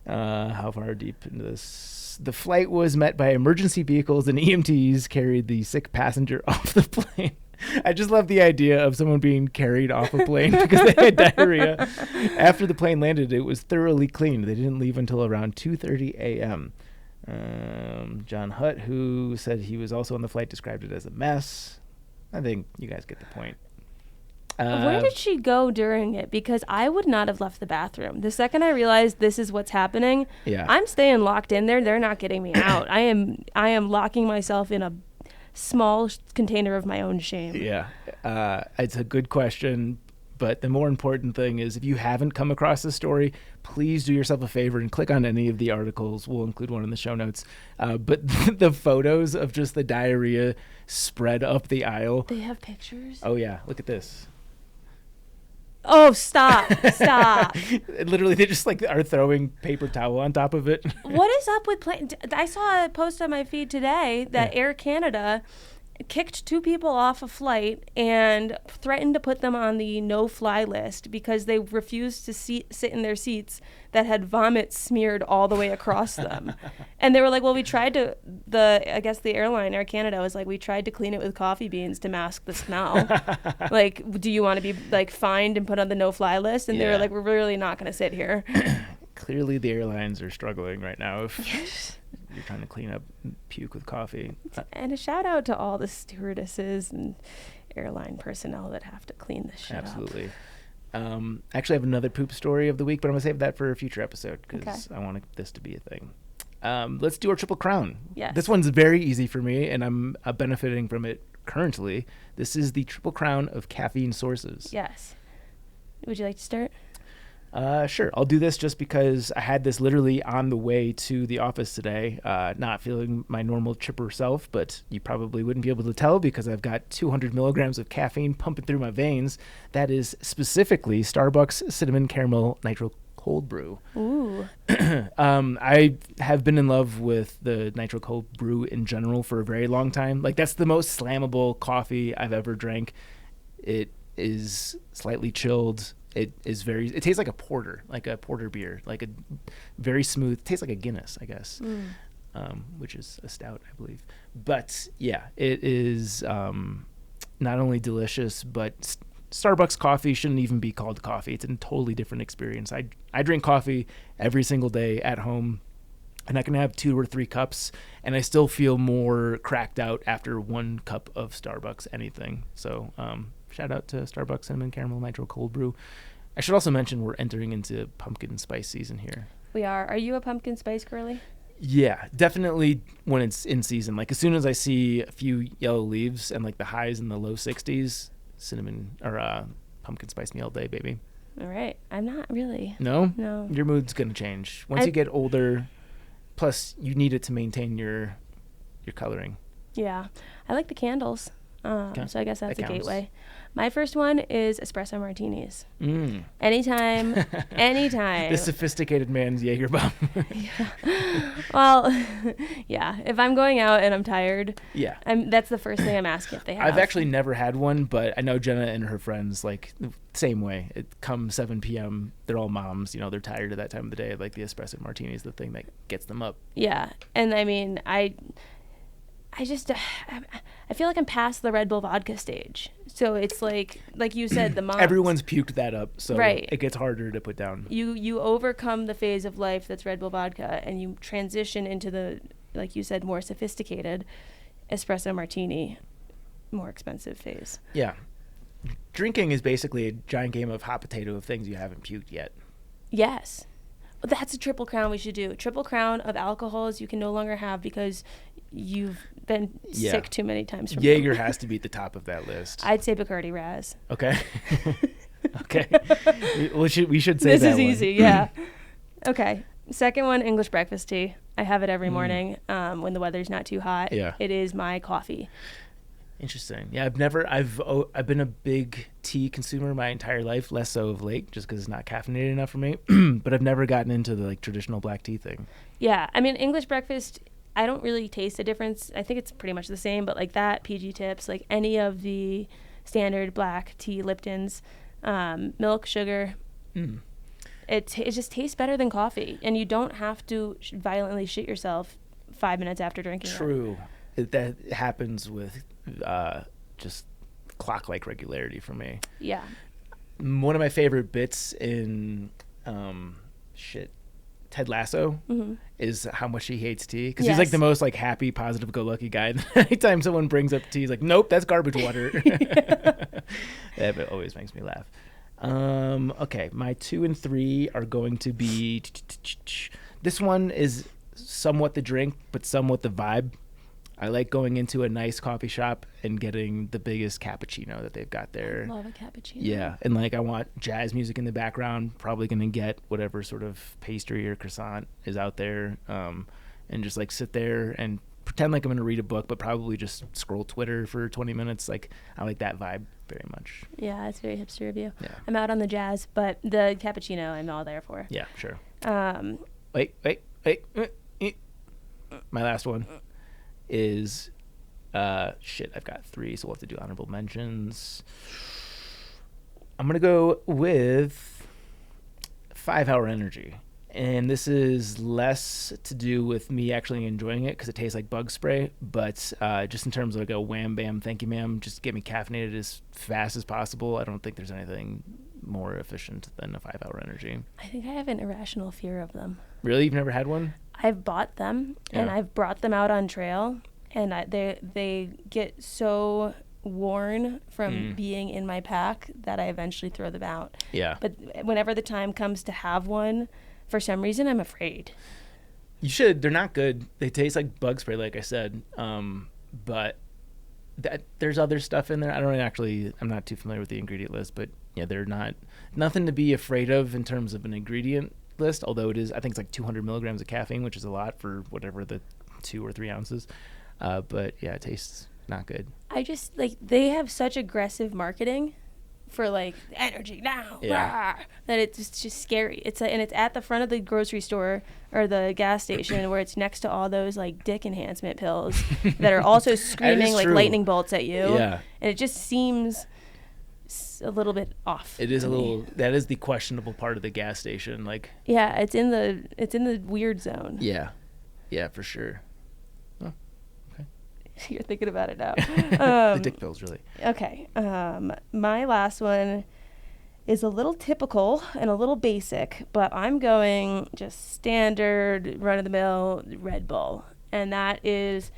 How far deep into this? The flight was met by emergency vehicles and EMTs carried the sick passenger off the plane. I just love the idea of someone being carried off a plane because they had diarrhea. After the plane landed, it was thoroughly cleaned. They didn't leave until around 2:30 a.m. John Hutt, who said he was also on the flight, described it as a mess. I think you guys get the point. Where did she go during it? Because I would not have left the bathroom. The second I realized this is what's happening, I'm staying locked in there. They're not getting me out. I am locking myself in a small container of my own shame. Yeah. It's a good question, but the more important thing is if you haven't come across this story, please do yourself a favor and click on any of the articles. We'll include one in the show notes. But the photos of just the diarrhea spread up the aisle. They have pictures? Oh, yeah. Look at this. Oh, stop. Literally, they just are throwing paper towel on top of it. What is up with I saw a post on my feed today that Air Canada kicked 2 people off a flight and threatened to put them on the no-fly list because they refused to sit in their seats that had vomit smeared all the way across them. And they were like, well, we tried to, I guess the airline, Air Canada, was like, we tried to clean it with coffee beans to mask the smell. Like, do you want to be, fined and put on the no-fly list? And they were like, we're really not going to sit here. Clearly, the airlines are struggling right now. If you're trying to clean up puke with coffee. And a shout out to all the stewardesses and airline personnel that have to clean this shit Absolutely. Actually, I have another poop story of the week, but I'm going to save that for a future episode because I want this to be a thing. Let's do our Triple Crown. Yes. This one's very easy for me, and I'm benefiting from it currently. This is the Triple Crown of caffeine sources. Yes. Would you like to start? Sure. I'll do this just because I had this literally on the way to the office today, not feeling my normal chipper self, but you probably wouldn't be able to tell because I've got 200 milligrams of caffeine pumping through my veins. That is specifically Starbucks Cinnamon Caramel Nitro Cold Brew. Ooh. I have been in love with the Nitro Cold Brew in general for a very long time. That's the most slammable coffee I've ever drank. It is slightly chilled. It tastes like a porter beer, like a very smooth, it tastes like a Guinness, I guess, which is a stout, I believe. But yeah, it is not only delicious, but Starbucks coffee shouldn't even be called coffee. It's a totally different experience. I drink coffee every single day at home, and I can have 2 or 3 cups, and I still feel more cracked out after 1 cup of Starbucks anything. So, shout out to Starbucks Cinnamon Caramel Nitro Cold Brew. I should also mention we're entering into pumpkin spice season here. We are. Are you a pumpkin spice girly? Yeah, definitely when it's in season. As soon as I see a few yellow leaves and the highs in the low 60s, cinnamon or pumpkin spice me all day, baby. All right. I'm not really. No? No. Your mood's going to change. Once you get older, plus you need it to maintain your coloring. Yeah. I like the candles. Okay. So I guess that's That a counts. gateway. My first one is espresso martinis. Mm. Anytime. The sophisticated man's Jaeger bomb. Well, yeah. If I'm going out and I'm tired, Yeah. that's the first thing I'm asking if they have. I've actually never had one, but I know Jenna and her friends, same way. It comes 7 p.m., they're all moms, they're tired at that time of the day. The espresso martini is the thing that gets them up. Yeah. And I mean, I just I feel like I'm past the Red Bull vodka stage. So it's like you said, the moms. Everyone's puked that up, so Right. it gets harder to put down. You overcome the phase of life that's Red Bull vodka, and you transition into the, like you said, more sophisticated espresso martini, more expensive phase. Yeah. Drinking is basically a giant game of hot potato of things you haven't puked yet. Yes. That's a triple crown we should do. Triple crown of alcohols you can no longer have because you've been sick too many times from Jaeger them. has to be at the top of that list. I'd say Bacardi Raz. Okay. Okay. We should say This that is one. easy, yeah. Okay. Second one, English breakfast tea. I have it every morning when the weather's not too hot. Yeah. It is my coffee. Interesting. Yeah, I've been a big tea consumer my entire life, less so of late, just because it's not caffeinated enough for me. But I've never gotten into the like traditional black tea thing. Yeah, I mean English breakfast, I don't really taste a difference. I think it's pretty much the same, but like that, PG Tips, like any of the standard black tea Liptons, milk, sugar, it just tastes better than coffee, and you don't have to violently shit yourself 5 minutes after drinking it. True. That happens with just clock-like regularity for me. Yeah. One of my favorite bits in Ted Lasso is how much he hates tea, because he's like the most like happy, positive-go-lucky guy. And anytime someone brings up tea, he's like, "Nope, that's garbage water." That always makes me laugh. Okay, my 2 and 3 are going to be. This one is somewhat the drink, but somewhat the vibe. I like going into a nice coffee shop and getting the biggest cappuccino that they've got there. I love a cappuccino. Yeah, and like I want jazz music in the background. Probably gonna get whatever sort of pastry or croissant is out there, and just like sit there and pretend like I'm gonna read a book, but probably just scroll Twitter for 20 minutes. Like I like that vibe very much. Yeah, it's very hipster of you. Yeah. I'm out on the jazz, but the cappuccino I'm all there for. Yeah, sure. Wait. My last one is I've got 3, so we'll have to do honorable mentions. I'm gonna go with 5 Hour Energy, and this is less to do with me actually enjoying it because it tastes like bug spray, but just in terms of like a wham bam thank you ma'am, just get me caffeinated as fast as possible. I don't think there's anything more efficient than a 5 Hour Energy. I think I have an irrational fear of them. Really? You've never had one? I've bought them and Yeah. I've brought them out on trail, and they get so worn from being in my pack that I eventually throw them out. Yeah. But whenever the time comes to have one, for some reason I'm afraid. You should. They're not good. They taste like bug spray, like I said. But there's other stuff in there. I'm not too familiar with the ingredient list, but yeah, they're nothing to be afraid of in terms of an ingredient list, although I think it's like 200 milligrams of caffeine, which is a lot for whatever the 2 or 3 ounces. But yeah, it tastes not good. I just like they have such aggressive marketing for like energy now, Yeah. that it's just scary. And it's at the front of the grocery store or the gas station where it's next to all those like dick enhancement pills that are also screaming like true. lightning bolts at you. Yeah. And it just seems a little bit off. It is to a me. little. That is the questionable part of the gas station. Like. Yeah, it's in the weird zone. Yeah. Yeah, for sure. You're thinking about it now. The dick pills, really. Okay. My last one is a little typical and a little basic, but I'm going just standard, run-of-the-mill Red Bull. And that is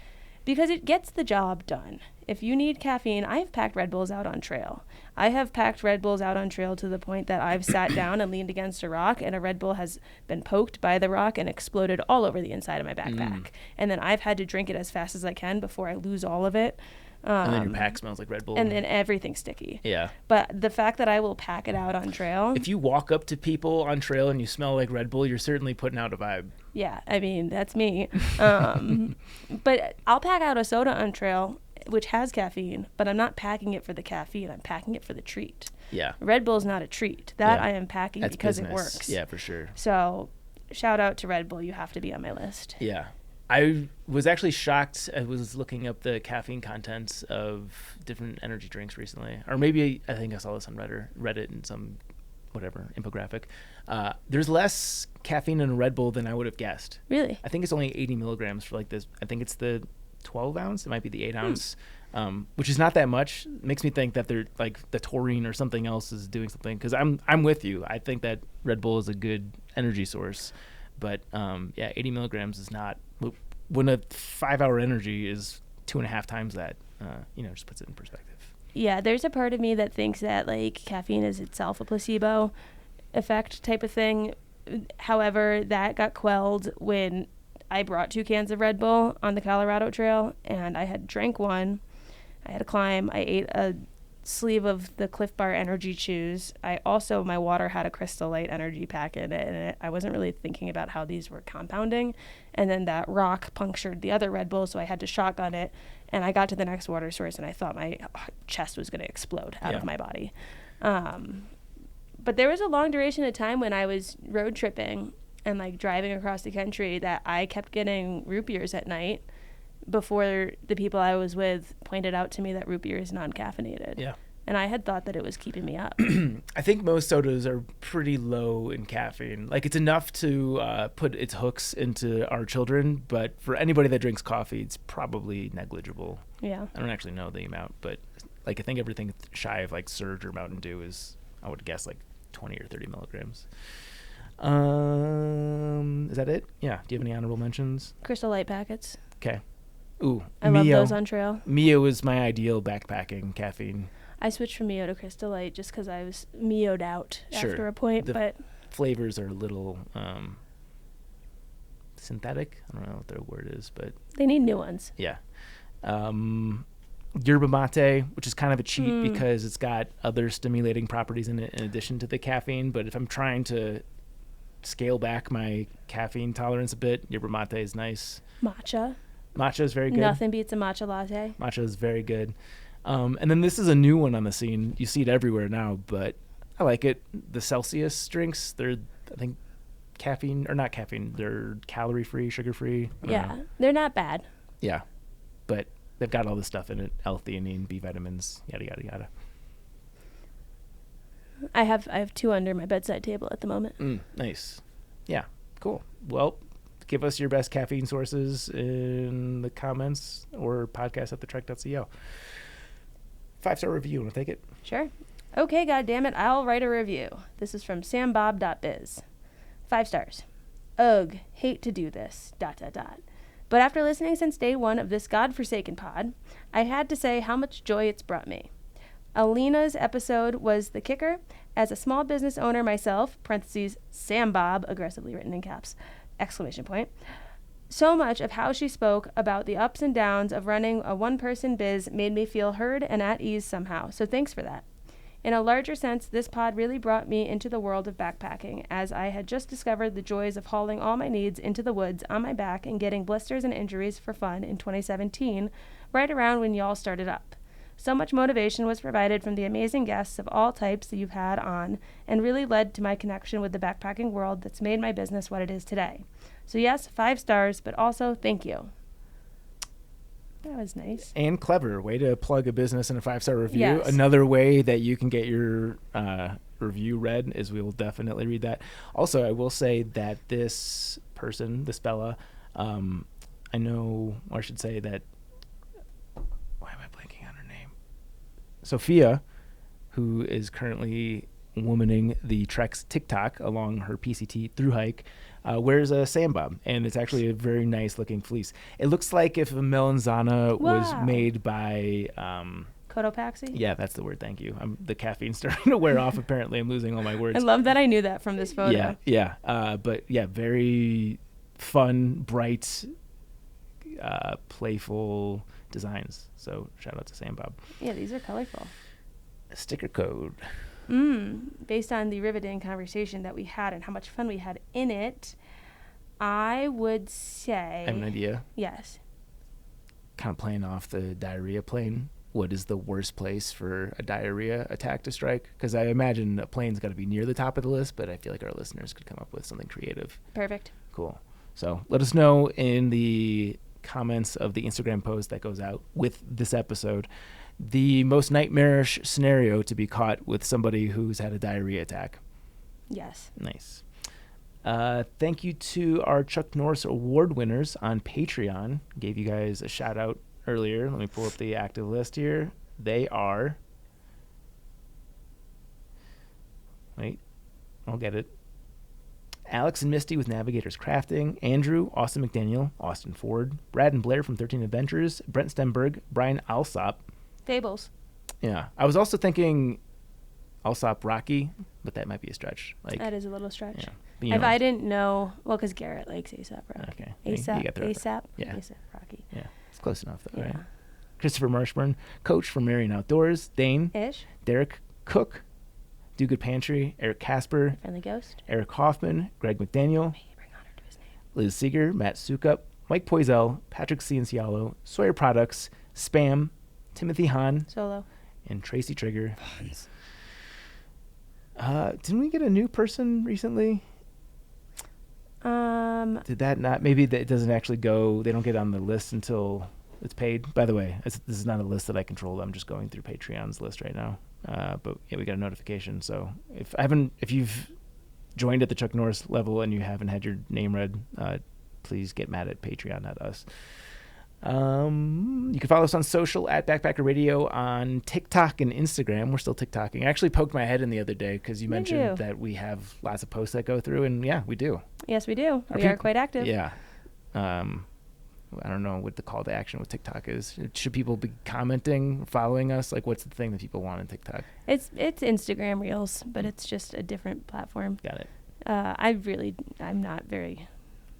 because it gets the job done. If you need caffeine, I have packed Red Bulls out on trail. I have packed Red Bulls out on trail to the point that I've sat down and leaned against a rock, and a Red Bull has been poked by the rock and exploded all over the inside of my backpack. And then I've had to drink it as fast as I can before I lose all of it. And then your pack smells like Red Bull. And then everything's sticky. Yeah. But the fact that I will pack it out on trail. If you walk up to people on trail and you smell like Red Bull, you're certainly putting out a vibe. Yeah, I mean, that's me. But I'll pack out a soda on trail, which has caffeine, but I'm not packing it for the caffeine. I'm packing it for the treat. Yeah. Red Bull's not a treat. That Yeah. I am packing That's because business. it works. Yeah, for sure. So shout out to Red Bull. You have to be on my list. Yeah. I was actually shocked. I was looking up the caffeine contents of different energy drinks recently. Or maybe I think I saw this on Reddit in some infographic. There's less caffeine in a Red Bull than I would have guessed. Really? I think it's only 80 milligrams for like this. I think it's the 12 ounce. It might be the 8 ounce. which is not that much. Makes me think that they're like the taurine or something else is doing something. Because I'm with you. I think that Red Bull is a good energy source, but 80 milligrams is not. When a 5-hour energy is 2.5 times that, just puts it in perspective. Yeah, there's a part of me that thinks that like caffeine is itself a placebo effect type of thing. However, that got quelled when I brought 2 cans of Red Bull on the Colorado Trail, and I had drank one. I had a climb. I ate a sleeve of the Cliff Bar Energy Chews. My water had a Crystal Light energy pack in it, and I wasn't really thinking about how these were compounding. And then that rock punctured the other Red Bull, so I had to shotgun it. And I got to the next water source, and I thought my chest was going to explode out of my body. But there was a long duration of time when I was road tripping and like driving across the country that I kept getting root beers at night before the people I was with pointed out to me that root beer is non-caffeinated. Yeah. And I had thought that it was keeping me up. I think most sodas are pretty low in caffeine. Like, it's enough to put its hooks into our children, but for anybody that drinks coffee, it's probably negligible. Yeah. I don't actually know the amount, but like I think everything shy of like Surge or Mountain Dew is, I would guess, like 20 or 30 milligrams. Is that it? Yeah. Do you have any honorable mentions? Crystal Light packets. Okay. Ooh, I love those on trail. Mio is my ideal backpacking caffeine. I switched from Mio to Crystal Light just because I was Mio'd out after a point. The flavors are a little synthetic. I don't know what their word is, but they need new ones. Yeah. Yerba mate, which is kind of a cheat because it's got other stimulating properties in it in addition to the caffeine. But if I'm trying to scale back my caffeine tolerance a bit, yerba mate is nice. Matcha is very good. Nothing beats a matcha latte. Matcha is very good. And then this is a new one on the scene. You see it everywhere now, but I like it. The Celsius drinks, they're, I think, not caffeine, they're calorie-free, sugar-free. Yeah, they're not bad. Yeah, but they've got all this stuff in it, L-theanine, B vitamins, yada, yada, yada. I have 2 under my bedside table at the moment. Nice. Yeah, cool. Well, give us your best caffeine sources in the comments or podcast at thetrek.co. 5-star review. Want to take it? Sure. Okay, goddammit, I'll write a review. This is from sambob.biz. 5 stars. Ugh, hate to do this, ... But after listening since day 1 of this godforsaken pod, I had to say how much joy it's brought me. Alina's episode was the kicker. As a small business owner myself, parentheses, Sambob, aggressively written in caps, ! So much of how she spoke about the ups and downs of running a one-person biz made me feel heard and at ease somehow, so thanks for that. In a larger sense, this pod really brought me into the world of backpacking, as I had just discovered the joys of hauling all my needs into the woods on my back and getting blisters and injuries for fun in 2017, right around when y'all started up. So much motivation was provided from the amazing guests of all types that you've had on, and really led to my connection with the backpacking world that's made my business what it is today. So yes, 5 stars, but also thank you. That was nice. And clever. Way to plug a business in a 5-star review. Yes. Another way that you can get your review read is we will definitely read that. Also, I will say that this person, this fella, I know, or I should say that, why am I blanking on her name? Sophia, who is currently womaning the Trek's TikTok along her PCT through hike, wears a Sambob, and it's actually a very nice looking fleece. It looks like if a Melanzana was made by Cotopaxi? Yeah, that's the word. Thank you. The caffeine's starting to wear off. Apparently, I'm losing all my words. I love that I knew that from this photo. Yeah. But yeah, very fun, bright, playful designs. So shout out to Sambob. Yeah, these are colorful. Sticker code. Based on the riveting conversation that we had and how much fun we had in it, I would say... I have an idea. Yes. Kind of playing off the diarrhea plane. What is the worst place for a diarrhea attack to strike? Because I imagine a plane's got to be near the top of the list, but I feel like our listeners could come up with something creative. Perfect. Cool. So let us know in the comments of the Instagram post that goes out with this episode the most nightmarish scenario to be caught with somebody who's had a diarrhea attack. Yes. Nice. Thank you to our Chuck Norris Award winners on Patreon. Gave you guys a shout out earlier. Let me pull up the active list here. They are... Wait, I'll get it. Alex and Misty with Navigators Crafting, Andrew, Austin McDaniel, Austin Ford, Brad and Blair from 13 Adventures, Brent Stenberg, Brian Alsop. Fables. Yeah. I was also thinking Alsop Rocky, but that might be a stretch. Like, That is a little stretch. yeah. But, you If know, I didn't know, well, because Garrett likes ASAP Rocky. Okay. You got the- ASAP? Yeah. ASAP Rocky. Yeah, it's close enough, though, Yeah. right? Christopher Marshburn, Coach from Marion Outdoors, Dane, Ish. Derek Cook, Do Good Pantry, Eric Casper, Friendly Ghost. Eric Hoffman, Greg McDaniel, May he bring honor to his name. Liz Seeger, Matt Sukup, Mike Poisel, Patrick Ciancialo, Sawyer Products, Spam, Timothy Hahn, Solo. and Tracy Trigger. Didn't we get a new person recently? Did that not? Maybe that it doesn't actually go. They don't get on the list until it's paid. By the way, this is not a list that I control. I'm just going through Patreon's list right now. But yeah, we got a notification. So if you've joined at the Chuck Norris level and you haven't had your name read, please get mad at Patreon, not us. You can follow us on social at Backpacker Radio on TikTok and Instagram. We're still TikToking. I actually poked my head in the other day because you mentioned that we have lots of posts that go through, and yeah, we do. Yes, we do. Are We are peop- quite active. Yeah. I don't know what the call to action with TikTok is. Should people be commenting, following us? Like, what's the thing that people want on TikTok? It's Instagram Reels, but it's just a different platform. Got it. I'm not very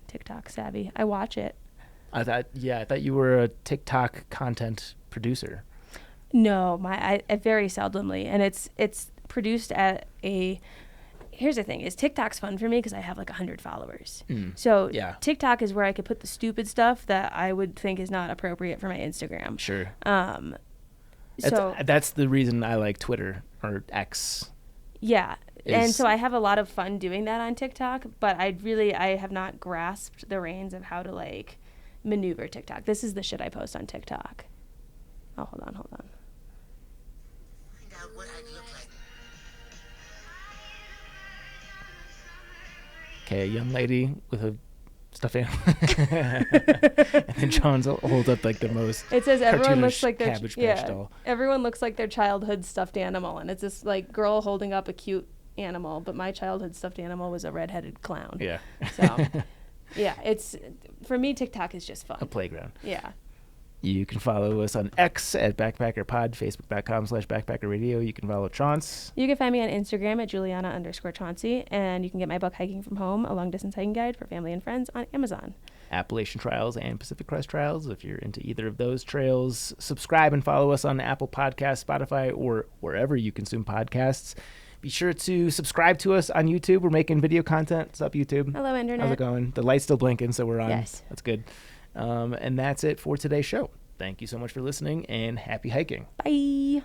TikTok savvy. I watch it. I thought you were a TikTok content producer. No, I very seldomly, and it's produced at a. Here's the thing: is TikTok's fun for me because I have like 100 followers. So Yeah. TikTok is where I could put the stupid stuff that I would think is not appropriate for my Instagram. Sure. So That's the reason I like Twitter or X. yeah, and is- so I have a lot of fun doing that on TikTok, but I have not grasped the reins of how to like maneuver TikTok. This is the shit I post on TikTok. Oh, hold on. Find out what I'd look like. Okay, a young lady with a stuffed animal. And then John holds up like the most It says everyone looks cartoonish like their Cabbage Patch doll. everyone looks like their childhood stuffed animal, and it's this like girl holding up a cute animal, but my childhood stuffed animal was a redheaded clown. Yeah. So yeah, it's for me TikTok is just A fun. playground. Yeah. You can follow us on X at BackpackerPod, Facebook.com/BackpackerRadio. You can follow Chance. You can find me on Instagram at Juliana_Chauncey, and you can get my book Hiking from Home, a long distance hiking guide for family and friends, on Amazon. Appalachian Trails and Pacific Crest Trails. If you're into either of those trails, subscribe and follow us on Apple Podcasts, Spotify, or wherever you consume podcasts. Be sure to subscribe to us on YouTube. We're making video content. What's up, YouTube? Hello, Internet. How's it going? The light's still blinking, so we're on. Yes. That's good. And that's it for today's show. Thank you so much for listening, and happy hiking. Bye.